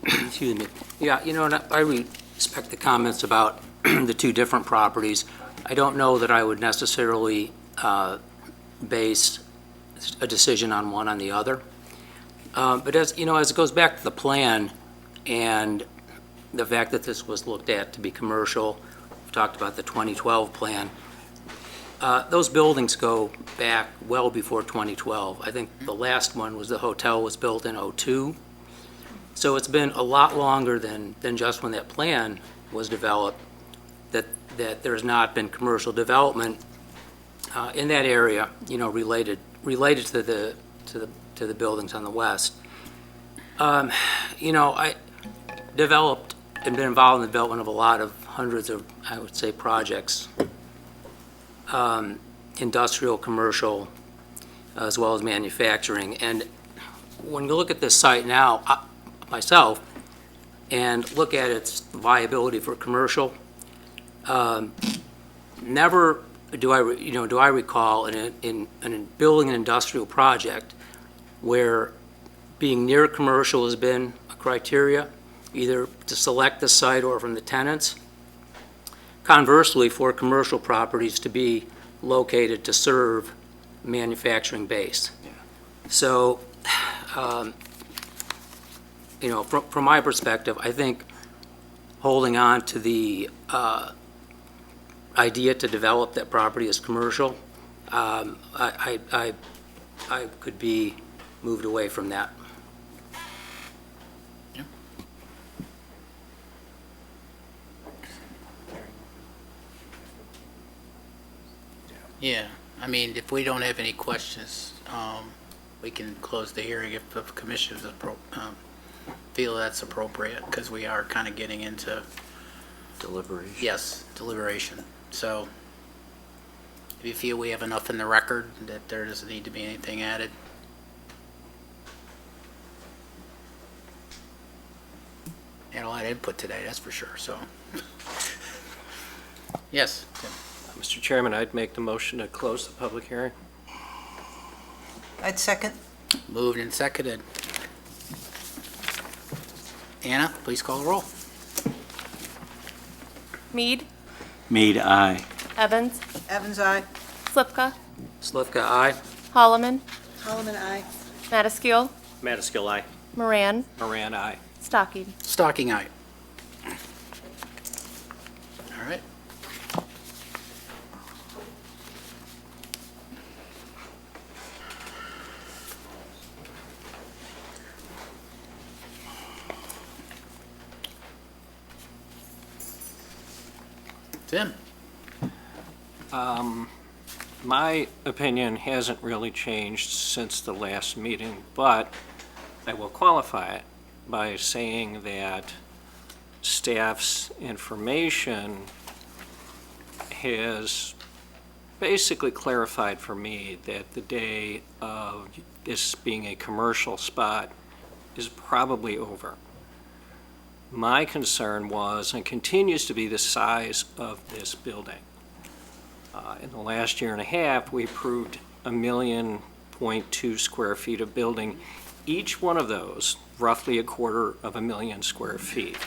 Excuse me. Yeah, you know, and I respect the comments about the two different properties. I don't know that I would necessarily base a decision on one on the other. But as, you know, as it goes back to the plan and the fact that this was looked at to be commercial, we talked about the 2012 plan, those buildings go back well before 2012. I think the last one was the hotel was built in '02. So it's been a lot longer than just when that plan was developed, that there's not been commercial development in that area, you know, related to the buildings on the west. You know, I developed and been involved in the development of a lot of hundreds of, I would say, projects, industrial, commercial, as well as manufacturing. And when you look at this site now, myself, and look at its viability for commercial, never do I recall in building an industrial project where being near commercial has been a criteria, either to select the site or from the tenants. Conversely, for commercial properties to be located to serve manufacturing base. So, you know, from my perspective, I think holding on to the idea to develop that property as commercial, I could be moved away from that. Yeah, I mean, if we don't have any questions, we can close the hearing if the commission feel that's appropriate, because we are kind of getting into, Deliberation. yes, deliberation. So if you feel we have enough in the record that there doesn't need to be anything added. Had a lot of input today, that's for sure, so. Yes, Tim. Mr. Chairman, I'd make the motion to close the public hearing. I'd second. Moved and seconded. Anna, please call the roll. Mead, aye. Evans, Evans, aye. Slivka, Slivka, aye. Holloman, Holloman, aye. Madaskil, Madaskil, aye. Moran, Moran, aye. Stocking. Stocking, aye. All right. Tim? My opinion hasn't really changed since the last meeting, but I will qualify it by saying that staff's information has basically clarified for me that the day of this being a commercial spot is probably over. My concern was, and continues to be, the size of this building. In the last year and a half, we approved 1.2 million square feet of building, each one of those roughly 250,000 square feet.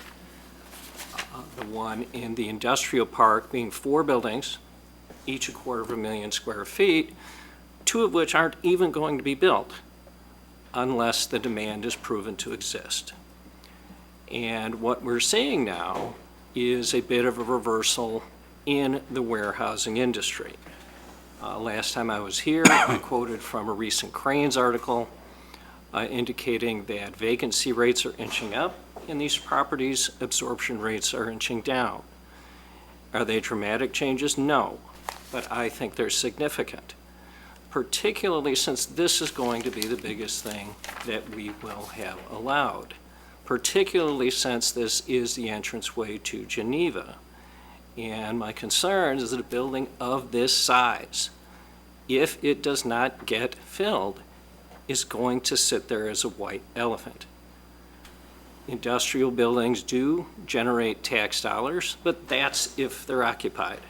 The one in the industrial park being 4 buildings, each 250,000 square feet, 2 of which aren't even going to be built unless the demand is proven to exist. And what we're seeing now is a bit of a reversal in the warehousing industry. Last time I was here, I quoted from a recent Cranes article indicating that vacancy rates are inching up in these properties, absorption rates are inching down. Are they dramatic changes? No, but I think they're significant, particularly since this is going to be the biggest thing that we will have allowed, particularly since this is the entranceway to Geneva. And my concern is that a building of this size, if it does not get filled, is going to sit there as a white elephant. Industrial buildings do generate tax dollars, but that's if they're occupied.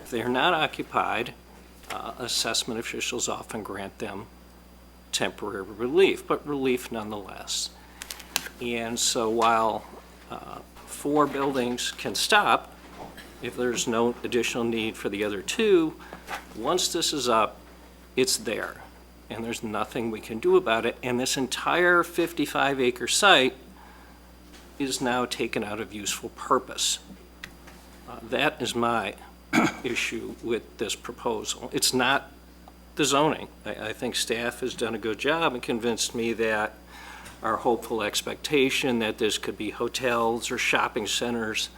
If they're not occupied, assessment officials often grant them temporary relief, but relief nonetheless. And so while 4 buildings can stop, if there's no additional need for the other 2, once this is up, it's there. And there's nothing we can do about it. And this entire 55-acre site is now taken out of useful purpose. That is my issue with this proposal. It's not the zoning. I think staff has done a good job and convinced me that our hopeful expectation that this could be hotels or shopping centers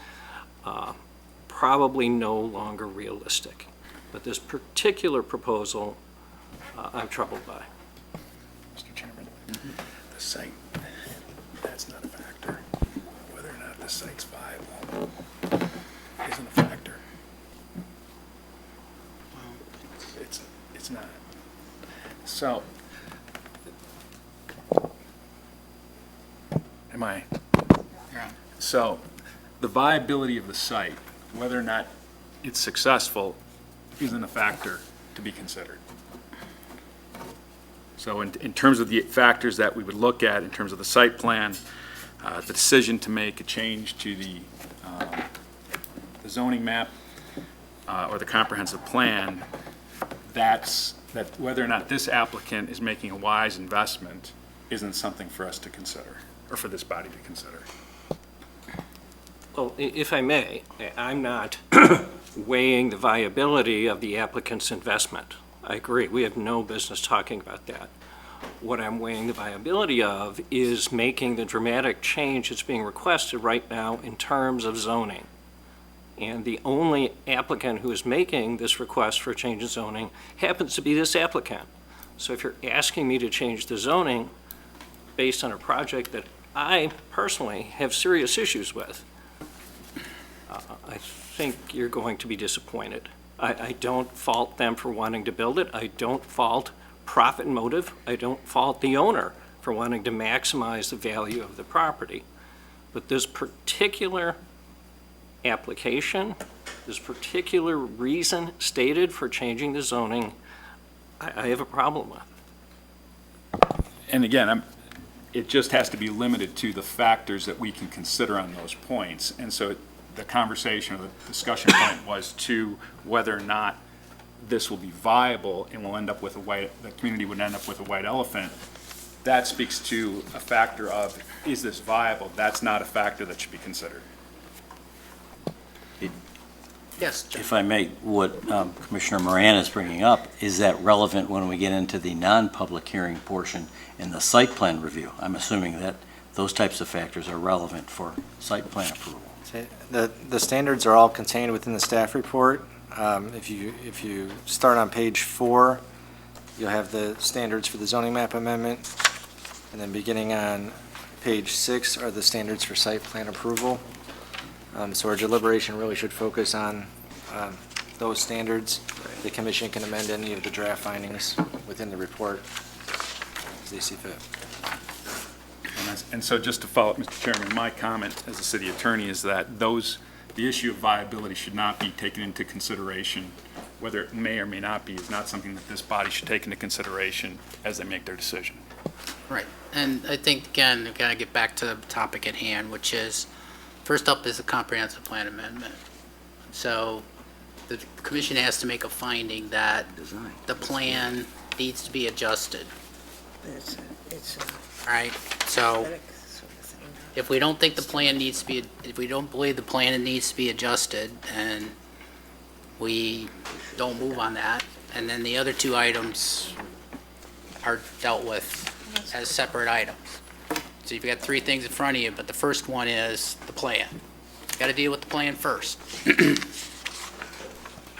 probably no longer realistic. But this particular proposal, I'm troubled by. Mr. Chairman, the site, that's not a factor. Whether or not the site's viable isn't a factor. It's not. So, So, the viability of the site, whether or not it's successful, isn't a factor to be considered. So in terms of the factors that we would look at, in terms of the site plan, the decision to make a change to the zoning map or the comprehensive plan, that whether or not this applicant is making a wise investment isn't something for us to consider, or for this body to consider. Well, if I may, I'm not weighing the viability of the applicant's investment. I agree, we have no business talking about that. What I'm weighing the viability of is making the dramatic change that's being requested right now in terms of zoning. And the only applicant who is making this request for a change in zoning happens to be this applicant. So if you're asking me to change the zoning based on a project that I personally have serious issues with, I think you're going to be disappointed. I don't fault them for wanting to build it. I don't fault profit motive. I don't fault the owner for wanting to maximize the value of the property. But this particular application, this particular reason stated for changing the zoning, I have a problem with. And again, it just has to be limited to the factors that we can consider on those points. And so the conversation or the discussion point was to whether or not this will be viable and we'll end up with the community would end up with a white elephant. That speaks to a factor of, is this viable? That's not a factor that should be considered. Yes, John. If I may, what Commissioner Moran is bringing up, is that relevant when we get into the non-public hearing portion in the site plan review? I'm assuming that those types of factors are relevant for site plan approval. The standards are all contained within the staff report. If you start on page 4, you'll have the standards for the zoning map amendment. And then beginning on page 6 are the standards for site plan approval. So our deliberation really should focus on those standards. The commission can amend any of the draft findings within the report as they see fit. And so just to follow up, Mr. Chairman, my comment as a city attorney is that the issue of viability should not be taken into consideration. Whether it may or may not be is not something that this body should take into consideration as they make their decision. Right. And I think, again, we've got to get back to the topic at hand, which is, first up is the comprehensive plan amendment. So the commission has to make a finding that the plan needs to be adjusted. All right? So if we don't think the plan needs to be, if we don't believe the plan needs to be adjusted, then we don't move on that. And then the other two items are dealt with as separate items. So you've got three things in front of you, but the first one is the plan. Got to deal with the plan first.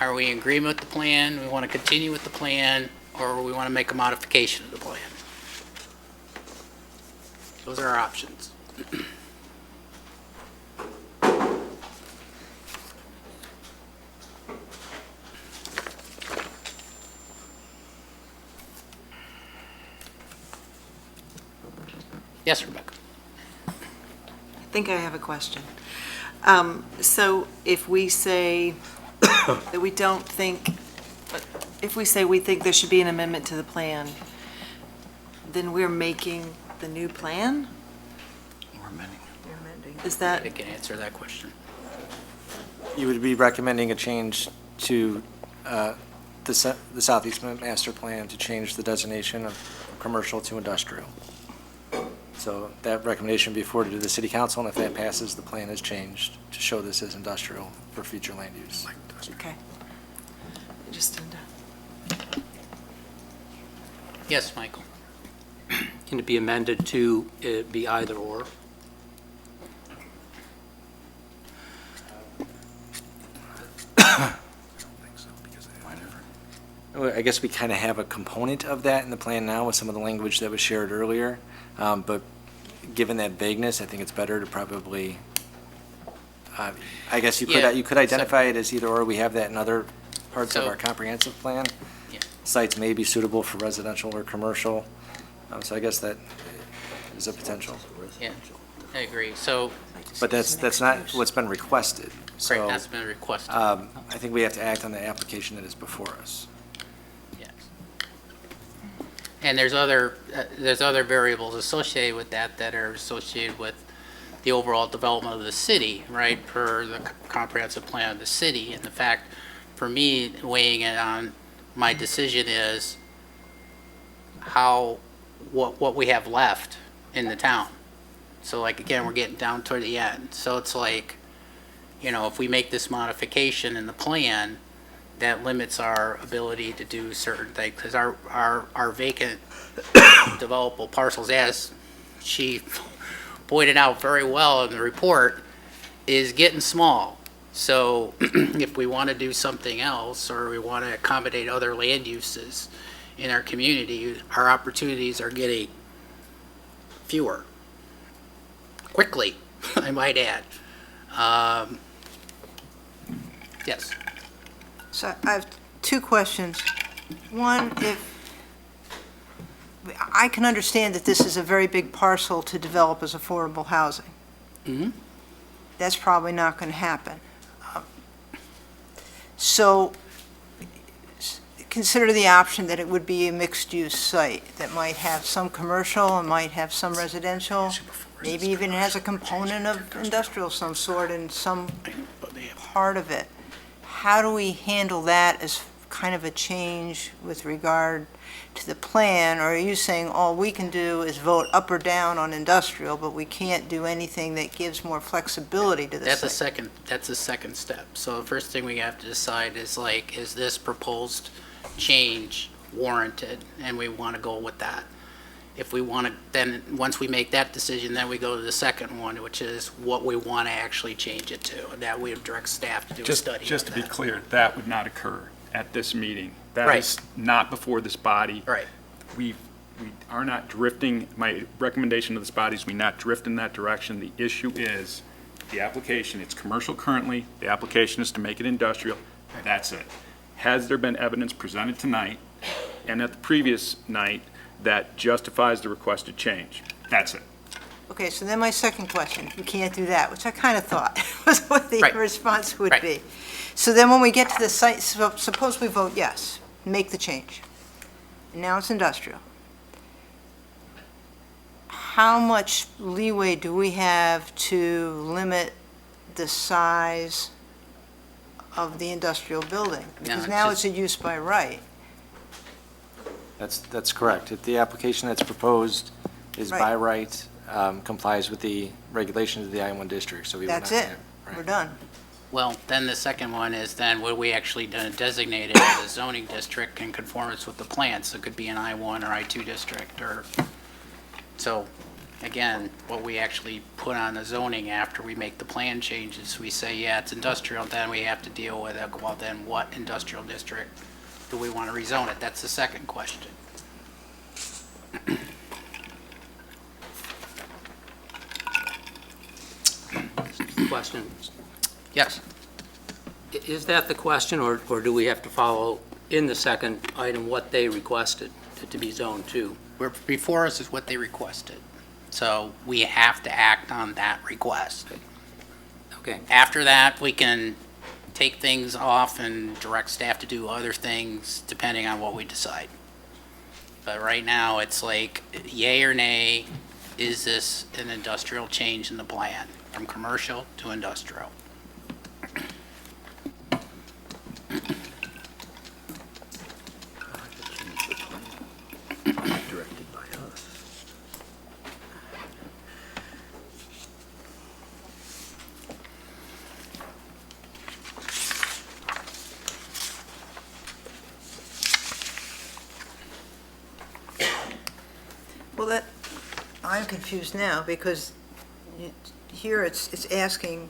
Are we in agreement with the plan? We want to continue with the plan, or we want to make a modification of the plan? Those are our options. Yes, Rebecca. I think I have a question. So if we say that we don't think, if we say we think there should be an amendment to the plan, then we're making the new plan? Or amending. Is that? I can answer that question. You would be recommending a change to the Southeast Master Plan to change the designation of commercial to industrial. So that recommendation would be forwarded to the city council, and if that passes, the plan is changed to show this as industrial for future land use. Okay. I just didn't. Yes, Michael. Can it be amended to be either or? I guess we kind of have a component of that in the plan now with some of the language that was shared earlier. But given that vagueness, I think it's better to probably, I guess you could identify it as either or. We have that in other parts of our comprehensive plan. Yeah. Sites may be suitable for residential or commercial. So I guess that is a potential. Yeah, I agree. So, But that's not what's been requested. So, right, that's been requested. I think we have to act on the application that is before us. Yes. And there's other variables associated with that are associated with the overall development of the city, right, per the comprehensive plan of the city. And the fact, for me, weighing it on my decision is what we have left in the town. So like, again, we're getting down toward the end. So it's like, if we make this modification in the plan, that limits our ability to do certain things. Because our vacant developable parcels, as she pointed out very well in the report, is getting small. So if we want to do something else, or we want to accommodate other land uses in our community, our opportunities are getting fewer. Quickly, I might add. Yes. So I have two questions. One, I can understand that this is a very big parcel to develop as affordable housing. Mhm. That's probably not going to happen. So consider the option that it would be a mixed-use site that might have some commercial and might have some residential, maybe even has a component of industrial of some sort in some part of it. How do we handle that as kind of a change with regard to the plan? Or are you saying all we can do is vote up or down on industrial, but we can't do anything that gives more flexibility to the site? That's a second step. So the first thing we have to decide is like, is this proposed change warranted? And we want to go with that. If we want to, then, once we make that decision, then we go to the second one, which is what we want to actually change it to. And that we would direct staff to do a study of Just to be that. clear, that would not occur at this meeting. That Right. is not before this body. Right. We are not drifting, my recommendation to this body is we not drift in that direction. The issue is the application, it's commercial currently, the application is to make it industrial, that's it. Has there been evidence presented tonight and at the previous night that justifies the requested change? That's it. Okay, so then my second question, we can't do that, which I kind of thought was what the Right. response would Right. be. So then when we get to the site, suppose we vote yes, make the change. And now it's industrial. How much leeway do we have to limit the size of the industrial building? Because it's now just- it's a use by right. That's correct. If the application that's proposed is Right. by right, complies with the regulations of the I-1 district, so we will not. That's it, Right. we're done. Well, then the second one is then would we actually designate it as a zoning district in conformance with the plan? So it could be an I-1 or I-2 district, or, so, again, what we actually put on the zoning after we make the plan changes, we say, yeah, it's industrial, then we have to deal with it. Well, then what industrial district do we want to rezone it? That's the second question. Question. Yes. Is that the question, or do we have to follow in the second item what they requested to be zoned to? Before us is what they requested. So we have to act on that request. Okay. After that, we can take things off and direct staff to do other things depending on what we decide. But right now, it's like, yay or nay, is this an industrial change in the plan, from commercial to industrial? Directed by us. Well, I'm confused now, because here it's asking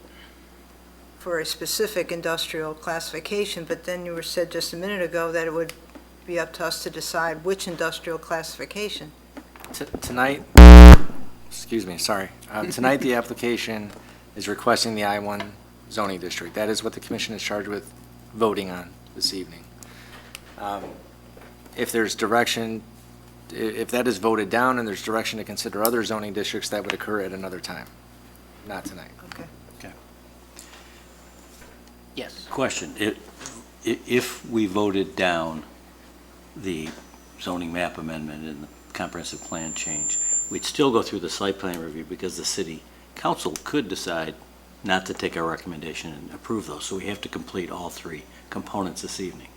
for a specific industrial classification, but then you were said just a minute ago that it would be up to us to decide which industrial classification. Tonight, excuse me, sorry. Tonight, the application is requesting the I-1 zoning district. That is what the commission is charged with voting on this evening. If there's direction, if that is voted down and there's direction to consider other zoning districts, that would occur at another time, not tonight. Okay. Yes. Question, if we voted down the zoning map amendment and the comprehensive plan change, we'd still go through the site plan review because the city council could decide not to take our recommendation and approve those. So we have to complete all three components this evening.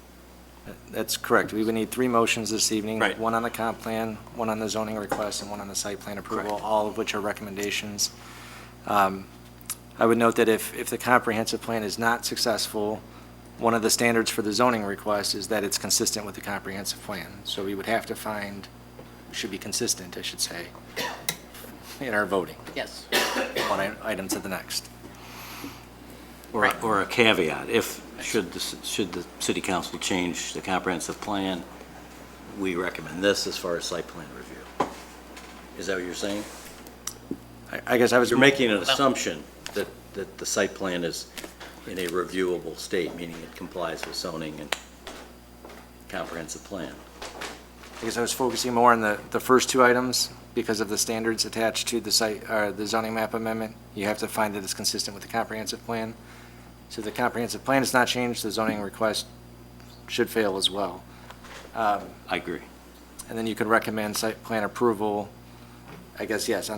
That's correct. We would need three motions this evening. Right. One on the comp plan, one on the zoning request, and one on the site plan approval, Correct. all of which are recommendations. I would note that if the comprehensive plan is not successful, one of the standards for the zoning request is that it's consistent with the comprehensive plan. So we would have to find, should be consistent, I should say, in our voting. Yes. One item to the next. Or a caveat, should the city council change the comprehensive plan, we recommend this as far as site plan review. Is that what you're saying? I guess I was. You're making an assumption that the site plan is in a reviewable state, meaning it complies with zoning and comprehensive plan. I guess I was focusing more on the first two items because of the standards attached to the site, or the zoning map amendment. You have to find that it's consistent with the comprehensive plan. So the comprehensive plan is not changed, the zoning request should fail as well. I agree. And then you could recommend site plan approval, I guess, yes,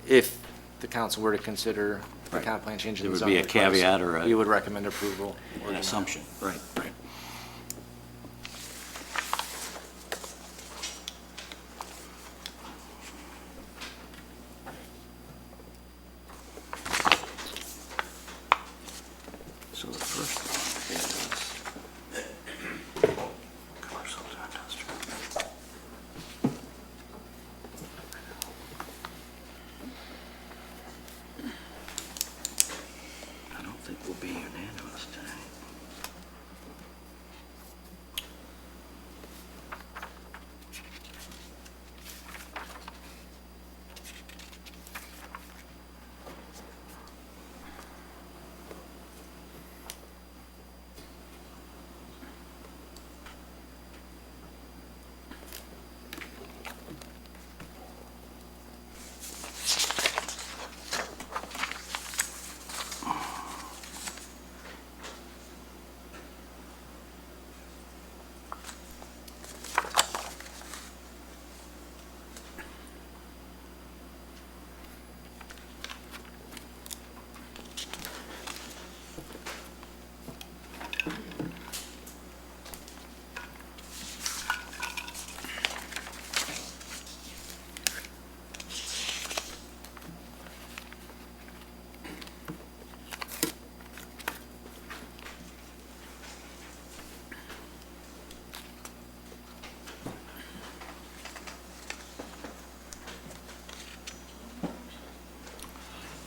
if the council were to consider the comp plan change in There the would zoning be a request, caveat or you would recommend approval. an assumption, right. So the first one is commercial to industrial. I don't think we'll be unanimous tonight.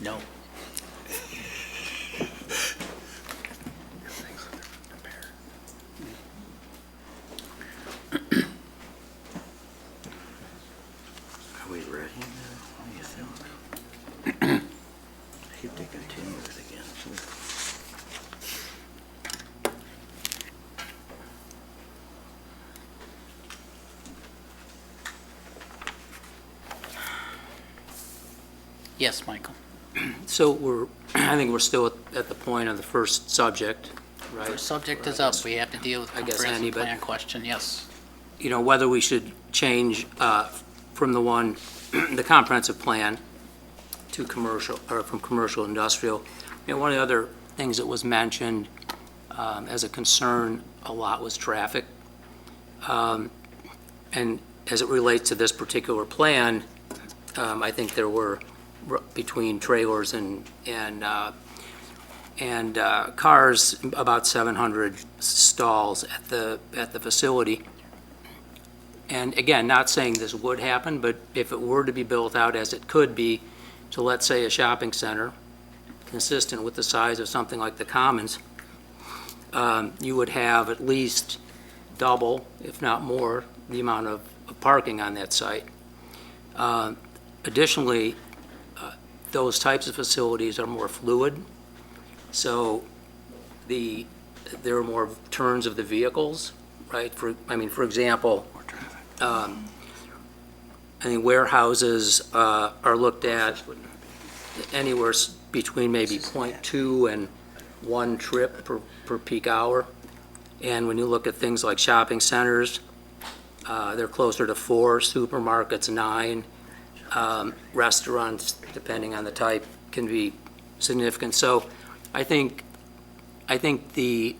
No. Are we ready now? What do you think? I hate to continue it again. Yes, Michael. So I think we're still at the point of the first subject, right? First subject is up. We have to deal with the I guess comprehensive any, but- plan question, yes. You know, whether we should change from the comprehensive plan to commercial, or from commercial industrial. You know, one of the other things that was mentioned as a concern a lot was traffic. And as it relates to this particular plan, I think there were, between trailers and cars, about 700 stalls at the facility. And again, not saying this would happen, but if it were to be built out as it could be, to let's say a shopping center, consistent with the size of something like the Commons, you would have at least double, if not more, the amount of parking on that site. Additionally, those types of facilities are more fluid, so there are more turns of the vehicles, right? For example, I think warehouses are looked at anywhere between maybe 0.2 and 1 trip per peak hour. And when you look at things like shopping centers, they're closer to 4, supermarkets 9, restaurants, depending on the type, can be significant. So I think the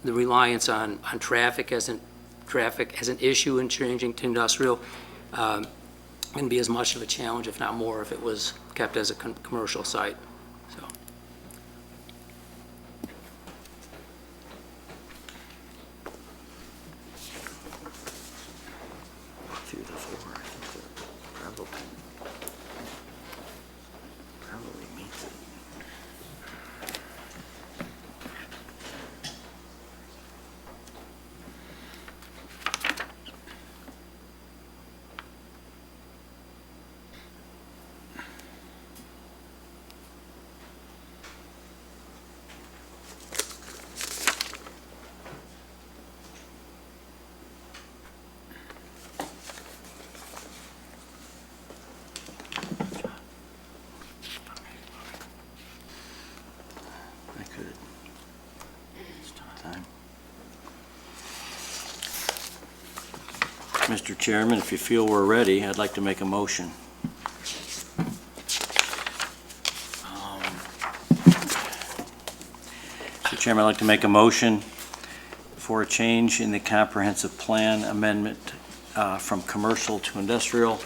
reliance on traffic as an issue in changing to industrial can be as much of a challenge, if not more, if it was kept as a commercial site. So. Through the 4, I think that probably meets it. Mr. Chairman, if you feel we're ready, I'd like to make a motion. Mr. Chairman, I'd like to make a motion for a change in the comprehensive plan amendment from commercial to industrial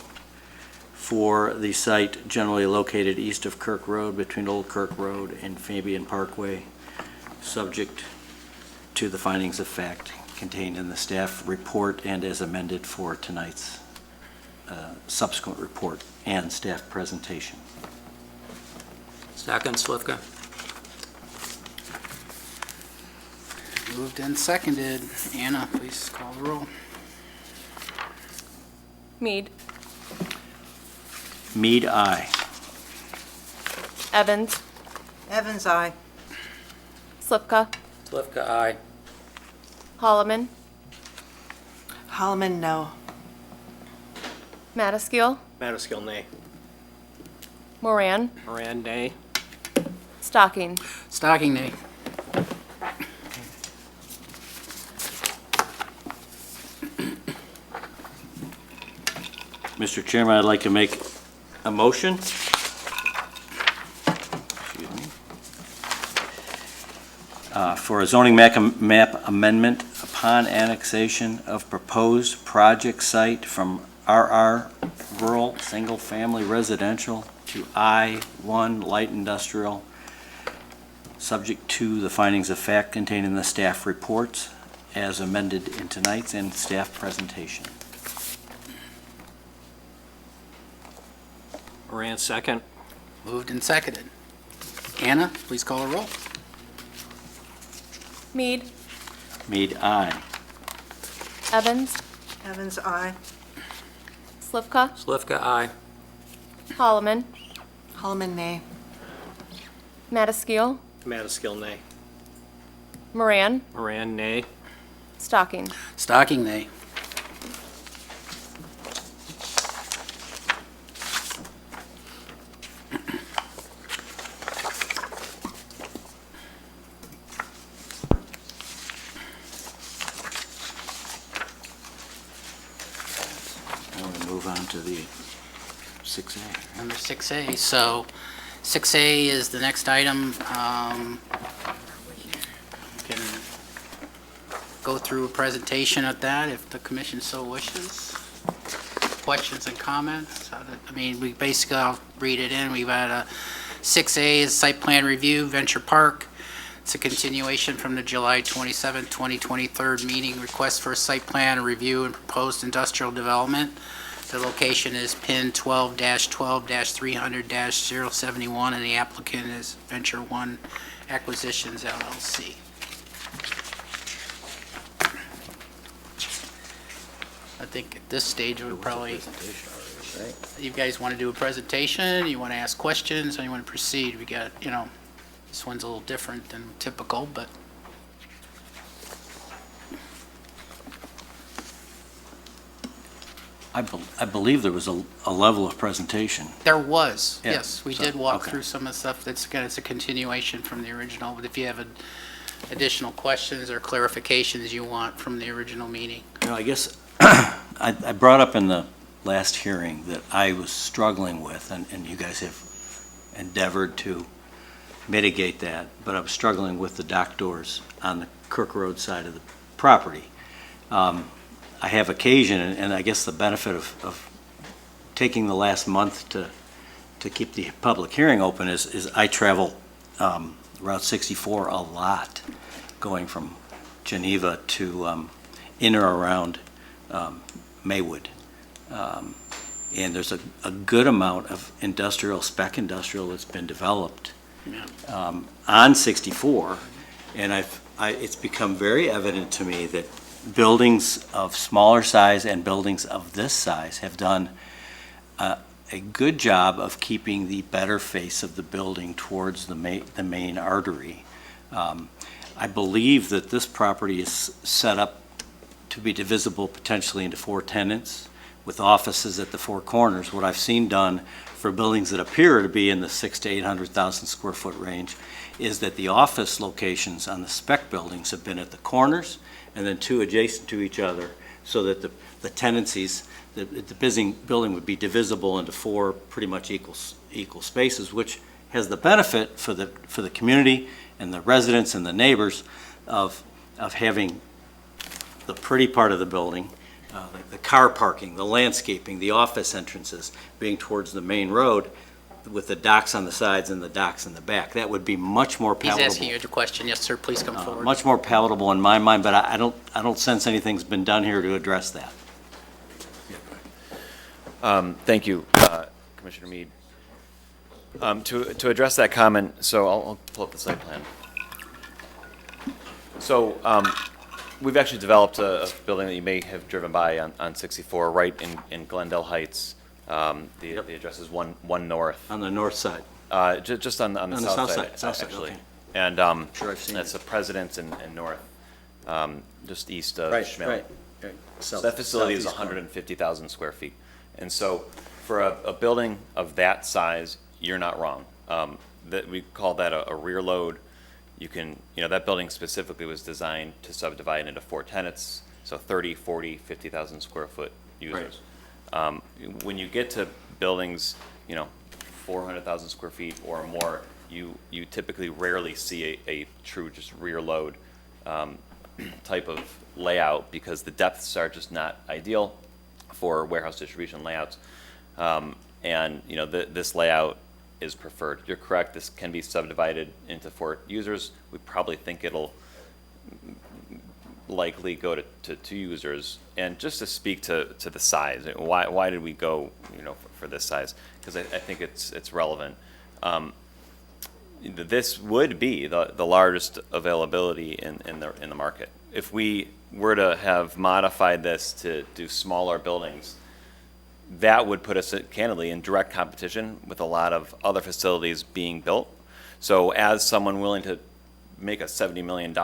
for the site generally located east of Kirk Road between Old Kirk Road and Fabian Parkway, subject to the findings of fact contained in the staff report and as amended for tonight's subsequent report and staff presentation. Second, Slivka. Moved and seconded. Anna, please call the roll. Mead, Mead, aye. Evans, Evans, aye. Slivka, Slivka, aye. Holloman, Holloman, no. Madaskeel, Madaskeel, nay. Moran, Moran, nay. Stocking. Stocking, nay. Mr. Chairman, I'd like to make a motion. For a zoning map amendment upon annexation of proposed project site from RR Rural Single Family Residential to I-1 Light Industrial, subject to the findings of fact contained in the staff reports as amended in tonight's and staff presentation. Moran, second. Moved and seconded. Anna, please call the roll. Mead, Mead, aye. Evans, Evans, aye. Slivka, Slivka, aye. Holloman, Holloman, nay. Madaskeel, Madaskeel, nay. Moran, Moran, nay. Stocking. Stocking, nay. I want to move on to the 6A. Number 6A. So 6A is the next item. We can go through a presentation of that if the commission so wishes. Questions and comments? I mean, we basically, I'll read it in. We've had a 6A is site plan review, Venture Park. It's a continuation from the July 27, 2023 meeting. Request for a site plan review and proposed industrial development. The location is PIN 12-12-300-071, and the applicant is Venture One Acquisitions LLC. I think at this stage, we would probably, you guys want to do a presentation, you want to ask questions, or you want to proceed? We got, this one's a little different than typical, but I believe there was a level of presentation. there was, Yeah, yes. We so, did walk okay. through some of the stuff that's, again, it's a continuation from the original, but if you have additional questions or clarifications you want from the original meeting. I guess I brought up in the last hearing that I was struggling with, and you guys have endeavored to mitigate that, but I was struggling with the dock doors on the Kirk Road side of the property. I have occasion, and I guess the benefit of taking the last month to keep the public hearing open is I travel Route 64 a lot, going from Geneva to in or around Maywood. And there's a good amount of spec industrial that's been developed on 64, and it's become very evident to me that buildings of smaller size and buildings of this size have done a good job of keeping the better face of the building towards the main artery. I believe that this property is set up to be divisible potentially into 4 tenants with offices at the 4 corners. What I've seen done for buildings that appear to be in the 600,000 to 800,000 square foot range is that the office locations on the spec buildings have been at the corners and then 2 adjacent to each other so that the tenancies, the building would be divisible into 4 pretty much equal spaces, which has the benefit for the community and the residents and the neighbors of having the pretty part of the building, the car parking, the landscaping, the office entrances being towards the main road with the docks on the sides and the docks in the back. That would be much more He's palatable. asking you a question. Yes, sir, please come forward. Much more palatable in my mind, but I don't sense anything's been done here to address that. Thank you, Commissioner Mead. To address that comment, so I'll pull up the site plan. So we've actually developed a building that you may have driven by on 64, right in Glendale Heights. The address is 1 North. On the north side. Just on the south side. South side, actually. okay. And Sure, I've seen that's it. the President's and North, just east of Right, Schmidt. right. So that facility is Southeast corner. 150,000 square feet. And so for a building of that size, you're not wrong. That we call that a rear load. You can, that building specifically was designed to subdivide into 4 tenants, so 30, 40, 50,000 square foot users. When you get to buildings, 400,000 square feet or more, you typically rarely see a true just rear load type of layout because the depths are just not ideal for warehouse distribution layouts. And this layout is preferred. You're correct, this can be subdivided into 4 users. We probably think it'll likely go to 2 users. And just to speak to the size, why did we go for this size? Because I think it's relevant. This would be the largest availability in the market. If we were to have modified this to do smaller buildings, that would put us candidly in direct competition with a lot of other facilities being built. So as someone willing to make a $70 million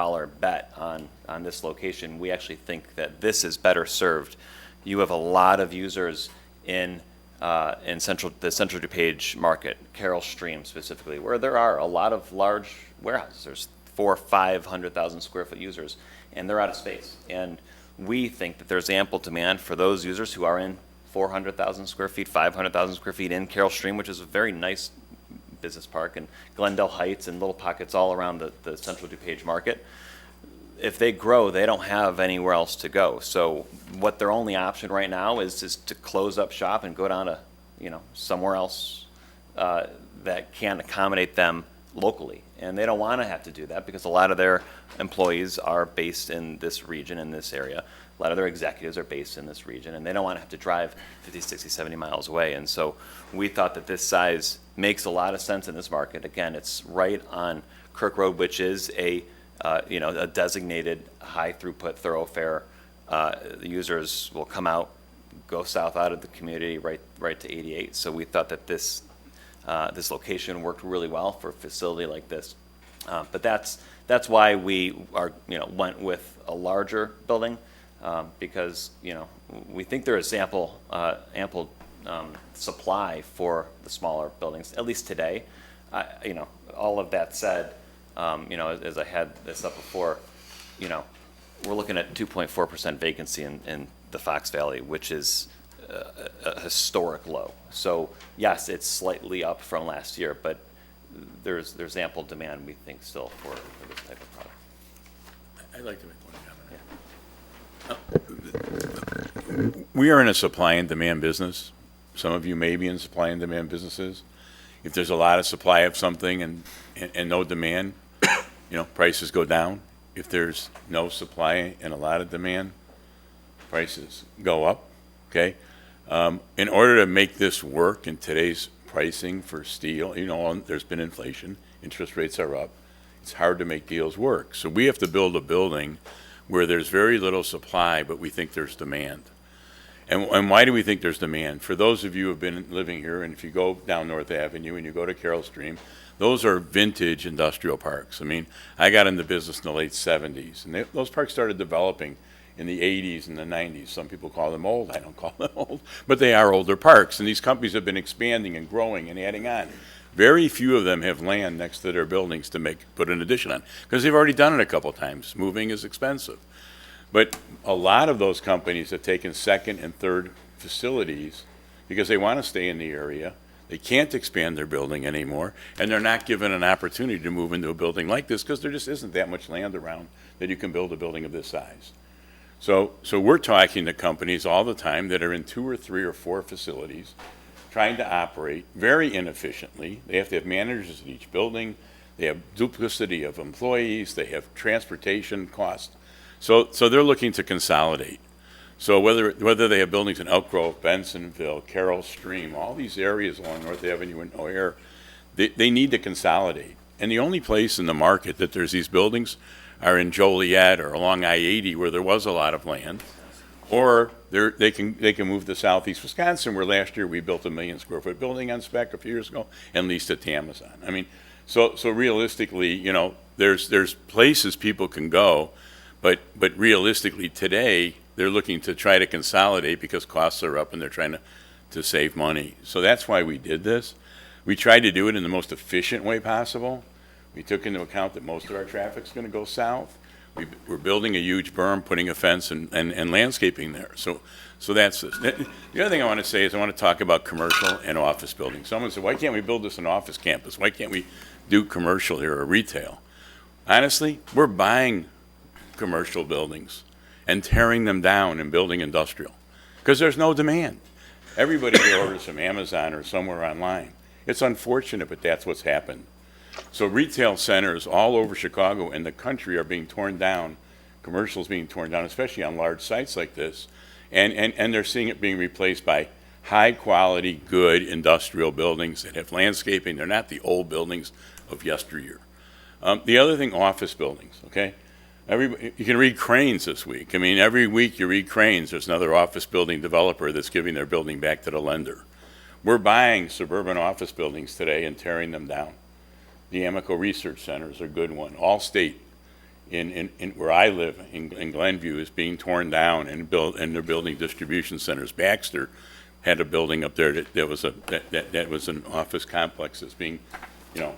bet on this location, we actually think that this is better served. You have a lot of users in the Central DuPage market, Carroll Stream specifically, where there are a lot of large warehouses. There's 400,000-500,000 square foot users, and they're out of space. And we think that there's ample demand for those users who are in 400,000 square feet, 500,000 square feet in Carroll Stream, which is a very nice business park, and Glendale Heights and little pockets all around the Central DuPage market. If they grow, they don't have anywhere else to go. So what their only option right now is to close up shop and go down to, somewhere else that can accommodate them locally. And they don't want to have to do that because a lot of their employees are based in this region, in this area. A lot of their executives are based in this region, and they don't want to have to drive 50, 60, 70 miles away. And so we thought that this size makes a lot of sense in this market. Again, it's right on Kirk Road, which is a designated high throughput thoroughfare. The users will come out, go south out of the community right to 88. So we thought that this location worked really well for a facility like this. But that's why we went with a larger building. Because we think there is ample supply for the smaller buildings, at least today. All of that said, as I had this up before, we're looking at 2.4% vacancy in the Fox Valley, which is a historic low. So yes, it's slightly up from last year, but there's ample demand, we think, still for this type of product. I'd like to make one comment. We are in a supply and demand business. Some of you may be in supply and demand businesses. If there's a lot of supply of something and no demand, prices go down. If there's no supply and a lot of demand, prices go up, okay? In order to make this work in today's pricing for steel, there's been inflation, interest rates are up. It's hard to make deals work. So we have to build a building where there's very little supply, but we think there's demand. And why do we think there's demand? For those of you who have been living here, and if you go down North Avenue and you go to Carroll Stream, those are vintage industrial parks. I mean, I got into business in the late 70s, and those parks started developing in the 80s and the 90s. Some people call them old. I don't call them old. But they are older parks, and these companies have been expanding and growing and adding on. Very few of them have land next to their buildings to put an addition on, because they've already done it a couple times. Moving is expensive. But a lot of those companies have taken second and third facilities because they want to stay in the area. They can't expand their building anymore, and they're not given an opportunity to move into a building like this because there just isn't that much land around that you can build a building of this size. So we're talking to companies all the time that are in 2 or 3 or 4 facilities trying to operate very inefficiently. They have to have managers at each building. They have duplicity of employees. They have transportation costs. So they're looking to consolidate. So whether they have buildings in Elk Grove, Bensonville, Carroll Stream, all these areas along North Avenue and O'Hare, they need to consolidate. And the only place in the market that there's these buildings are in Joliet or along I-80 where there was a lot of land, or they can move to southeast Wisconsin where last year we built a 1 million square foot building on spec a few years ago and leased it to Amazon. I mean, so realistically, you know, there's places people can go, but realistically today they're looking to try to consolidate because costs are up and they're trying to save money. So that's why we did this. We tried to do it in the most efficient way possible. We took into account that most of our traffic's going to go south. We're building a huge berm, putting a fence and landscaping there. So that's this. The other thing I want to say is I want to talk about commercial and office buildings. Someone said, why can't we build this an office campus? Why can't we do commercial here or retail? Honestly, we're buying commercial buildings and tearing them down and building industrial because there's no demand. Everybody orders from Amazon or somewhere online. It's unfortunate, but that's what's happened. So retail centers all over Chicago and the country are being torn down, commercials being torn down, especially on large sites like this, and they're seeing it being replaced by high-quality, good industrial buildings that have landscaping. They're not the old buildings of yesteryear. The other thing, office buildings, okay? You can read Cranes this week. I mean, every week you read Cranes, there's another office building developer that's giving their building back to the lender. We're buying suburban office buildings today and tearing them down. The Amico Research Center is a good one. Allstate, in where I live in Glenview, is being torn down and they're building distribution centers. Baxter had a building up there that was an office complex that's being, you know,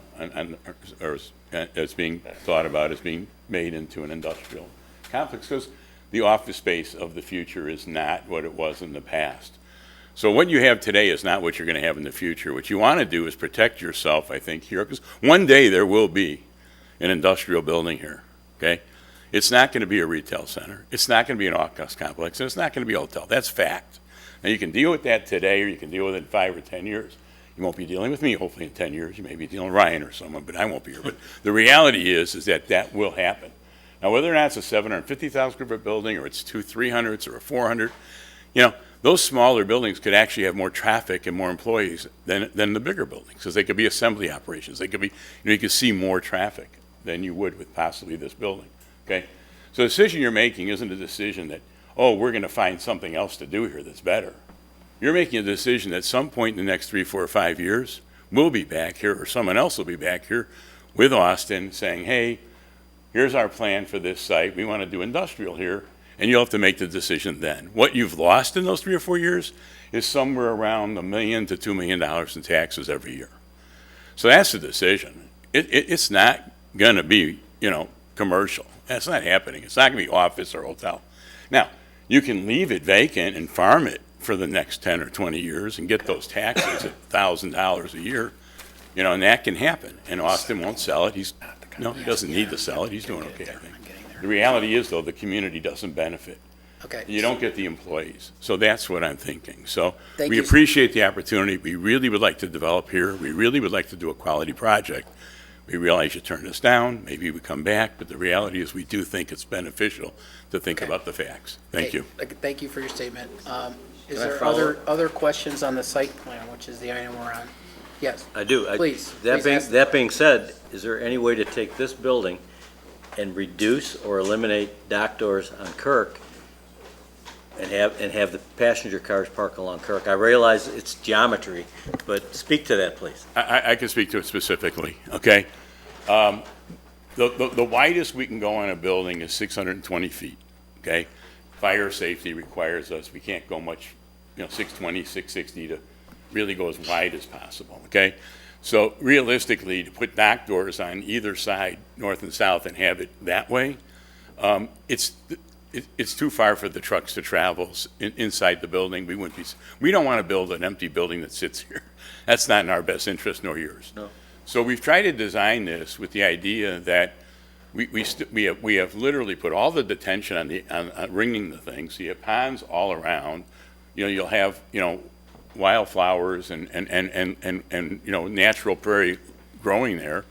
that's being thought about as being made into an industrial complex because the office space of the future is not what it was in the past. So what you have today is not what you're going to have in the future. What you want to do is protect yourself, I think, here, because one day there will be an industrial building here, okay? It's not going to be a retail center. It's not going to be an office complex, and it's not going to be a hotel. That's fact. Now, you can deal with that today, or you can deal with it in 5 or 10 years. You won't be dealing with me, hopefully, in 10 years. You may be dealing with Ryan or someone, but I won't be here. But the reality is that will happen. Now, whether or not it's a 750,000 square foot building, or it's 300s or a 400, you know, those smaller buildings could actually have more traffic and more employees than the bigger buildings, because they could be assembly operations. They could be, you know, you could see more traffic than you would with possibly this building, okay? So the decision you're making isn't a decision that, oh, we're going to find something else to do here that's better. You're making a decision that at some point in the next 3, 4, or 5 years, we'll be back here, or someone else will be back here with Austin saying, hey, here's our plan for this site. We want to do industrial here. And you'll have to make the decision then. What you've lost in those 3 or 4 years is somewhere around $1 million to $2 million in taxes every year. So that's the decision. It's not going to be, you know, commercial. That's not happening. It's not going to be office or hotel. Now, you can leave it vacant and farm it for the next 10 or 20 years and get those taxes at $1,000 a year, you know, and that can happen. And Austin won't sell it. He doesn't need to sell it. He's doing okay, I think. The reality is, though, the community doesn't benefit. Okay. You don't get the employees. So that's what I'm thinking. So Thank we you. appreciate the opportunity. We really would like to develop here. We really would like to do a quality project. We realize you turn us down. Maybe we come back. But the reality is we do think it's beneficial to think about the facts. Thank you. Thank you for your statement. Is Can I there follow? other questions on the site plan, which is the item we're on? Yes. I do. Please. That being said, is there any way to take this building and reduce or eliminate dock doors on Kirk and have the passenger cars park along Kirk? I realize it's geometry, but speak to that, please. I can speak to it specifically, okay? The widest we can go on a building is 620 feet, okay? Fire safety requires us, we can't go much, you know, 620, 660 to really go as wide as possible, okay? So realistically, to put dock doors on either side, north and south, and have it that way, it's too far for the trucks to travel inside the building. We don't want to build an empty building that sits here. That's not in our best interest nor yours. No. So we've tried to design this with the idea that we have literally put all the detention on ringing the things. So you have ponds all around. You'll have, wildflowers and natural prairie growing there.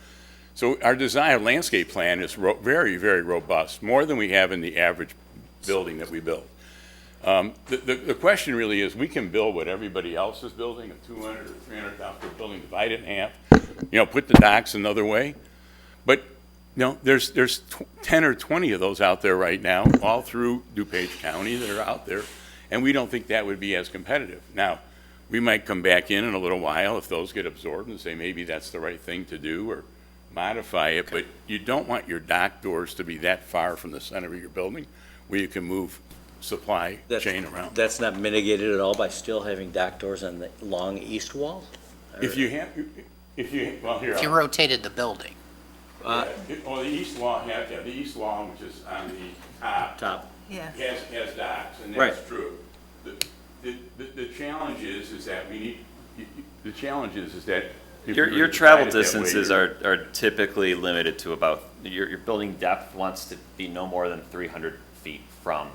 So our design landscape plan is very, very robust, more than we have in the average building that we build. The question really is, we can build what everybody else is building, a 200 or 300,000 building, divide it in half, put the docks another way. But there's 10 or 20 of those out there right now, all through DuPage County that are out there, and we don't think that would be as competitive. Now, we might come back in a little while if those get absorbed and say maybe that's the right thing to do, or modify it, but you don't want your dock doors to be that far from the center of your building where you can move supply chain around. That's not mitigated at all by still having dock doors on the long east wall? If you rotated the building. The east wall, the east wall, which is on the top. Yeah. Has docks, and Right. that's true. The challenge is that we need, the challenge is that if Your you're travel divided that way, distances you're- are typically limited to about, your building depth wants to be no more than 300 feet from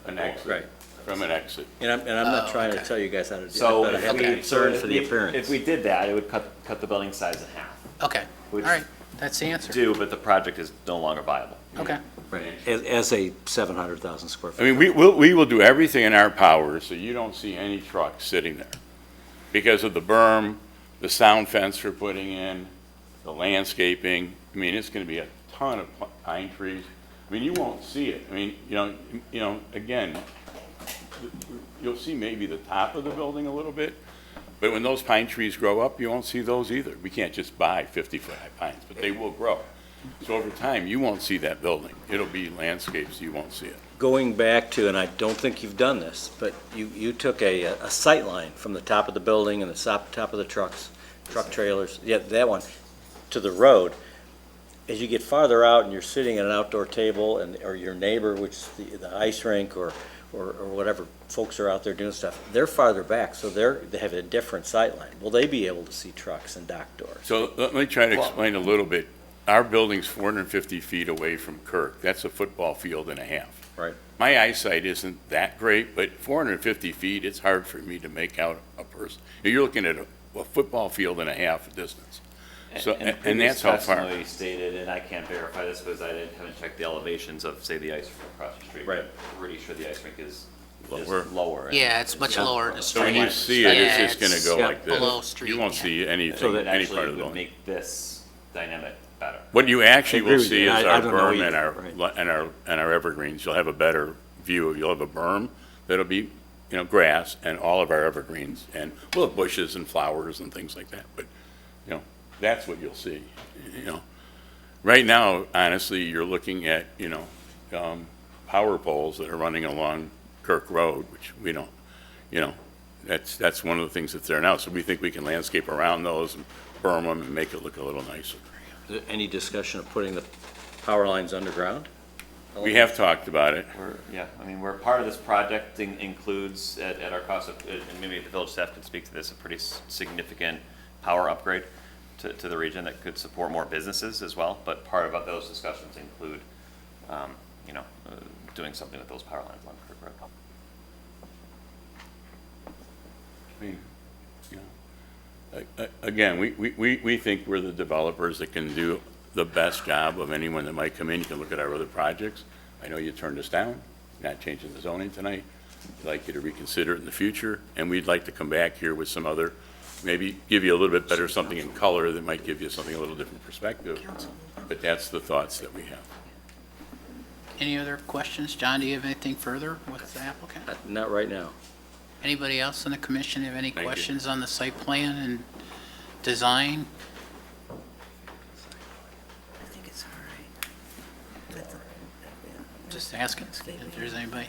an exit. Right. From an exit. And I'm not trying to tell you guys how to do it, So but I have a concern for the appearance. If we did that, it would cut the building size in half. Okay, all Which right, that's the answer. do, but the project is no longer viable. Okay. Right, as a 700,000 square foot. I mean, we will do everything in our power so you don't see any trucks sitting there. Because of the berm, the sound fence we're putting in, the landscaping. I mean, it's going to be a ton of pine trees. I mean, you won't see it. I mean, again, you'll see maybe the top of the building a little bit, but when those pine trees grow up, you won't see those either. We can't just buy 50-foot high pines, but they will grow. So over time, you won't see that building. It'll be landscapes, you won't see it. Going back to, and I don't think you've done this, but you took a sight line from the top of the building and the top of the truck trailers, yeah, that one, to the road. As you get farther out and you're sitting at an outdoor table or your neighbor, which is the ice rink or whatever folks are out there doing stuff, they're farther back, so they have a different sight line. Will they be able to see trucks and dock doors? So let me try to explain a little bit. Our building's 450 feet away from Kirk. That's a football field and a half. Right. My eyesight isn't that great, but 450 feet, it's hard for me to make out a person. You're looking at a football field and a half distance. So, and that's how far. Testimony stated, and I can't verify this because haven't checked the elevations of, say, the ice rink across the street. Right. I'm pretty sure the ice rink is Lower. lower. Yeah, it's much lower in the So street. when you see it, it's just Yeah, going to go yeah, like this. below street, You won't yeah. see anything, So that any actually part of the would building. make this dynamic better. What you actually I agree will with see you. is I our don't know berm either, and our evergreens. You'll have a better view. You'll have a berm that'll be, grass and all of our evergreens. And we'll have bushes and flowers and things like that. But, that's what you'll see, Right now, honestly, you're looking at, power poles that are running along Kirk Road, which we don't, that's one of the things that's there now. So we think we can landscape around those and berm them and make it look a little nicer. Is there any discussion of putting the power lines underground? We have talked about it. We're part of this project includes at our cost of, and maybe the village staff could speak to this, a pretty significant power upgrade to the region that could support more businesses as well. But part of those discussions include, doing something with those power lines along Kirk Road. Again, we think we're the developers that can do the best job of anyone that might come in. You can look at our other projects. I know you turned us down, not changing the zoning tonight. We'd like you to reconsider it in the future, and we'd like to come back here with some other, maybe give you a little bit better something in color that might give you something a little different perspective. But that's the thoughts that we have. Any other questions? John, do you have anything further with the applicant? Not right now. Anybody else in the commission have any Thank you. questions on the site plan and design? I think it's all right. Just asking if there's anybody.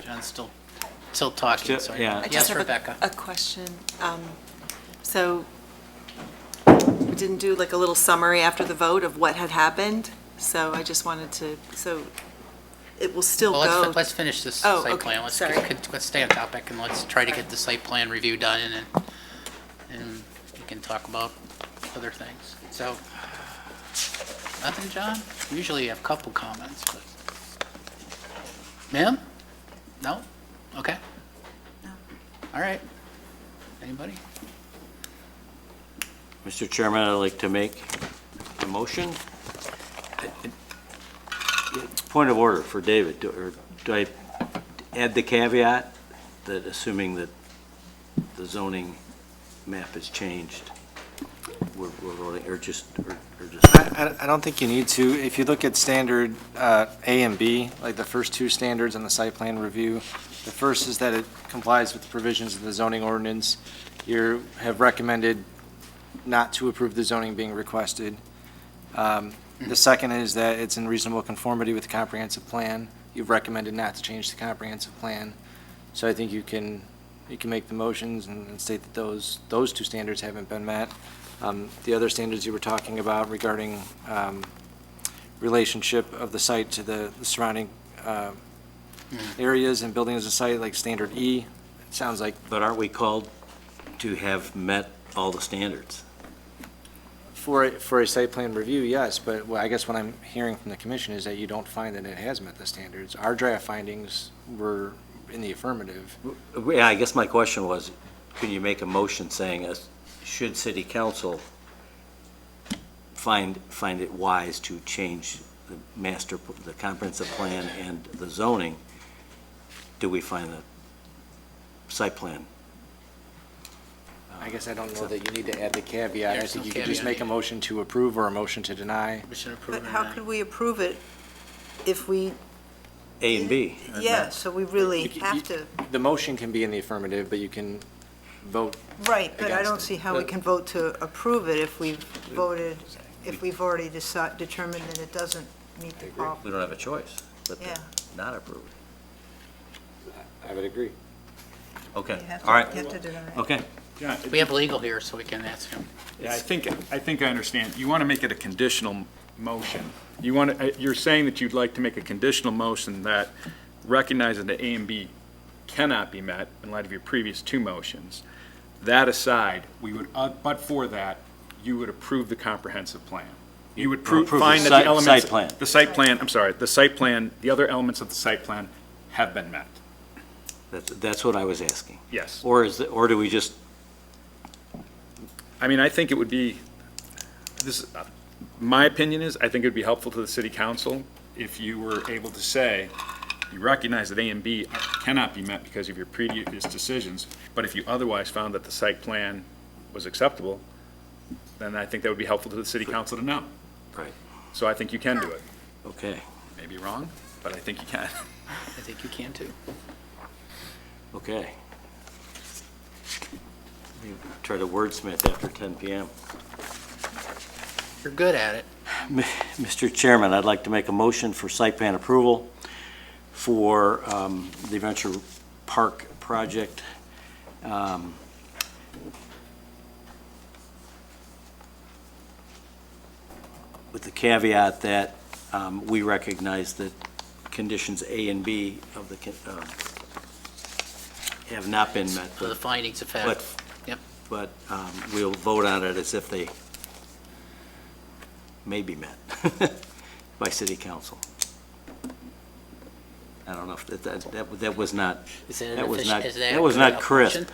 John's still talking, sorry. Yeah. I just Yes, have Rebecca. a question. So we didn't do like a little summary after the vote of what had happened. So I just wanted to, it will still Well, go. let's finish this Oh, site okay, plan. Let's sorry. let's stay on topic, and let's try to get the site plan review done, and we can talk about other things. So, nothing, John? Usually you have a couple comments, but. Ma'am? No? Okay. All right. Anybody? Mr. Chairman, I'd like to make a motion. Point of order for David, do I add the caveat that assuming that the zoning map is changed, we're voting, or just? I don't think you need to. If you look at standard A and B, like the first two standards on the site plan review, the first is that it complies with the provisions of the zoning ordinance. You have recommended not to approve the zoning being requested. The second is that it's in reasonable conformity with the comprehensive plan. You've recommended not to change the comprehensive plan. So I think you can make the motions and state that those two standards haven't been met. The other standards you were talking about regarding relationship of the site to the surrounding areas and buildings of the site, like standard E, it sounds like. But aren't we called to have met all the standards? For a site plan review, yes, but I guess what I'm hearing from the commission is that you don't find that it has met the standards. Our draft findings were in the affirmative. Yeah, I guess my question was, can you make a motion saying, should city council find it wise to change the comprehensive plan and the zoning, do we find the site plan? I guess I don't know that you need to add the caveat. I There's think no you could just make a motion to approve or a motion to deny. But how could we approve it if we, A and B. yeah, so we really have to, The motion can be in the affirmative, but you can vote. right, but I against don't it. see how we can vote to approve it if we've voted, if we've already determined that it doesn't meet the qualifications. We don't have a choice but to Yeah. not approve it. I would agree. Okay, You have to- all right. you have to deny it. Okay. Yeah, We have legal here, so we can ask him. Yeah, I think I understand. You want to make it a conditional motion. You're saying that you'd like to make a conditional motion that recognizes that A and B cannot be met in light of your previous two motions. That aside, we would, but for that, you would approve the comprehensive plan. You would Approve the find that site- the elements. site plan. The site plan, I'm sorry, the site plan, the other elements of the site plan have been met. That's what I was asking. Yes. Or do we just, I mean, I think it would be, my opinion is, I think it would be helpful to the city council if you were able to say, you recognize that A and B cannot be met because of your previous decisions, but if you otherwise found that the site plan was acceptable, then I think that would be helpful to the city council to know. Right. So I think you can do it. okay, Maybe wrong, but I think you can. I think you can too. okay. We try to wordsmith after 10 PM. You're good at it. Mr. Chairman, I'd like to make a motion for site plan approval for the Venture Park project. With the caveat that we recognize that conditions A and B of the, have not been met. So the findings of fact. But, Yep. but we'll vote on it as if they may be met by city council. I don't know if that was not, Is that an that was offici- not, is that was not crisp.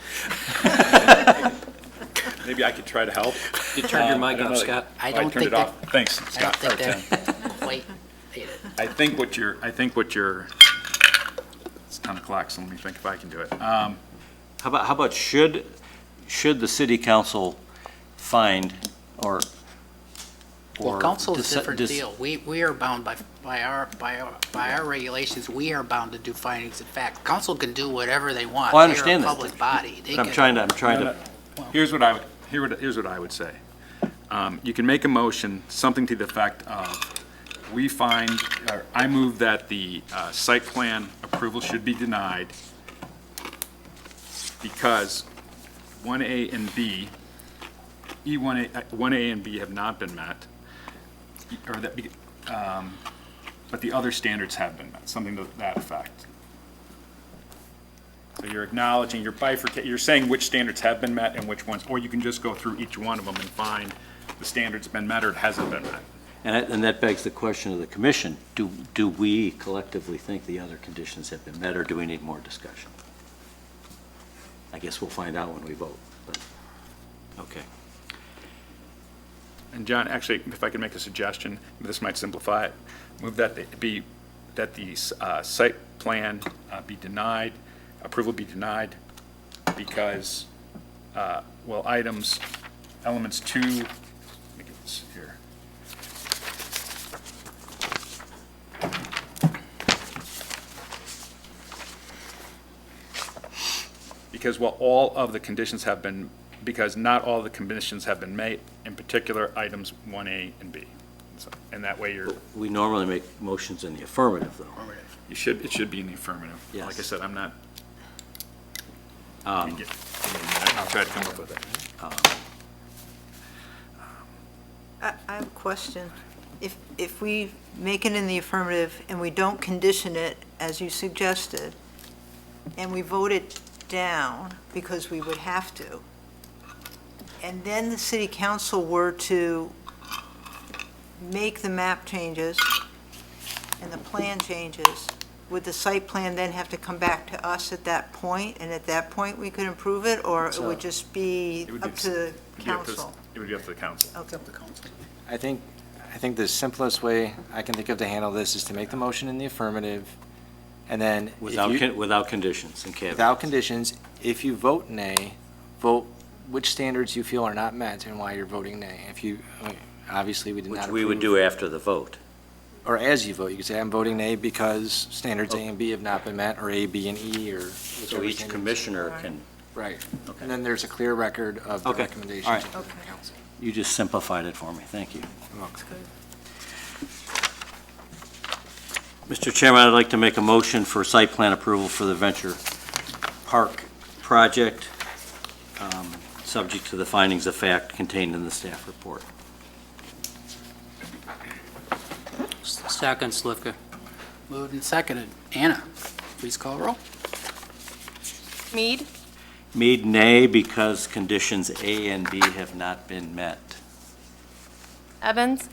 Maybe I could try to help. You turned your mic I don't off, know. Scott. I Oh, don't turned think it off. Thanks, I don't Scott. think Or Tim. they're quite made it. I think what you're, it's 10 o'clock, so let me think if I can do it. How about should the city council find or Well, council is a different deci- deal. We are bound by our regulations, we are bound to do findings of fact. Council can do whatever they want. Well, I understand They're a that. public body. They I'm can- trying to, Here's what I would say. You can make a motion, something to the effect of, I move that the site plan approval should be denied because 1A and B, E1A and B have not been met, or that, but the other standards have been met, something to that effect. So you're acknowledging, you're saying which standards have been met and which ones, or you can just go through each one of them and find the standard's been met or it hasn't been met. And that begs the question of the commission, do we collectively think the other conditions have been met, or do we need more discussion? I guess we'll find out when we vote, but, okay. And John, actually, if I could make a suggestion, this might simplify it, move that the site plan be denied, approval be denied, because, elements 2, let me get this here. Because not all of the conditions have been met, in particular, items 1A and B. So, and that way We normally make motions in the affirmative, though. it should be in the affirmative. Yes. Like I said, I'm not, Um, I'll try to come up with it. I have a question. If we make it in the affirmative and we don't condition it, as you suggested, and we vote it down because we would have to, and then the city council were to make the map changes and the plan changes, would the site plan then have to come back to us at that point, and at that point we could improve it, or it would just be up to the council? It would be up to the council. Okay. I think the simplest way I can think of to handle this is to make the motion in the affirmative, and then Without conditions and caveats. without conditions, if you vote nay, vote which standards you feel are not met and why you're voting nay. Obviously, we did not Which approve. we would do after the vote. Or as you vote, you could say, I'm voting nay because standards A and B have not been met, or A, B, and E, or So whichever each standards. commissioner can, Right. Okay. And then there's a clear record of the Okay. recommendations All right. of the council. you just simplified it for me. Thank you. Mr. Chairman, I'd like to make a motion for site plan approval for the Venture Park project, subject to the findings of fact contained in the staff report. Second, Slivka. Moved and seconded. Anna, please call roll. Mead, Mead, nay, because conditions A and B have not been met. Evans,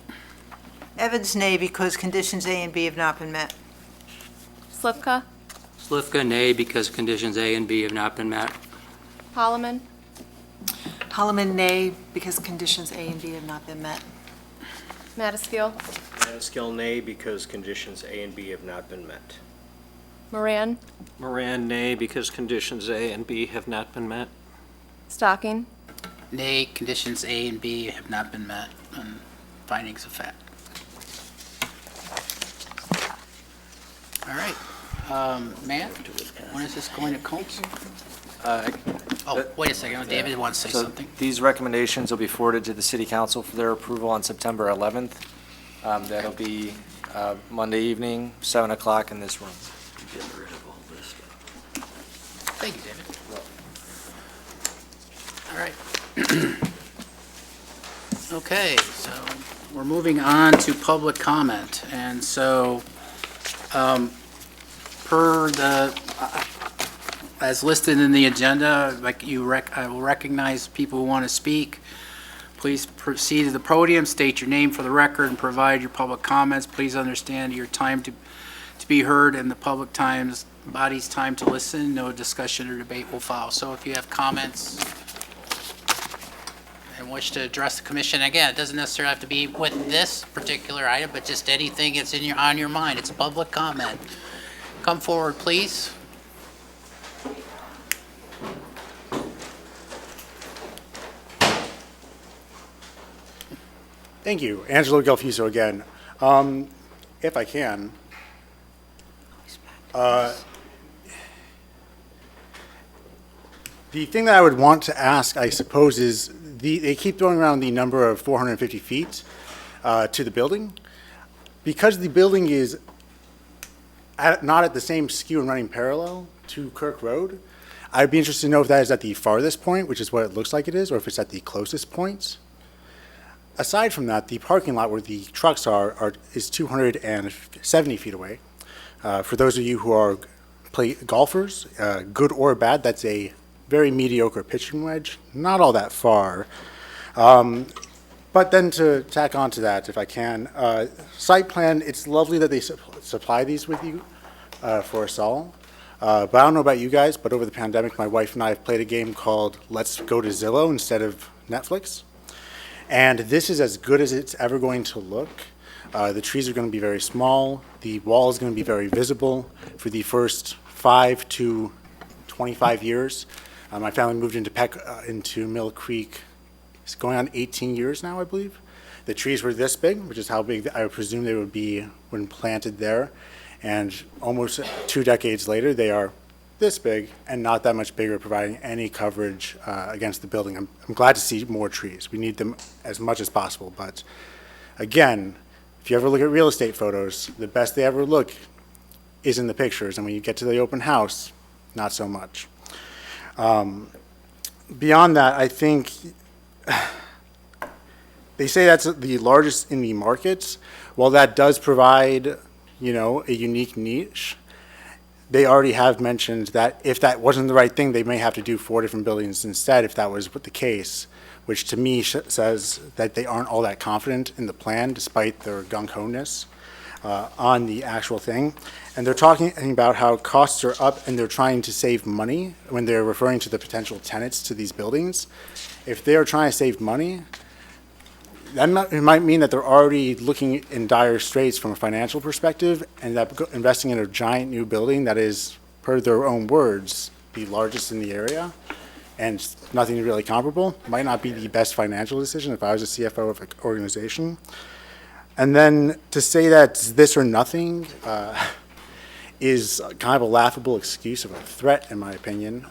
Evans, nay, because conditions A and B have not been met. Slivka, Slivka, nay, because conditions A and B have not been met. Holloman, Holloman, nay, because conditions A and B have not been met. Madaskil, Madaskil, nay, because conditions A and B have not been met. Moran, Moran, nay, because conditions A and B have not been met. Stocking, Nay, conditions A and B have not been met on findings of fact. All right. Matt, when is this going to council? Oh, wait a second. David wants to say So something. these recommendations will be forwarded to the city council for their approval on September 11th. That'll be Monday evening, 7 o'clock in this room. Getting rid of all this stuff. Thank you, David. All right. Okay, so we're moving on to public comment. And so, as listed in the agenda, I will recognize people who want to speak. Please proceed to the podium, state your name for the record, and provide your public comments. Please understand your time to be heard and the public body's time to listen. No discussion or debate will follow. So if you have comments and wish to address the commission, again, it doesn't necessarily have to be with this particular item, but just anything that's on your mind. It's a public comment. Come forward, please. Thank you. Angelo Gelfuso again. If I can, the thing that I would want to ask, I suppose, is they keep throwing around the number of 450 feet to the building. Because the building is not at the same skew and running parallel to Kirk Road, I'd be interested to know if that is at the farthest point, which is what it looks like it is, or if it's at the closest points. aside from that, the parking lot where the trucks is 270 feet away. For those of you who are golfers, good or bad, that's a very mediocre pitching wedge, not all that far. But then to tack on to that, if I can, site plan, it's lovely that they supply these with you for us all. But I don't know about you guys, but over the pandemic, my wife and I have played a game called Let's Go to Zillow instead of Netflix. And this is as good as it's ever going to look. The trees are going to be very small. The wall is going to be very visible for the first 5 to 25 years. My family moved into Mill Creek. It's going on 18 years now, I believe. The trees were this big, which is how big I would presume they would be when planted there. And almost 2 decades later, they are this big and not that much bigger, providing any coverage against the building. I'm glad to see more trees. We need them as much as possible. But again, if you ever look at real estate photos, the best they ever look is in the pictures. And when you get to the open house, not so much. Beyond that, I think they say that's the largest in the market. While that does provide, a unique niche, they already have mentioned that if that wasn't the right thing, they may have to do 4 different buildings instead if that was the case, which to me says that they aren't all that confident in the plan despite their gung-ho-ness on the actual thing. And they're talking about how costs are up and they're trying to save money when they're referring to the potential tenants to these buildings. If they are trying to save money, it might mean that they're already looking in dire straits from a financial perspective, and that investing in a giant new building that is, per their own words, the largest in the area, and nothing really comparable, might not be the best financial decision if I was a CFO of an organization. And then to say that it's this or nothing is kind of a laughable excuse of a threat, in my opinion.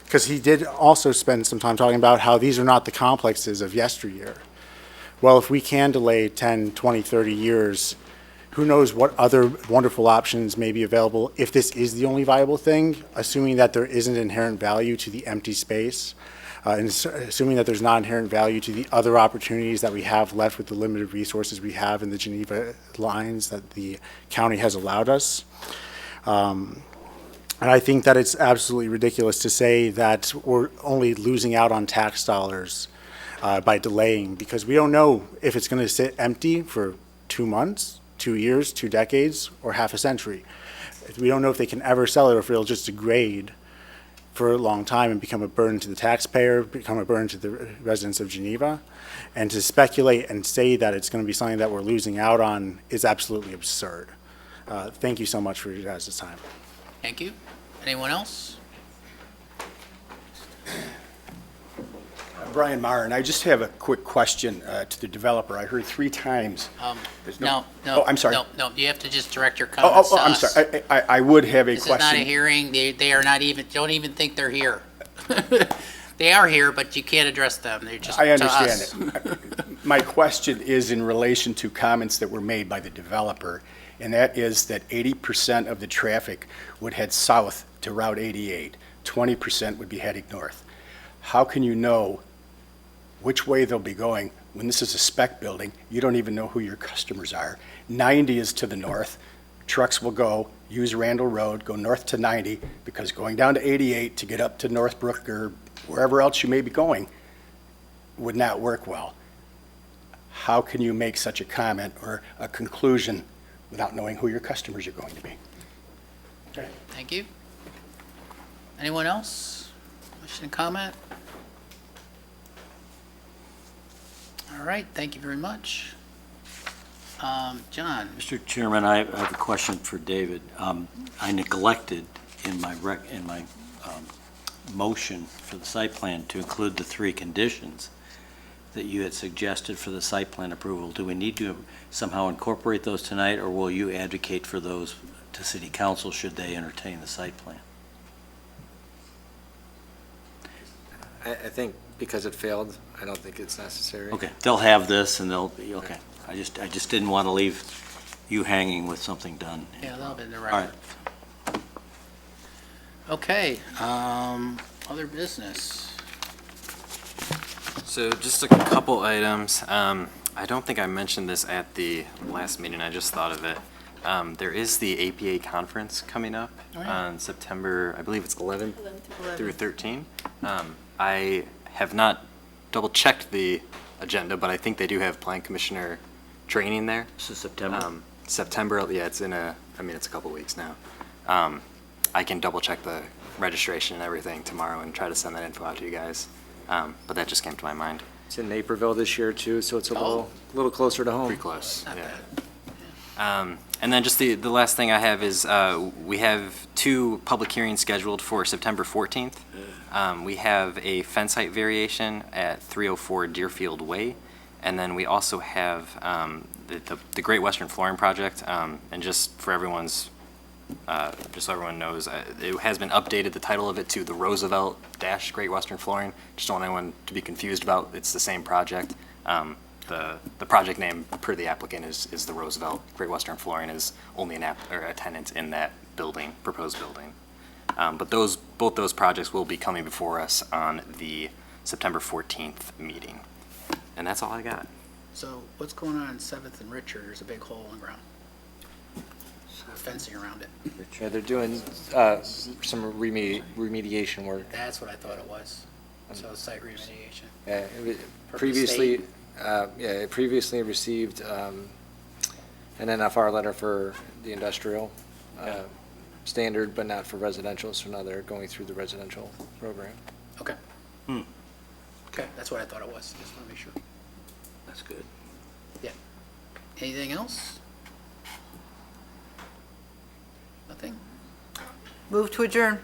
Because he did also spend some time talking about how these are not the complexes of yesteryear. Well, if we can delay 10, 20, 30 years, who knows what other wonderful options may be available if this is the only viable thing, assuming that there isn't inherent value to the empty space, and assuming that there's not inherent value to the other opportunities that we have left with the limited resources we have in the Geneva lines that the county has allowed us. And I think that it's absolutely ridiculous to say that we're only losing out on tax dollars by delaying, because we don't know if it's going to sit empty for 2 months, 2 years, 2 decades, or half a century. We don't know if they can ever sell it or if it'll just degrade for a long time and become a burden to the taxpayer, become a burden to the residents of Geneva. And to speculate and say that it's going to be something that we're losing out on is absolutely absurd. Thank you so much for your guys' time. Thank you. Anyone else? Brian Maher, and I just have a quick question to the developer. I heard 3 times. No. Oh, I'm sorry. No, you have to just direct your comments to I'm us. sorry. I would have a This question. is not a hearing. They are not even, don't even think they're here. They are here, but you can't address them. They're just to I us. understand it. My question is in relation to comments that were made by the developer, and that is that 80% of the traffic would head south to Route 88. 20% would be heading north. How can you know which way they'll be going when this is a spec building? You don't even know who your customers are. 90 is to the north. Trucks will use Randall Road, go north to 90, because going down to 88 to get up to Northbrook or wherever else you may be going would not work well. How can you make such a comment or a conclusion without knowing who your customers are going to be? Okay. Thank you. Anyone else? Question, comment? All right, thank you very much. John? Mr. Chairman, I have a question for David. I neglected in my motion for the site plan to include the 3 conditions that you had suggested for the site plan approval. Do we need to somehow incorporate those tonight, or will you advocate for those to City Council should they entertain the site plan? I think because it failed, I don't think it's necessary. Okay, they'll have this and they'll be, okay. I just didn't want to leave you hanging with something done. Yeah, that'll be in the All right. record. Okay, other business. So just a couple items. I don't think I mentioned this at the last meeting. I just thought of it. There is the APA conference coming up on September, I believe it's 11th through 13. I have not double-checked the agenda, but I think they do have Plan Commissioner training there. So September? September, yeah, it's it's a couple weeks now. I can double-check the registration and everything tomorrow and try to send that info out to you guys. But that just came to my mind. It's in Naperville this year too, so it's a little closer to home. Pretty close, yeah. And then just the last thing I have is we have 2 public hearings scheduled for September 14th. We have a fence height variation at 304 Deerfield Way. And then we also have the Great Western Flooring Project. And just for everyone's, just so everyone knows, it has been updated, the title of it, to the Roosevelt - Great Western Flooring. Just don't want anyone to be confused about, it's the same project. The project name per the applicant is the Roosevelt. Great Western Flooring is only a tenant in that building, proposed building. But both those projects will be coming before us on the September 14th meeting. And that's all I got. So what's going on in 7th and Richard? There's a big hole in the ground. Fencing around it. Yeah, they're doing some remediation work. That's what I thought it was. So site remediation. Yeah, For the previously, state. it previously received an NFR letter for the industrial standard, but not for residential, so now they're going through the residential program. Okay. Okay, that's what I thought it was. Just want to make sure. That's good. Yeah. Anything else? Nothing? Move to adjourn.